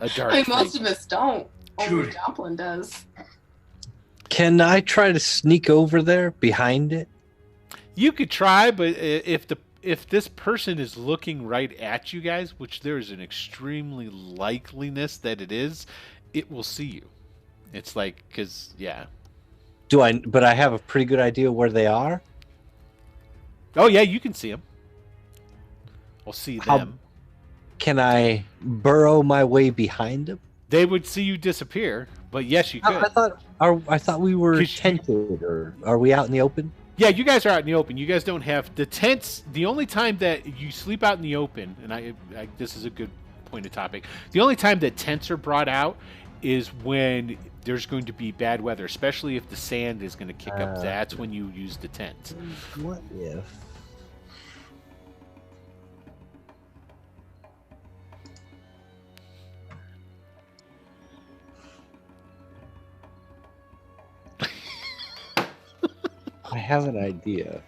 a dark I mean, most thing. of us don't. Only Dude. Joplin does. Can I try to sneak over there behind it? You could try, but if this person is looking right at you guys, which there is an extremely likeliness that it is, it will see you. It's like, because yeah. But I have a pretty good idea where they are. Oh yeah, you can see them. I'll see How- them. Can I burrow my way behind them? They would see you disappear, but yes, you could. I thought we were 'Cause you- tented, or are we out in the open? Yeah, you guys are out in the open. You guys don't have the tents. The only time that you sleep out in the open, and I this is a good point of topic. The only time that tents are brought out is when there's going to be bad weather, especially if the sand is going to kick up. That's when you use the tent. What if? I have an idea.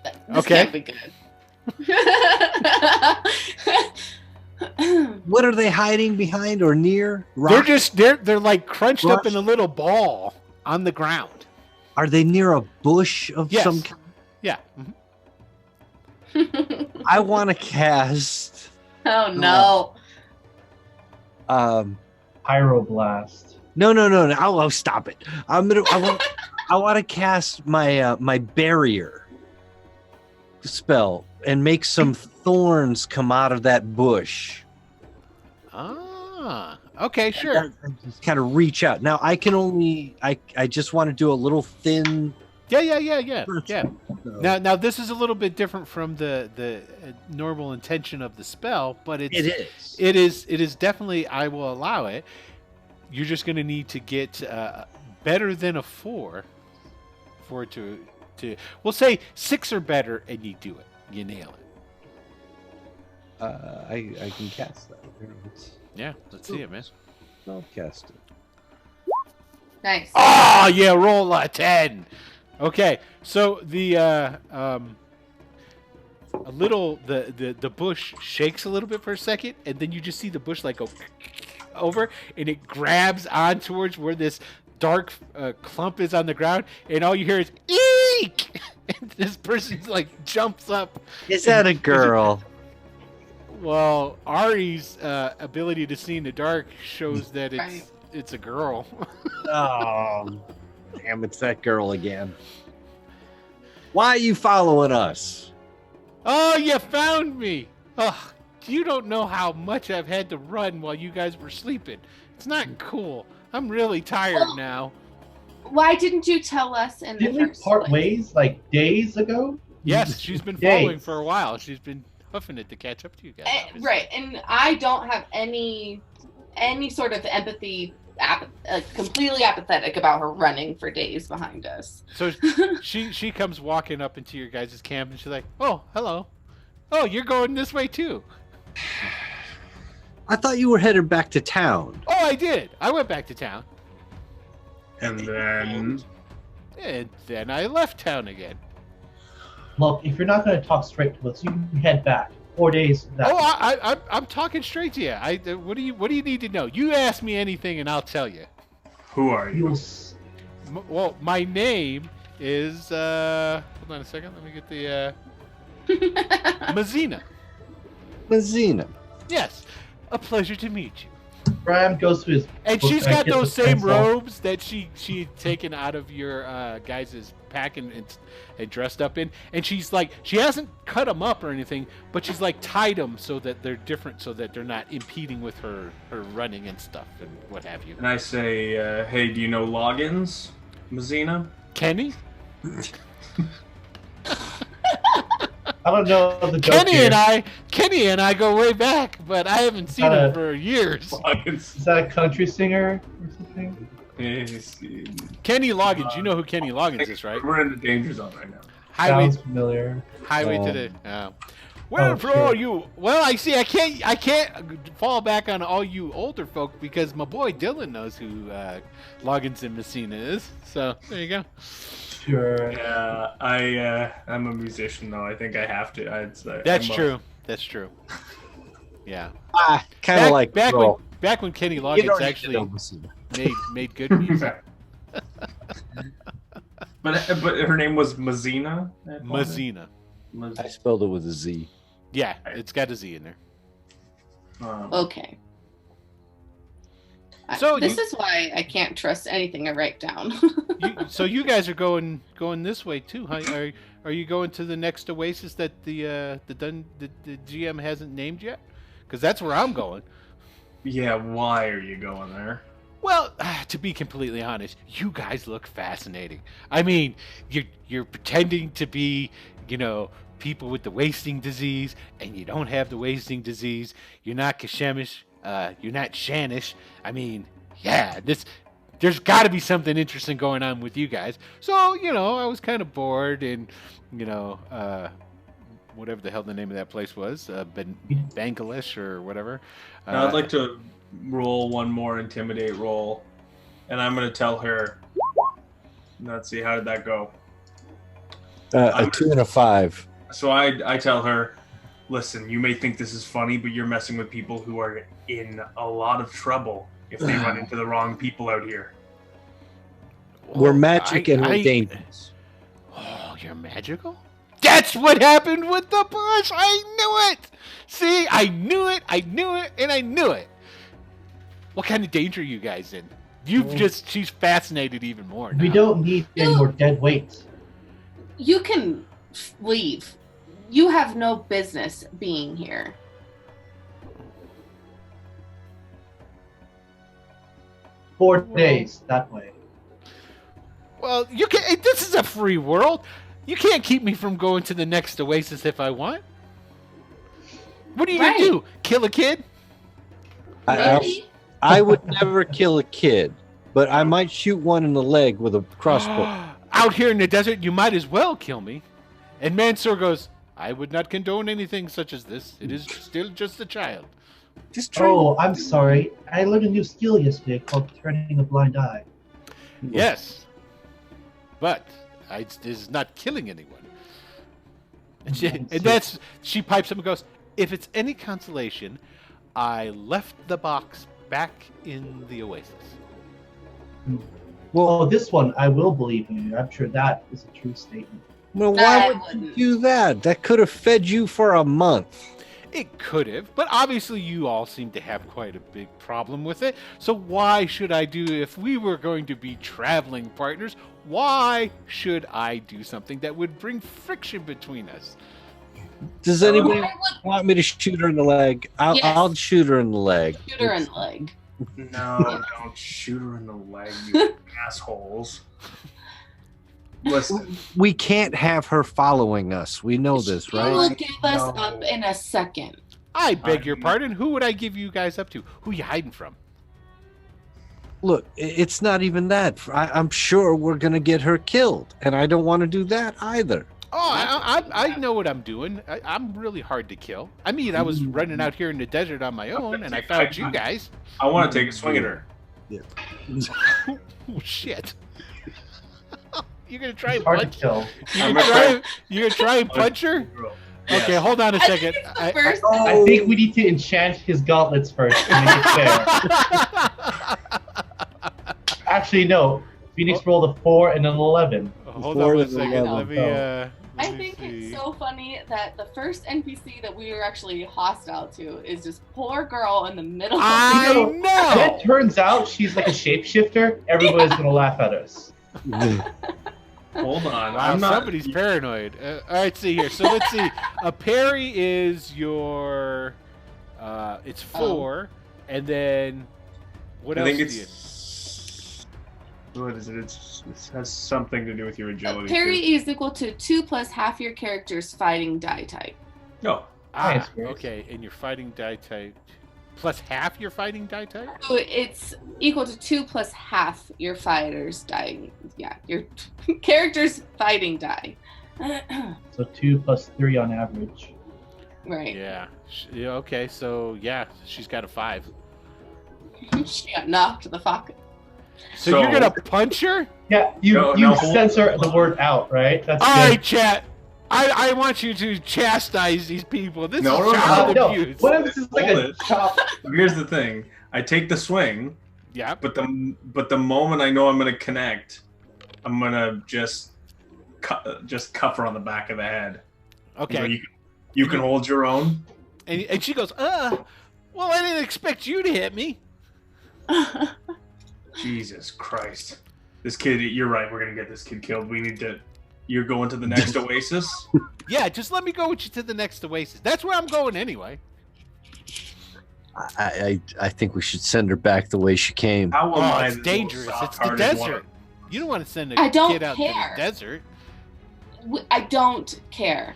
This Okay. can't be good. What are they hiding behind or near? They're Rock? just they're like crunched up in Brush. a little ball on the ground. Are they near a bush of Yes. some kind? Yeah. Mhm. I want to cast Oh no. Pyroblast. No. Oh, stop it. I want to cast my my barrier spell and make some thorns come out of that bush. Ah. Okay. Sure. Just kind of reach out. Now I can only I just want to do a little thin. Yeah. So- Now this is a little bit different from the normal intention of the spell, but it is. It is definitely. I will allow it. You're just going to need to get better than a 4 for it to. We'll say 6 or better, and you do it. You nail it. I can cast that. Yeah, let's see it, man. I'll cast it. Nice. Oh yeah, roll a 10. Okay, so the a little the bush shakes a little bit for a second, and then you just see the bush like go over, and it grabs on towards where this dark clump is on the ground, and all you hear is eek, and this person like jumps up. Is that a girl? Well, Ari's ability to see in the dark shows that Right. it's a girl. Oh, damn! It's that girl again. Why are you following us? Oh, you found me! Oh, you don't know how much I've had to run while you guys were sleeping. It's not cool. I'm really tired Well, now. Why didn't you tell us in Didn't the we first part place? ways like days ago? Yes, she's been Days. following for a while. She's been huffing it to catch up to you guys. obviously. Right, and I don't have any sort of empathy, completely apathetic about her running for days behind us. So she comes walking up into your guys' camp, and she's like, "Oh, hello. Oh, you're going this way too." I thought you were headed back to town. Oh, I did. I went back to town, And then and then I left town again. Look, if you're not going to talk straight to us, you can head back. 4 days. Oh, I'm talking straight to you. What do you need to know? You ask me anything, and I'll tell you. who are you? You'll Well, my name is hold on a second. Let me get the Mazina. Mazina. Yes, a pleasure to meet you. Bram goes to his. And book she's bag, got gets those a same pencil. robes that she had taken out of your guys' pack and dressed up in. And she's like, she hasn't cut them up or anything, but she's like tied them so that they're different, so that they're not impeding with her running and stuff and what have you. And I say, hey, do you know Loggins, Mazina? Kenny? I don't know the joke here. Kenny and I go way back, but I haven't seen him for years. Loggins. Is that a country singer or something? Kenny Loggins, you know who Kenny Loggins is, right? We're in the danger zone right now. Sounds familiar. Highway to the. Well, Oh, for sure. all you, well, I see. I can't fall back on all you older folk because my boy Dylan knows who Loggins and Messina is. So there you go. Sure. Yeah, I'm a musician though. I think I have to. That's true. That's true. Yeah. Kind of like back Pearl. when Kenny You Loggins don't need to actually know Mazina. made good music. But her name was Mazina. Mazina. I spelled it with a Z. Yeah, it's got a Z in there. Okay. So This is why I can't trust anything I write down. So you guys are going this way too, huh? Are you going to the next oasis that the GM hasn't named yet? Because that's where I'm going. Yeah, why are you going there? Well, to be completely honest, you guys look fascinating. I mean, you're pretending to be, people with the wasting disease, and you don't have the wasting disease. You're not Kashemish. You're not Shanish. I mean, yeah, there's got to be something interesting going on with you guys. So, I was kind of bored, and whatever the hell the name of that place was, Bangladesh or whatever. Now, I'd like to roll one more intimidate roll, and I'm going to tell her. Let's see, how did that go? A 2 and a 5. So I tell her, listen, you may think this is funny, but you're messing with people who are in a lot of trouble if they run into the wrong people out here. We're magic and we're dangerous. Oh, you're magical? That's what happened with the bush. I knew it. See, I knew it, and I knew it. What kind of danger are you guys in? She's fascinated even more now. We don't need any more dead weights. You can leave. You have no business being here. Four days that way. Well, you can. This is a free world. You can't keep me from going to the next oasis if I want. What are you gonna do? Kill a kid? Maybe. I would never kill a kid, but I might shoot one in the leg with a crossbow. Out here in the desert, you might as well kill me. And Mansoor goes, I would not condone anything such as this. It is still just a child. Just try. Oh, I'm sorry. I learned a new skill yesterday called turning a blind eye. Yes. But this is not killing anyone. And she pipes up and goes, if it's any consolation, I left the box back in the oasis. Well, this one I will believe in you. I'm sure that is a true statement. Well, I why would you wouldn't. do that? That could have fed you for a month. It could have, but obviously you all seem to have quite a big problem with it. So why should I do, if we were going to be traveling partners, why should I do something that would bring friction between us? Does anybody I would want me to shoot her in the leg? Yes. I'll shoot her in the leg. shoot her in the leg. No, don't shoot her in the leg, you assholes. Listen, We can't have her following us. We know this, She right? will give us No. up in a second. I beg your pardon. Who would I give you guys up to? Who you hiding from? Look, it's not even that. I'm sure we're going to get her killed, and I don't want to do that either. Oh, I know what I'm doing. I'm really hard to kill. I mean, I was running out here in the desert on my own, and I found you guys. I want to take a swing at her. Oh, shit. You're going to try and Hard to punch? kill. You're gonna try and punch her? Yeah. Okay, hold on a I second. think it's the first I think we need to enchant his gauntlets first to make it fair. Actually, no. Phoenix rolled a 4 and an 11. Hold on a second. Four Let me. I let me think see. it's so funny that the first NPC that we were actually hostile to is this poor girl in the middle. I If know. it turns out she's like a shapeshifter, everybody's gonna laugh at us. Hold on. Wow, I'm not. somebody's paranoid. All right, see here. So let's see. A parry is your. It's 4, and then what I else? think do you? it's. What is it? It has something to do with your agility. Parry too. is equal to 2 plus half your character's fighting die type. No. Nice, Grace. Okay, and your fighting die type plus half your fighting die type. So it's equal to 2 plus half your fighter's die. Yeah, your character's fighting die. So 2 plus 3 on average. Right. Yeah. Yeah. Okay. So yeah, she's got a 5. She got knocked the fuck. So you're gonna punch her? Yeah, you No, censor the word out, right? That's All good. right, chat. I want you to chastise these people. This No, is no, no. child No, abuse. what if this is like Hold a it. chop? Here's the thing. I take the swing, Yeah. but the moment I know I'm gonna connect, I'm gonna just cuff her on the back of the head. Okay. So you can hold your own. And she goes, well, I didn't expect you to hit me. Jesus Christ. This kid, you're right. We're gonna get this kid killed. We need to. You're going to the next oasis. Yeah, just let me go with you to the next oasis. That's where I'm going anyway. I think we should send her back the way she came. How am Oh, I it's this little dangerous. It's the soft-hearted desert. one? You don't want to send a I don't kid out to care. the desert. I don't care.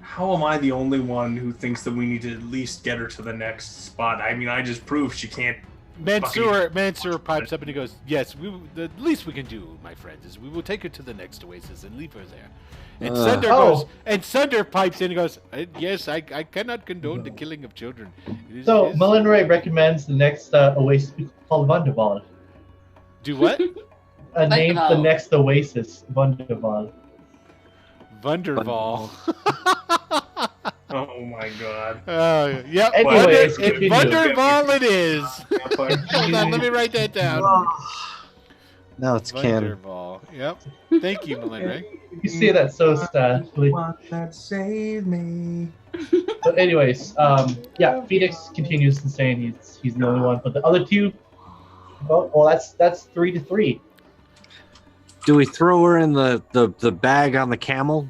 How am I the only one who thinks that we need to at least get her to the next spot? I mean, I just proved she can't. Mansoor pipes up and he goes, "Yes, the least we can do, my friends, is we will take her to the next oasis and leave her there." And Sunder goes, and Sunder pipes in and goes, "Yes, I cannot condone the killing of children." So Malinray recommends the next oasis be called Wonderval. Do what? Name the Wonderval. next oasis Wonderval. Wonderval. Oh my god. Yep. Anyways, Wonder- continue. Wonderval it is. Hold on, let me write that down. Now it's canon. Wonderval. Yep. Thank you, Melinda. You say that so sadly. That saved me. So anyways, yeah, Phoenix continues to saying he's the only one, but the other two, well, that's 3-3. Do we throw her in the bag on the camel?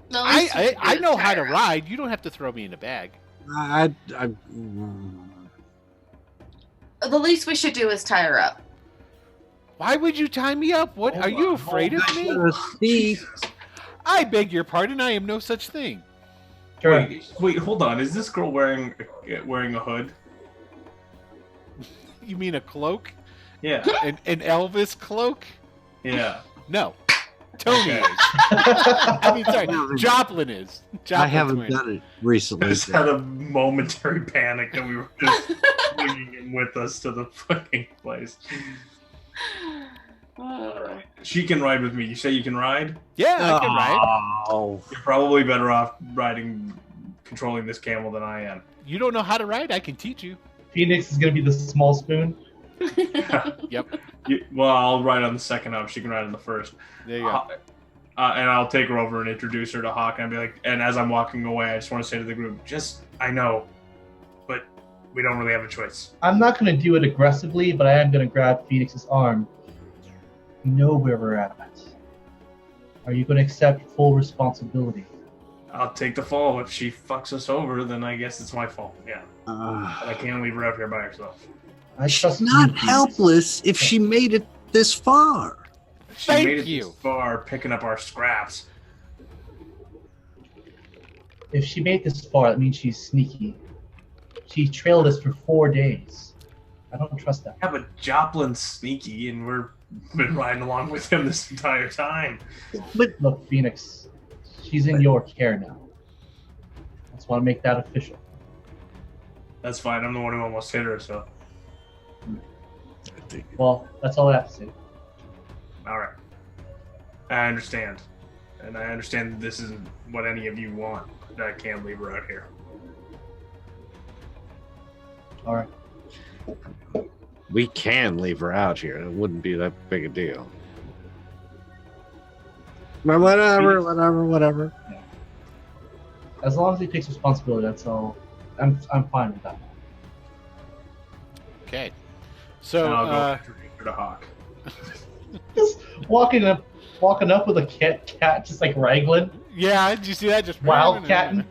The least we should I do know is how tie to her up. ride. You don't have to throw me in a bag. The least we should do is tie her up. Why would you tie me up? What are you afraid of me? See, I beg your pardon. I am no such thing. Sure. Wait, hold on. Is this girl wearing a hood? You mean a cloak? Yeah. An Elvis cloak? Yeah. No. Tony Okay. is. I mean, sorry. Joplin is. I Joplin's haven't wearing- done it I recently. just had a momentary panic that we were just bringing him with us to the fucking place. Oh. She can ride with me. You say you can ride? Yeah, I can ride. Oh, You're probably better off controlling this camel than I am. You don't know how to ride? I can teach you. Phoenix is gonna be the small spoon. Yep. Well, I'll ride on the second up. She can ride on the first. There you go. And I'll take her over and introduce her to Hawk and be like, and as I'm walking away, I just want to say to the group, I know, but we don't really have a choice. I'm not gonna do it aggressively, but I am gonna grab Phoenix's arm. You know where we're at. Are you gonna accept full responsibility? I'll take the fall. If she fucks us over, then I guess it's my fault. Yeah. But I can't leave her out here by herself. I trust she's you, not Phoenix. helpless if she made it this far. She Thank made it you. this far picking up our scraps. If she made this far, that means she's sneaky. She trailed us for 4 days. I don't trust that. Yeah, but Joplin's sneaky, and we've been riding along with him this entire time. Look, Phoenix, she's in your care now. I just want to make that official. That's fine. I'm the one who almost hit her, so I think Well, that's all I have to say. all right. I understand, and I understand that this isn't what any of you want. That I can't leave her out here. All right. We can leave her out here. It wouldn't be that big a deal. But whatever. As long as he takes responsibility, that's all. I'm fine with that. Okay. And So, I'll go after the hawk. Just walking up with a cat just like wrangling. yeah, did you see that? Just Wildcatting.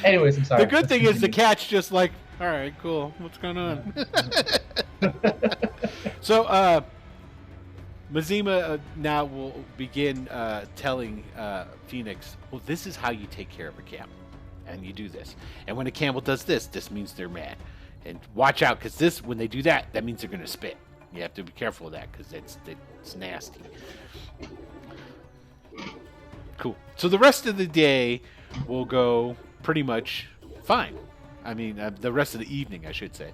Anyways, I'm sorry. The good thing is the cat's just like, all right, cool. What's going on? So, Mazima now will begin telling Phoenix, well, this is how you take care of a camel. And you do this. And when a camel does this, this means they're mad. And watch out, because when they do that, that means they're going to spit. You have to be careful of that, because it's nasty. Cool. So the rest of the day will go pretty much fine. I mean, the rest of the evening, I should say.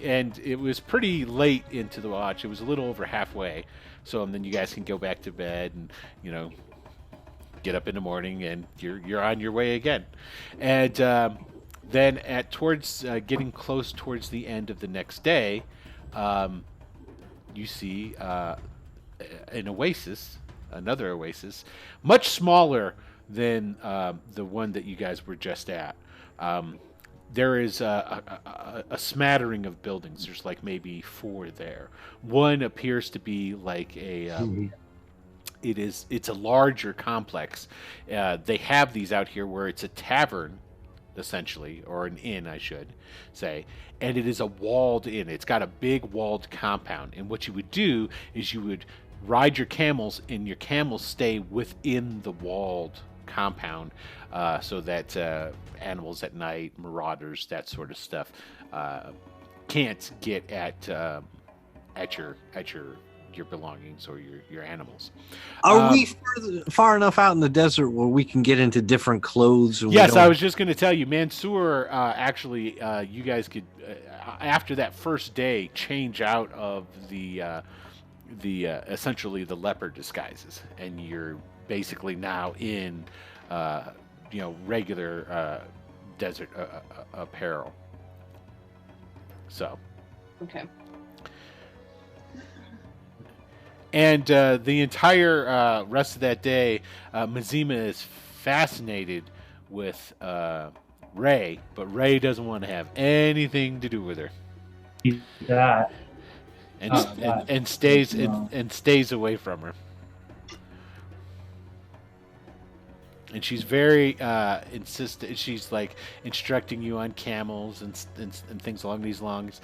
And it was pretty late into the watch. It was a little over halfway. So then you guys can go back to bed and, get up in the morning and you're on your way again. And then towards getting close towards the end of the next day, you see an oasis, another oasis, much smaller than the one that you guys were just at. There is a smattering of buildings. There's like maybe 4 there. One appears to be like a it's a larger complex. They have these out here where it's a tavern, essentially, or an inn, I should say, and it is a walled inn. It's got a big walled compound, and what you would do is you would ride your camels, and your camels stay within the walled compound, so that animals at night, marauders, that sort of stuff, can't get at your belongings or your animals. Are we far enough out in the desert where we can get into different clothes? And Yes, I was just going to tell you, Mansoor, actually, you guys could, after that first day, change out of the essentially the leopard disguises, and you're basically now in, regular desert apparel. So. Okay. And the entire rest of that day, Mazima is fascinated with Ray, but Ray doesn't want to have anything to do with her, That. and stays away from her. And she's very insistent. She's like instructing you on camels and things along these lines,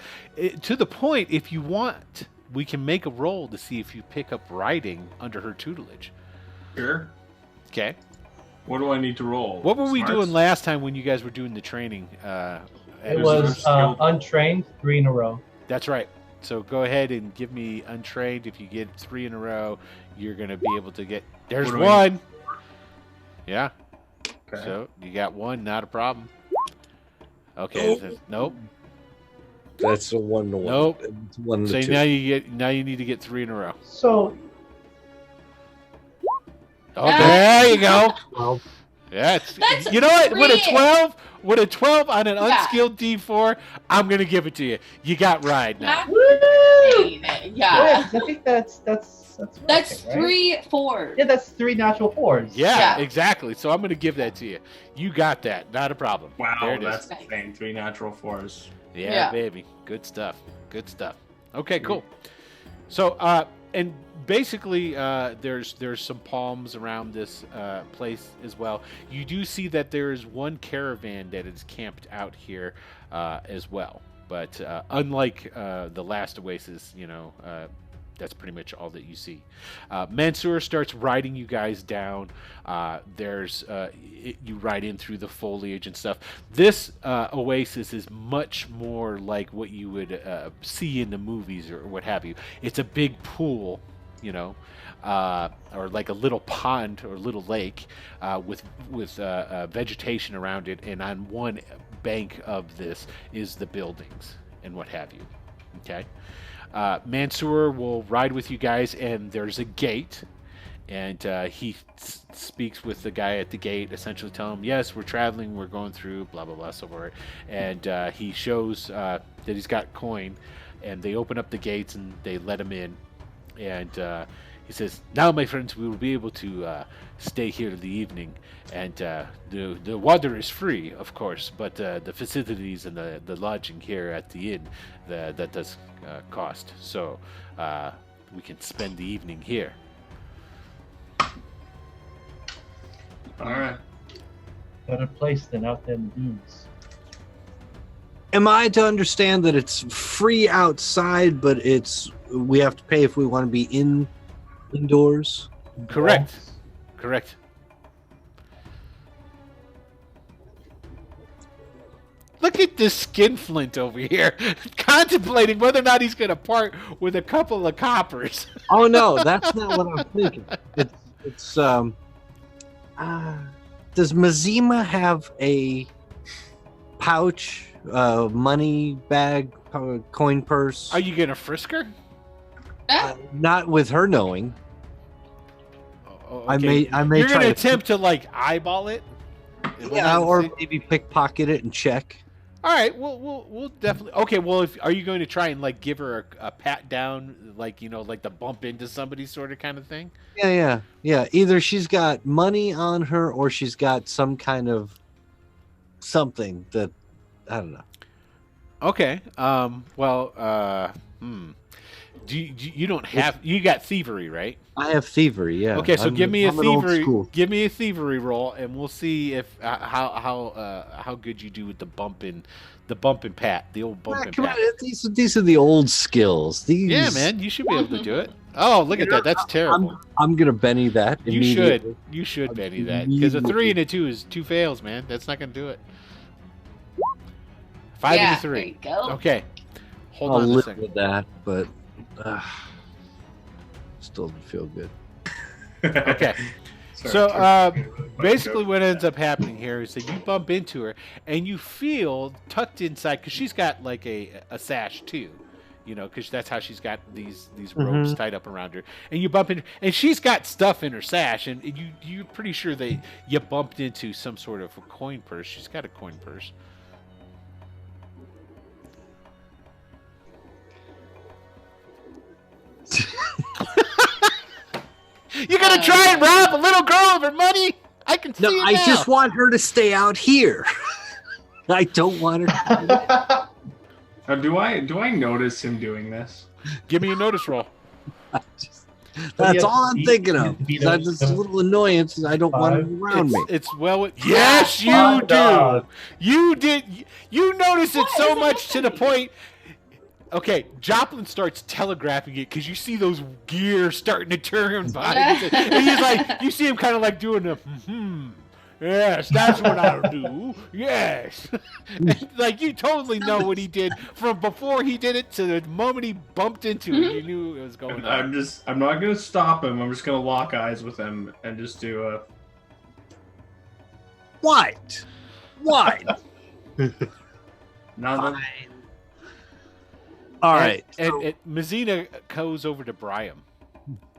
to the point, if you want, we can make a roll to see if you pick up riding under her tutelage. Sure. Okay. What do I need to roll? What were we Smarts? doing last time when you guys were doing the training? It was untrained 3 in a row. That's right. So go ahead and give me untrained. If you get 3 in a row, you're going to be able to get... There's What do I one. Yeah. Okay. So you got 1, not a problem. Okay. Nope. That's a 1-1. Nope. It's 1 So to 2. now you need to get 3 in a row. So Oh, there you go. Well, Yeah, That's you know what? With a three. 12 on an Yeah. unskilled D4, I'm gonna give it to you. You got ride now. Woo! Yeah. I think that's That's right, right? 3 4. Yeah, that's 3 natural 4s. Yeah, Yeah. exactly. So I'm gonna give that to you. You got that. Not a problem. Wow, There it is. that's insane. 3 natural 4s. Yeah, Yeah. baby. Good stuff. Good stuff. Okay, cool. So, and basically, there's some palms around this place as well. You do see that there is one caravan that is camped out here as well. But unlike the last oasis, That's pretty much all that you see. Mansoor starts riding you guys down. You ride in through the foliage and stuff. This oasis is much more like what you would see in the movies or what have you. It's a big pool, or like a little pond or little lake with vegetation around it, and on one bank of this is the buildings and what have you. Okay. Mansoor will ride with you guys, and there's a gate, and he speaks with the guy at the gate, essentially telling him, yes, we're traveling, we're going through, blah, blah, blah, so forth. And he shows that he's got coin, and they open up the gates, and they let him in. And he says, now, my friends, we will be able to stay here the evening. And the water is free, of course, but the facilities and the lodging here at the inn, that does cost. So we can spend the evening here. All right. Better place than out there in the dunes. Am I to understand that it's free outside, but we have to pay if we want to be indoors? Correct. Correct. Look at this skinflint over here, contemplating whether or not he's going to part with a couple of coppers. Oh no, that's not what I'm thinking. It's does Mazima have a pouch, money bag, coin purse? Are you going to frisk her? Not with her knowing. Oh, I okay. may You're try going to to attempt to like eyeball it? Yeah, or maybe pickpocket it and check. All right, we'll definitely. Okay, well, are you going to try and like give her a pat down, like like the bump into somebody sort of kind of thing? Yeah. Either she's got money on her, or she's got some kind of something that I don't know. Okay. You don't have, you got thievery, right? I have thievery. Yeah. Okay, so give me a I'm an old thievery. school. Give me a thievery roll, and we'll see if how good you do with the bump and pat, the old bump and Come pat. on, these are the old skills. Yeah, man, you should be able to do it. Oh, look at that. That's terrible. I'm gonna Benny that. You immediately. should Benny that, because a 3 and a 2 is 2 fails, man. That's not gonna do it. 5 and a 3. There you go. Okay, hold I'll on a live second. with that, but still doesn't feel good. Okay. Sorry, So sorry. basically what ends up happening here is that you bump into her and you feel tucked inside, because she's got like a sash too, because that's how she's got these ropes tied up around her, and you bump into, and she's got stuff in her sash, and you're pretty sure that you bumped into some sort of a coin purse. She's got a coin purse. You're gonna try and rob a little girl of her money? I can see No, it I now. just want her to stay out here. I don't want her. Do I notice him doing this? Give me a notice roll. That's Yeah, all I'm thinking of. you That's just a little annoyance. I don't want her around me. It's well. Yes, you Hot do. dog. You did. You notice it so much to the point. Okay, Joplin starts telegraphing it because you see those gears starting to turn behind him. And he's like, you see him kind of like doing a, yes, that's what I'll do. Yes. And, like, you totally know what he did from before he did it to the moment he bumped into it. You knew it was going on. I'm not gonna stop him. I'm just gonna lock eyes with him and just do a. What? Nothing. All right. And Mazina goes over to Brian.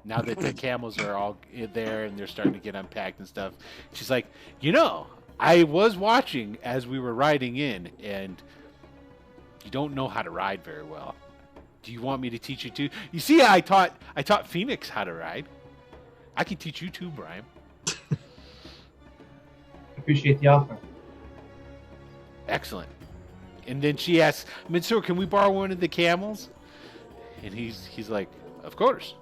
Now that the camels are all there and they're starting to get unpacked and stuff, she's like, I was watching as we were riding in, and you don't know how to ride very well. Do you want me to teach you too? You see, I taught Phoenix how to ride. I can teach you too, Brian. Appreciate the offer. Excellent. And then she asks, Mansoor, can we borrow one of the camels? And he's like, of course.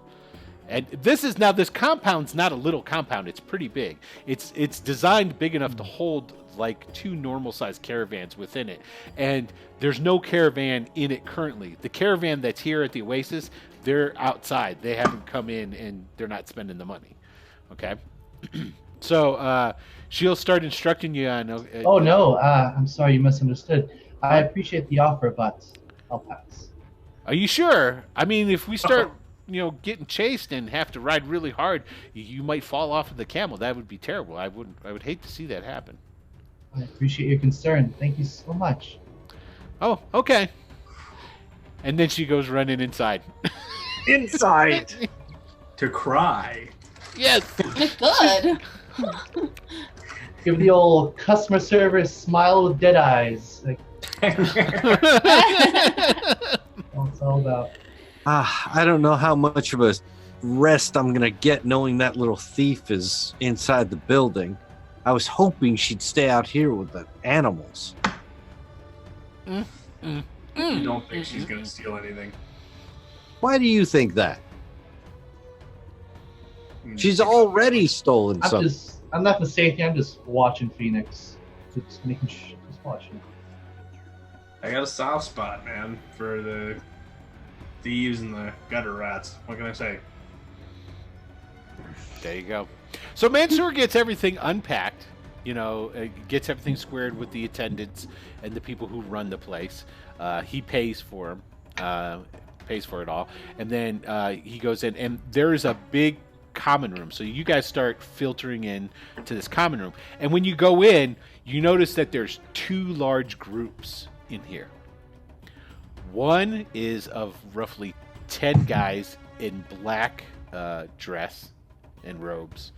And this compound's not a little compound. It's pretty big. It's designed big enough to hold like 2 normal sized caravans within it. And there's no caravan in it currently. The caravan that's here at the Oasis, they're outside. They haven't come in and they're not spending the money. Okay. So she'll start instructing you on. Oh no, I'm sorry, you misunderstood. I appreciate the offer, but I'll pass. Are you sure? I mean, if we start, getting chased and have to ride really hard, you might fall off of the camel. That would be terrible. I would hate to see that happen. I appreciate your concern. Thank you so much. Oh, okay. And then she goes running inside. Inside. To cry. Yes. Good. Give the old customer service smile with dead eyes. Like, that's what it's all about. I don't know how much of a rest I'm gonna get knowing that little thief is inside the building. I was hoping she'd stay out here with the animals. I don't think she's gonna steal anything. Why do you think that? She's already stolen something. I'm not gonna say anything. I'm just watching Phoenix. Just watching. I got a soft spot, man, for the thieves and the gutter rats. What can I say? There you go. So Mansoor gets everything unpacked, gets everything squared with the attendants and the people who run the place. He pays for them, pays for it all. And then he goes in, and there is a big common room. So you guys start filtering in to this common room. And when you go in, you notice that there's 2 large groups in here. One is of roughly 10 guys in black dress and robes.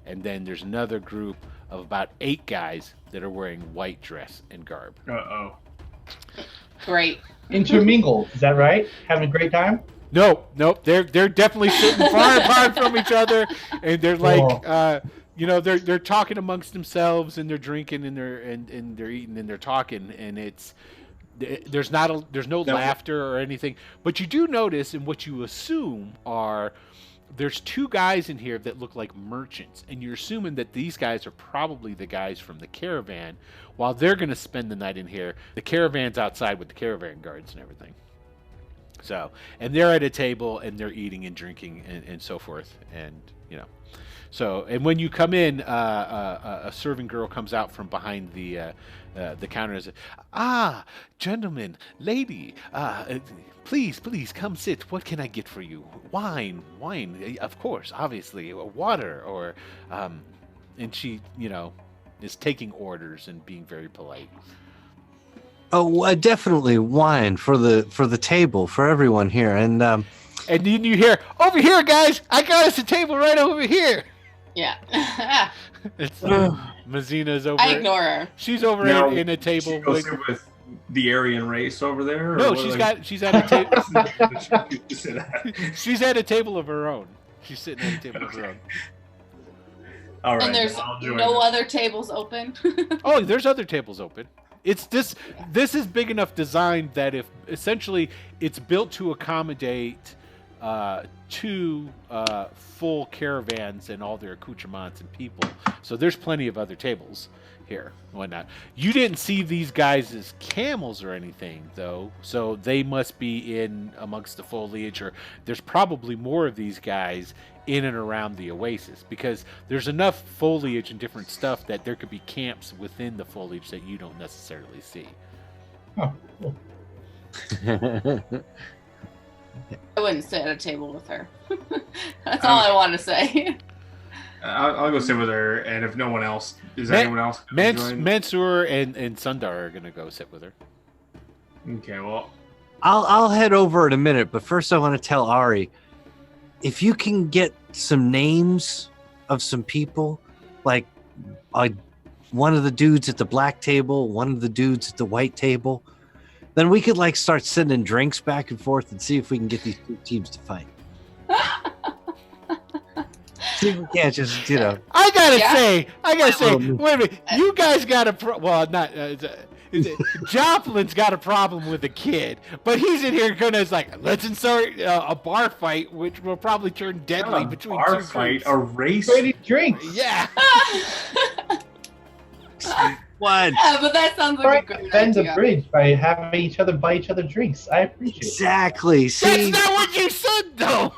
And then there's another group of about 8 guys that are wearing white dress and garb. Uh-oh. Great. Intermingled, is that right? Having a great time? Nope. They're definitely sitting far apart from each other, and they're like, they're talking amongst themselves, and they're drinking, and they're eating, and they're talking, and there's no laughter or anything, but you do notice, and what you assume are. There's 2 guys in here that look like merchants, and you're assuming that these guys are probably the guys from the caravan. While they're going to spend the night in here, the caravan's outside with the caravan guards and everything. So, and they're at a table, and they're eating and drinking and so forth, and So, and when you come in, a serving girl comes out from behind the counter and says, gentlemen, lady, please come sit. What can I get for you? Wine, of course, obviously, water, or, and she, is taking orders and being very polite. Oh, definitely wine for the table for everyone here, and then you hear, over here, guys, I got us a table right over here. Yeah. It's Mazina's over. I ignore her. She's over Now, in a table. She goes in with the Aryan race over there? Or No, what she's at a table. Sit She's at a table of her own. She's sitting at a table of her own. All right. And there's I'll join no you. other tables open. Oh, there's other tables open. It's this is big enough designed that if essentially it's built to accommodate 2 full caravans and all their accoutrements and people. So there's plenty of other tables here and whatnot. You didn't see these guys as camels or anything, though, so they must be in amongst the foliage, or there's probably more of these guys in and around the oasis, because there's enough foliage and different stuff that there could be camps within the foliage that you don't necessarily see. Oh, cool. I wouldn't sit at a table with her. That's all I want to say. I'll go sit with her, and if no one else, is anyone else gonna join? Mansoor and Sundar are going to go sit with her. Okay, well, I'll head over in a minute, but first I want to tell Ari, if you can get some names of some people, like one of the dudes at the black table, one of the dudes at the white table, then we could start sending drinks back and forth and see if we can get these 2 teams to fight. See if we can't just, I gotta Yeah. say, Well, wait a minute, you guys got a well, not Joplin's got a problem with a kid, but he's in here gonna like, let's insert a bar fight, which will probably turn deadly Not a between bar two fight, groups. a race. Ready drinks. Yeah. What? Yeah, but that sounds like a Trying to great bend the idea. bridge by having each other buy each other drinks. I appreciate it. Exactly. That's See, not what you said, though.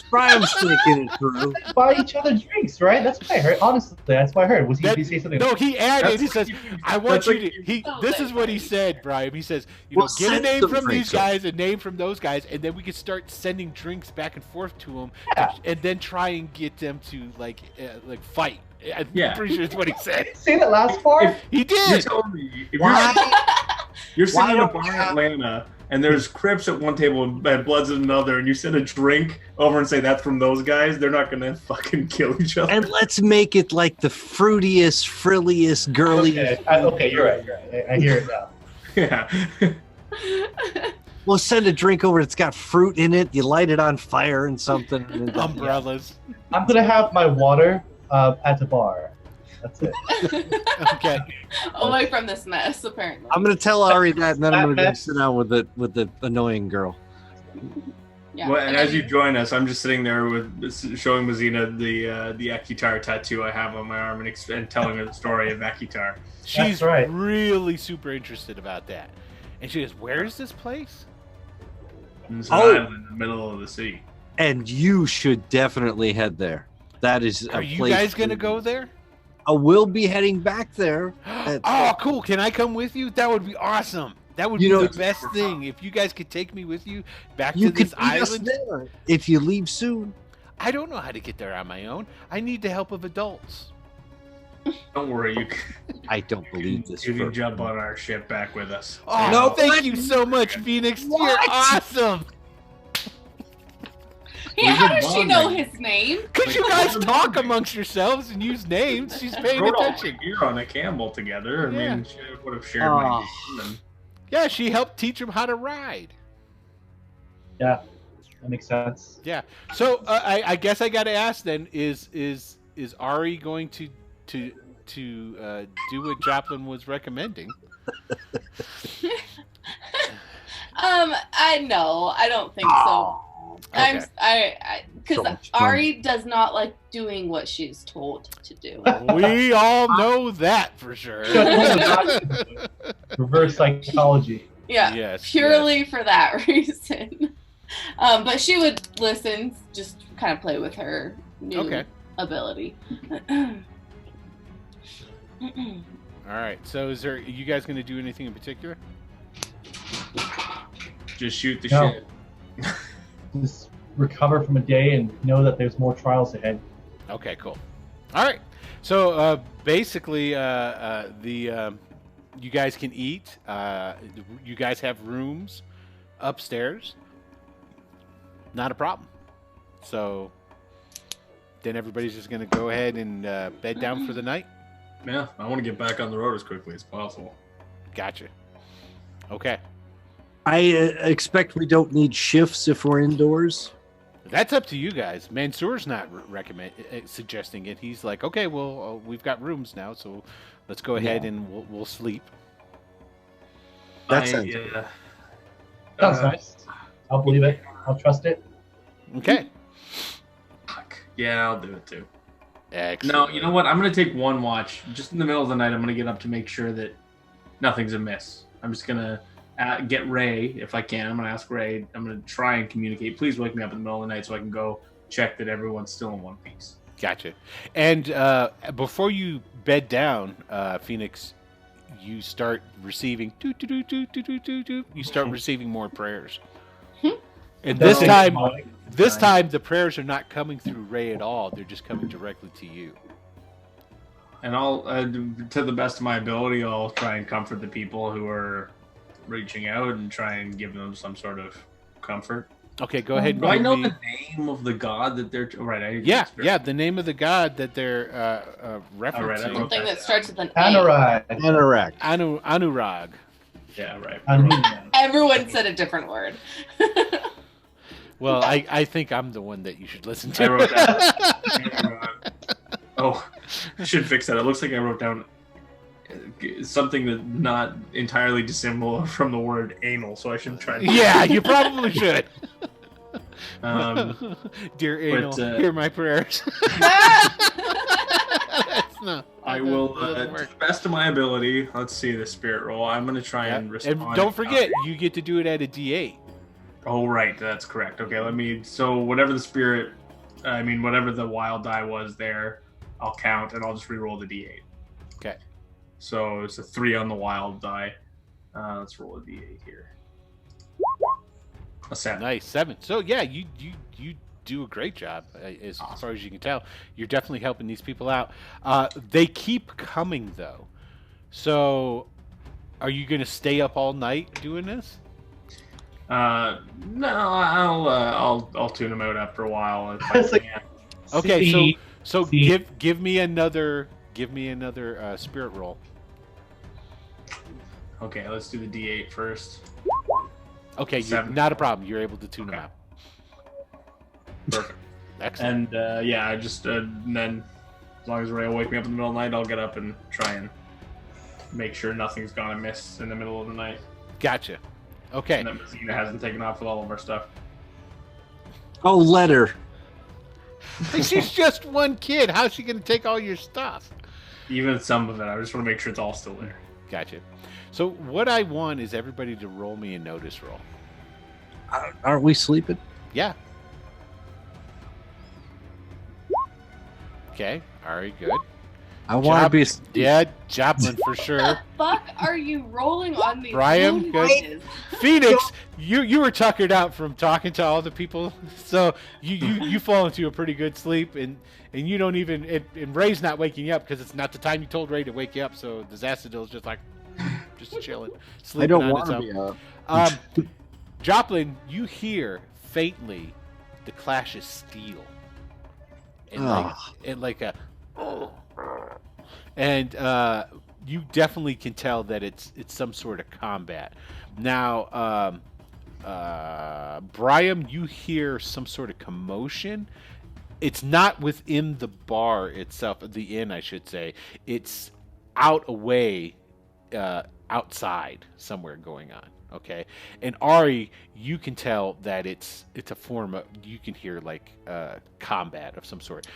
Brian's thinking it through. Buy each other drinks, right? That's what I heard. Honestly, that's what I heard. Was he That- did he say something? No, he added. That's He says, like- "I want that's you like- to." He. Oh, This is what he that's said, Brian. He says, "You Well, know, get a send name some from drinks these guys, a name from those guys, and then we could start sending drinks back and forth to them, Yeah. and then try and get them to like fight." I'm Yeah. pretty sure it's what he said. Say that last part. He You're did. telling me if Why? you're sitting Why in a don't bar we in have- Atlanta and there's Crips at one table and Bloods at another, and you send a drink over and say that's from those guys, they're not gonna fucking kill each other. And let's make it like the fruitiest, frilliest, girliest. Okay, you're right. You're right. I hear it now. Yeah. We'll send a drink over that's got fruit in it. You light it on fire and something. And then- Umbrellas. I'm gonna have my water at the bar. That's it. Okay. Away from this mess, apparently. I'm gonna tell Ari that, and then I'm gonna go Batman. sit down with the annoying girl. Yeah. Well, and as you join us, I'm just sitting there with showing Mazina the Akitar tattoo I have on my arm and telling her the story of Akitar. She's right. really super interested about that, and she goes, "Where is this place?" And it's an Oh. island in the middle of the sea. And you should definitely head there. That is. Are a you place guys gonna to- go there? I will be heading back there. Oh, cool! Can I come with you? That would be awesome. That would You be know, the best thing if you guys could take me with you back You to could this meet us island. there if you leave soon. I don't know how to get there on my own. I need the help of adults. Don't worry, I don't believe this. you can for- jump on our ship back with us. Oh, No, thank what? you so much, Phoenix. You're What? awesome. Yeah, how We've does been she know bonding. his name? Because you guys talk amongst yourselves and use names. She's paying Rode all attention. year on a camel together. I Yeah. mean, she would have shared my Oh. game. And Yeah, she helped teach him how to ride. Yeah, that makes sense. Yeah. So I guess I got to ask then: is Ari going to do what Joplin was recommending? I know. I don't think so. Okay. Because So much fun. Ari does not like doing what she's told to do. We all know that for sure. Reverse psychology. Yeah, Yes. purely for that reason. But she would listen, just kind of play with her new Okay. ability. All right. So is there? Are you guys going to do anything in particular? just shoot the No. shit. Just recover from a day and know that there's more trials ahead. Okay. Cool. All right. So basically, you guys can eat. You guys have rooms upstairs. Not a problem. So then everybody's just going to go ahead and bed down for the night. Yeah, I want to get back on the road as quickly as possible. Gotcha. Okay. I expect we don't need shifts if we're indoors. That's up to you guys. Mansoor's not suggesting it. He's like, okay, well, we've got rooms now, so let's go ahead and we'll sleep. That sounds good. Sounds nice. I'll believe it. I'll trust it. Okay. Fuck. Yeah, I'll do it too. Excellent. No, you know what? I'm gonna take one watch. Just in the middle of the night, I'm gonna get up to make sure that nothing's amiss. I'm just gonna get Ray if I can. I'm gonna ask Ray. I'm gonna try and communicate. Please wake me up in the middle of the night so I can go check that everyone's still in one piece. Gotcha. And before you bed down, Phoenix, you start receiving you start receiving more prayers. And this time the prayers are not coming through Ray at all. They're just coming directly to you. And I'll, to the best of my ability, I'll try and comfort the people who are reaching out and try and give them some sort of comfort. Okay, go ahead. And Do I give know me- the name of the god that they're right? Yeah, the name of the god that they're referencing. wrote Something that starts with an A. Anorak. Anorak. Anurag. Yeah, right. Everyone said a different word. Well, I think I'm the one that you should listen to. I wrote that. Oh, I should fix that. It looks like I wrote down something that's not entirely dissimilar from the word anal, so I should try. Yeah, you probably should. Dear anal, hear my prayers. That's not. I that will, doesn't to work. the best of my ability, let's see the spirit roll. I'm going to try Yeah. and respond. And don't forget, you get to do it at a D8. Oh, right. That's correct. Okay, so whatever whatever the wild die was there, I'll count and I'll just re-roll the D8. Okay. So it's a 3 on the wild die. Let's roll a D8 here. A 7. Nice, 7. So yeah, you do a great job as far as you can tell. You're definitely helping these people out. They keep coming though. So, are you going to stay up all night doing this? No, I'll tune them out after a while if It's I like- can. Okay, See, so see. give me another spirit roll. Okay, let's do the D8 first. Okay, 7. not a problem. You're able to tune them Okay. out. Perfect. Excellent. And I just and then as long as Ray will wake me up in the middle of the night, I'll get up and try and make sure nothing's gone amiss in the middle of the night, Gotcha. Okay. and that Messina hasn't taken off with all of our stuff. Oh, letter. She's just one kid. How's she going to take all your stuff? Even some of it, I just want to make sure it's all still there. Gotcha. So what I want is everybody to roll me a notice roll. Aren't we sleeping? Yeah. Okay. All right. Good. I want to Job- be. Yeah, Joplin for sure. The fuck are you rolling on these? Brian, good. languages? Phoenix, you were tuckered out from talking to all the people, so you fall into a pretty good sleep, and you don't even. And Ray's not waking you up because it's not the time you told Ray to wake you up. So the Zasadil's just like, just chilling, sleeping I don't on want its to own. be up. Joplin, you hear faintly the clash of steel, and like a, and you definitely can tell that it's some sort of combat. Now, Brian, you hear some sort of commotion. It's not within the bar itself, the inn, I should say. It's out away, outside somewhere going on. Okay, and Ari, you can tell that it's a form of, you can hear like combat of some sort.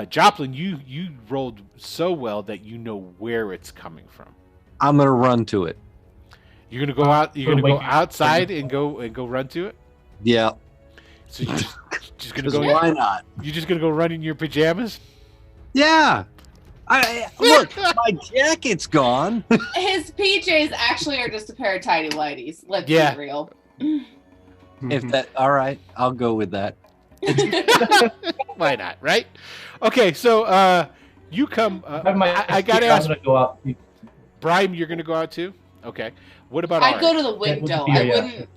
Joplin, you rolled so well that you know where it's coming from. I'm gonna run to it. You're gonna go out. You're gonna go Wait. outside and go run to it. Yeah. So you just gonna 'Cause go. why not? You're just gonna go run in your pajamas. Yeah. Look, my jacket's gone. His PJs actually are just a pair of tidy whities. Let's Yeah. be real. If that, all right, I'll go with that. Why not? Right? Okay. So you come. I gotta I'm ask, gonna go out. Brian. You're gonna go out too. Okay. What about I'd Ari? go to the with the window. beer, I yeah. wouldn't,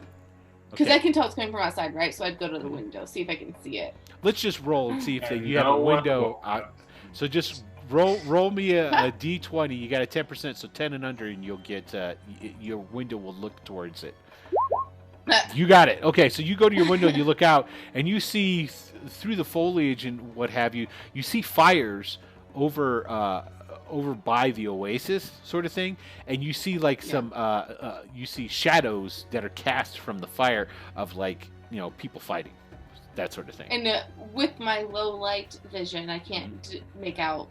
because Okay. I can tell it's coming from outside, right? So I'd go to the window, see if I can see it. Let's just roll and see if And you have a no one window will- out. So just roll me a d20. You got a 10%, so 10 and under, and you'll get your window will look towards it. You got it. Okay, so you go to your window and you look out, and you see through the foliage and what have you. You see fires over by the oasis, sort of thing, and you see like some you see shadows that are cast from the fire of like people fighting, that sort of thing. And with my low light vision, I can't make out.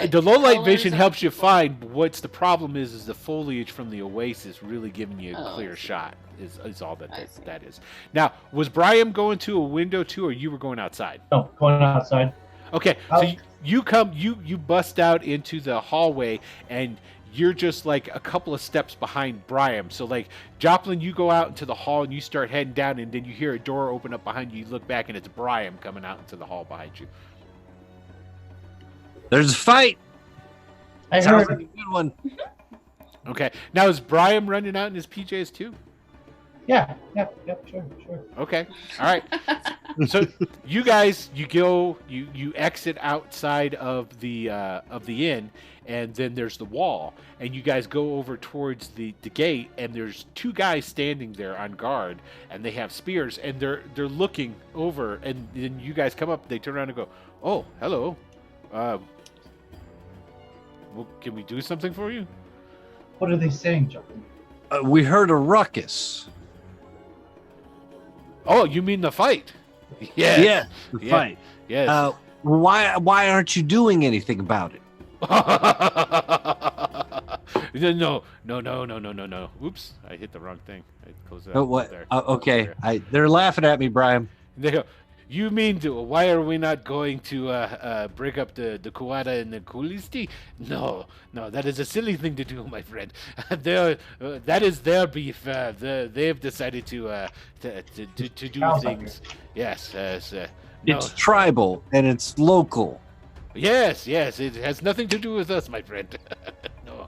The low light colors vision of helps you people. find. But what's the problem is the foliage from the oasis really giving you a Oh, I clear see. shot. Is all that I see. that is. Now, was Brian going to a window too, or you were going outside? No, going outside. Okay, Oh. so you come, you bust out into the hallway, and you're just like a couple of steps behind Brian. So like Joplin, you go out into the hall and you start heading down, and then you hear a door open up behind you. You look back, and it's Brian coming out into the hall behind you. There's a fight. I Sounds heard. like a good one. Okay, now is Brian running out in his PJs too? Yeah, yep, sure. Okay, all right. So you guys, you exit outside of the inn, and then there's the wall, and you guys go over towards the gate, and there's two guys standing there on guard, and they have spears, and they're looking over, and then you guys come up, they turn around and go, "Oh, hello, Well, can we do something for you? What are they saying, Joplin? We heard a ruckus. Oh, you mean the fight? Yes. Yeah, the Yeah. fight. Yes. Why aren't you doing anything about it? No. Oops, I hit the wrong thing. I closed it Oh, out what? there. Okay, There. they're laughing at me, Brian. They go, you mean why are we not going to break up the Kuwata and the Kulisti? No, that is a silly thing to do, my friend. That is their beef. They've decided to do Sounds like things. Yes, no. It's tribal and it's local. Yes, it has nothing to do with us, my friend. No.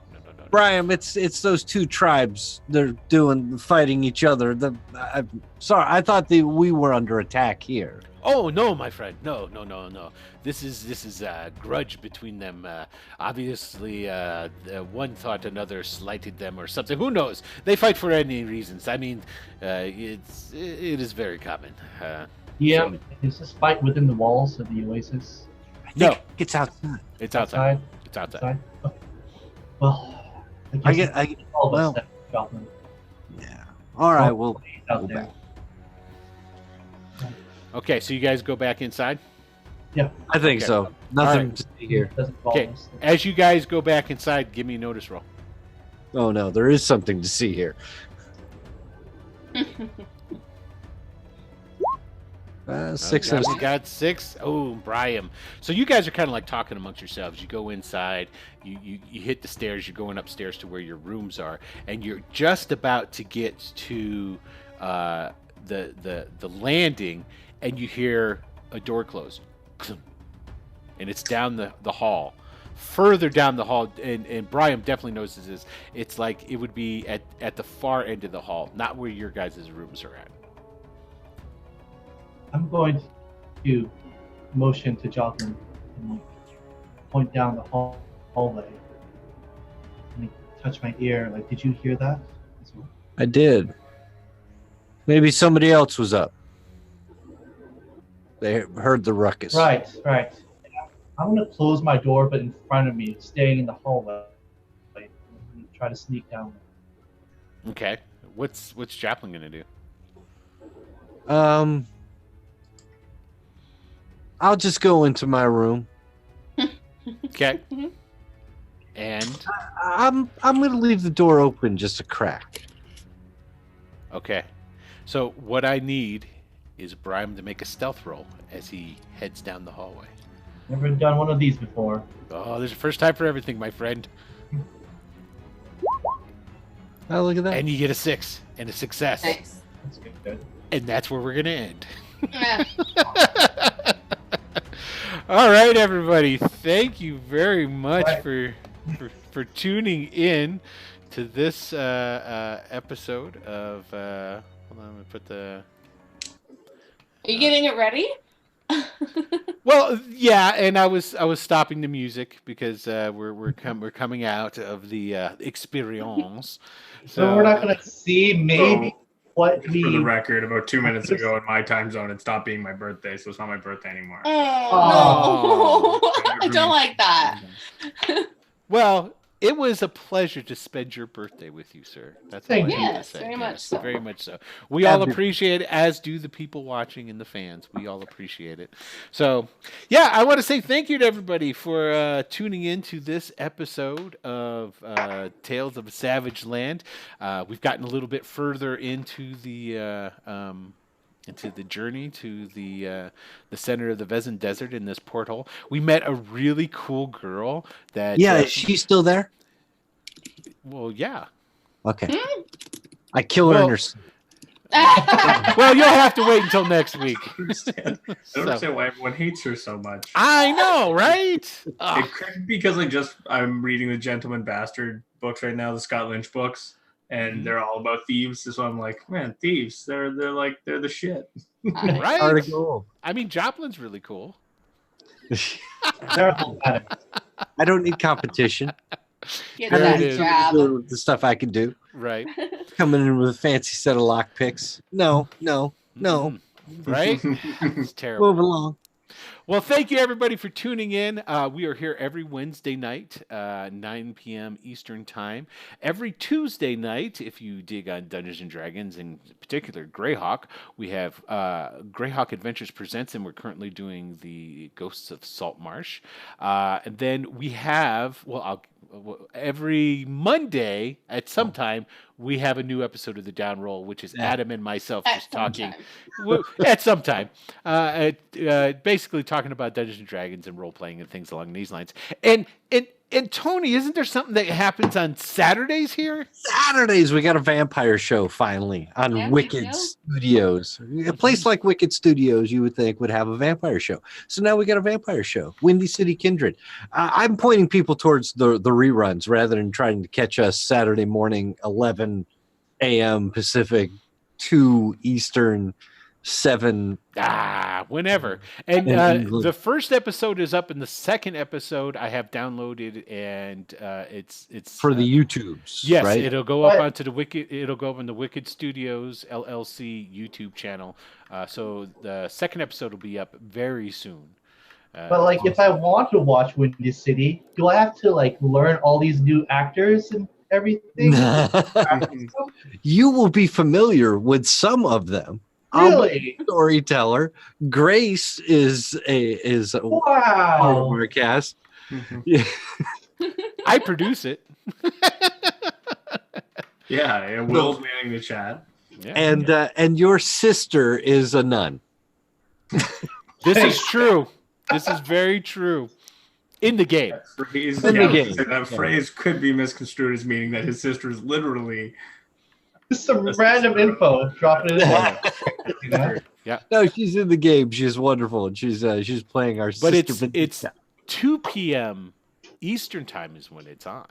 Brian, it's those two tribes. They're fighting each other. I'm sorry, I thought we were under attack here. Oh no, my friend, no. This is a grudge between them. Obviously, one thought another slighted them or something. Who knows? They fight for any reasons. I mean, it is very common. Yeah, is this fight within the walls of the Oasis? No, It's outside. it's outside. Outside? It's outside. Outside? Okay. Well, I guess get. it's all of us well. that Joplin. Yeah. All right. Well, Out go there. back. Okay, so you guys go back inside. Yeah. I think Okay. so. Nothing right. to see here. Doesn't involve Okay, us. as you guys go back inside, give me a notice roll. Oh no, there is something to see here. 6 and You got 6. Oh, Brian. So you guys are kind of like talking amongst yourselves. You go inside, you hit the stairs, you're going upstairs to where your rooms are, and you're just about to get to the landing, and you hear a door close. And it's down the hall. Further down the hall, and Brian definitely notices this, it's like it would be at the far end of the hall, not where your guys' rooms are at. I'm going to motion to Joplin and like, point down the hallway and like, touch my ear. Like, did you hear that? As well? I did. Maybe somebody else was up. They heard the ruckus. Right. I'm gonna close my door, but in front of me, staying in the hallway. Like, I'm gonna try to sneak down. Okay. What's Chaplin gonna do? I'll just go into my room. Okay. And I'm gonna leave the door open just a crack. okay. So what I need is Brian to make a stealth roll as he heads down the hallway. Never done one of these before. Oh, there's a first time for everything, my friend. Oh, look at that. And you get a 6 and a success. Nice. That's good. And that's where we're gonna end. Yeah. All right, everybody. Thank you very much Right. for tuning in to this episode of. Hold on, let me put the. Are you getting it ready? Well, yeah, and I was stopping the music because we're coming out of the experience. So we're not gonna see maybe what For the we. record, about 2 minutes ago in my time zone, it stopped being my birthday, so it's not my birthday anymore. Oh, no. I don't like that. Well, it was a pleasure to spend your birthday with you, sir. That's all I Thank have you. to Yes, say. very much so. Very much so. We all Happy- appreciate it, as do the people watching and the fans. We all appreciate it. So, yeah, I want to say thank you to everybody for tuning in to this episode of Tales of a Savage Land. We've gotten a little bit further into the journey to the center of the Vezin Desert in this porthole. We met a really cool girl that. Yeah, is she still there? Well, yeah. Okay. I kill her in Well- her sleep. Well, you'll have to wait until next week. I don't So- understand why everyone hates her so much. I know, right? Ugh. It could be because I'm reading the Gentleman Bastard books right now, the Scott Lynch books, and they're all about thieves. So I'm like, man, thieves, they're the shit. Right? Article. I mean, Joplin's really cool. They're pathetic. I don't need competition. Get There that it is. jab. The stuff I can do. Right? Coming in with a fancy set of lock picks. No. Mhm. Right? It's terrible. Move along. Well, thank you everybody for tuning in. We are here every Wednesday night, 9 p.m. Eastern Time. Every Tuesday night, if you dig on Dungeons and Dragons, in particular Greyhawk, we have Greyhawk Adventures Presents, and we're currently doing the Ghosts of Saltmarsh. And then we have, every Monday at some time, we have a new episode of the Down Roll, which is Adam and myself At just some talking time. at some time, basically talking about Dungeons and Dragons and role playing and things along these lines. And Tony, isn't there something that happens on Saturdays here? Saturdays, we got a vampire show finally on Yeah, we Wicked do. Studios. A place like Wicked Studios, you would think, would have a vampire show. So now we got a vampire show, Windy City Kindred. I'm pointing people towards the reruns rather than trying to catch us Saturday morning, 11 a.m. Pacific, 2 Eastern, 7. Whenever. And In England. the first episode is up, and the second episode I have downloaded, and it's For the YouTubes, yes, right? it'll go up What? onto the Wicked. It'll go up on the Wicked Studios LLC YouTube channel. So the second episode will be up very soon. But like, if I want to watch Windy City, do I have to like learn all these new actors and everything? You will be familiar with some of them. I'll be Really? a storyteller. Grace is a part of Wow. our cast. I produce it. Yeah, Will's manning the chat. Yeah. And your sister is a nun. This is true. This is very true. In the game. That phrase, In the yeah, game. that phrase could be misconstrued as meaning that his sister is literally. Just some random info dropping it in. You know? No, she's in the game. She's wonderful, and she's playing our But sister. it's 2 p.m. Eastern time is when it's on.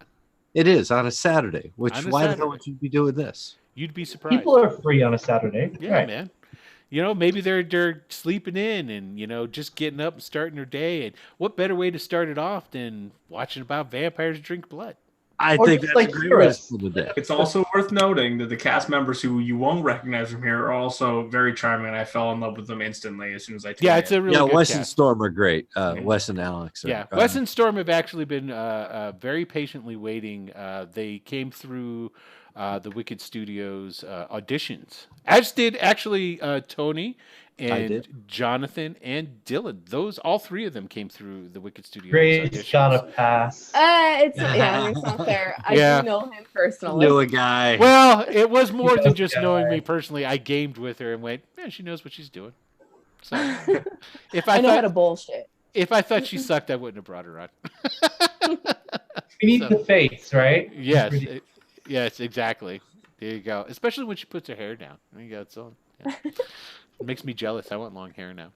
It is on a Saturday. Which On a why the Saturday. hell would you be doing this? You'd be surprised. People are free on a Saturday. Yeah, Right. man. You know, maybe they're sleeping in and, you know, just getting up and starting their day. And what better way to start it off than watching about vampires drink blood? I Or think just that's like a great tourists. way to do it. It's also worth noting that the cast members who you won't recognize from here are also very charming, and I fell in love with them instantly as soon as I tuned Yeah, in. it's a really Yeah, good Wes and cast. Storm are great. Wes and Alex. Are, Yeah, Wes and Storm have actually been very patiently waiting. They came through the Wicked Studios auditions, as did actually Tony and did. Jonathan and Dylan. All three of them came through the Wicked Studios Grace auditions. got a pass. It's not fair. I Yeah. do know him personally. knew a guy. Well, it was more than knows just the knowing guy. me personally. I gamed with her and went, yeah, she knows what she's doing. So if I know how to thought bullshit. if I thought she sucked, I wouldn't have brought her on. We need So- the face, right? Yes, yes, exactly. There you go. Especially when she puts her hair down. There you go. So yeah. It makes me jealous. I want long hair now.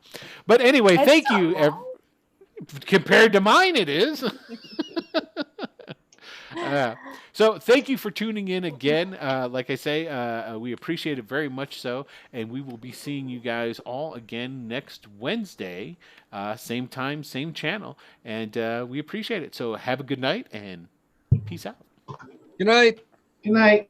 But anyway, It's thank not you. long. Compared to mine, it is. So thank you for tuning in again. Like I say, we appreciate it very much so. And we will be seeing you guys all again next Wednesday. Same time, same channel. And we appreciate it. So have a good night and peace out. Good night. Good night.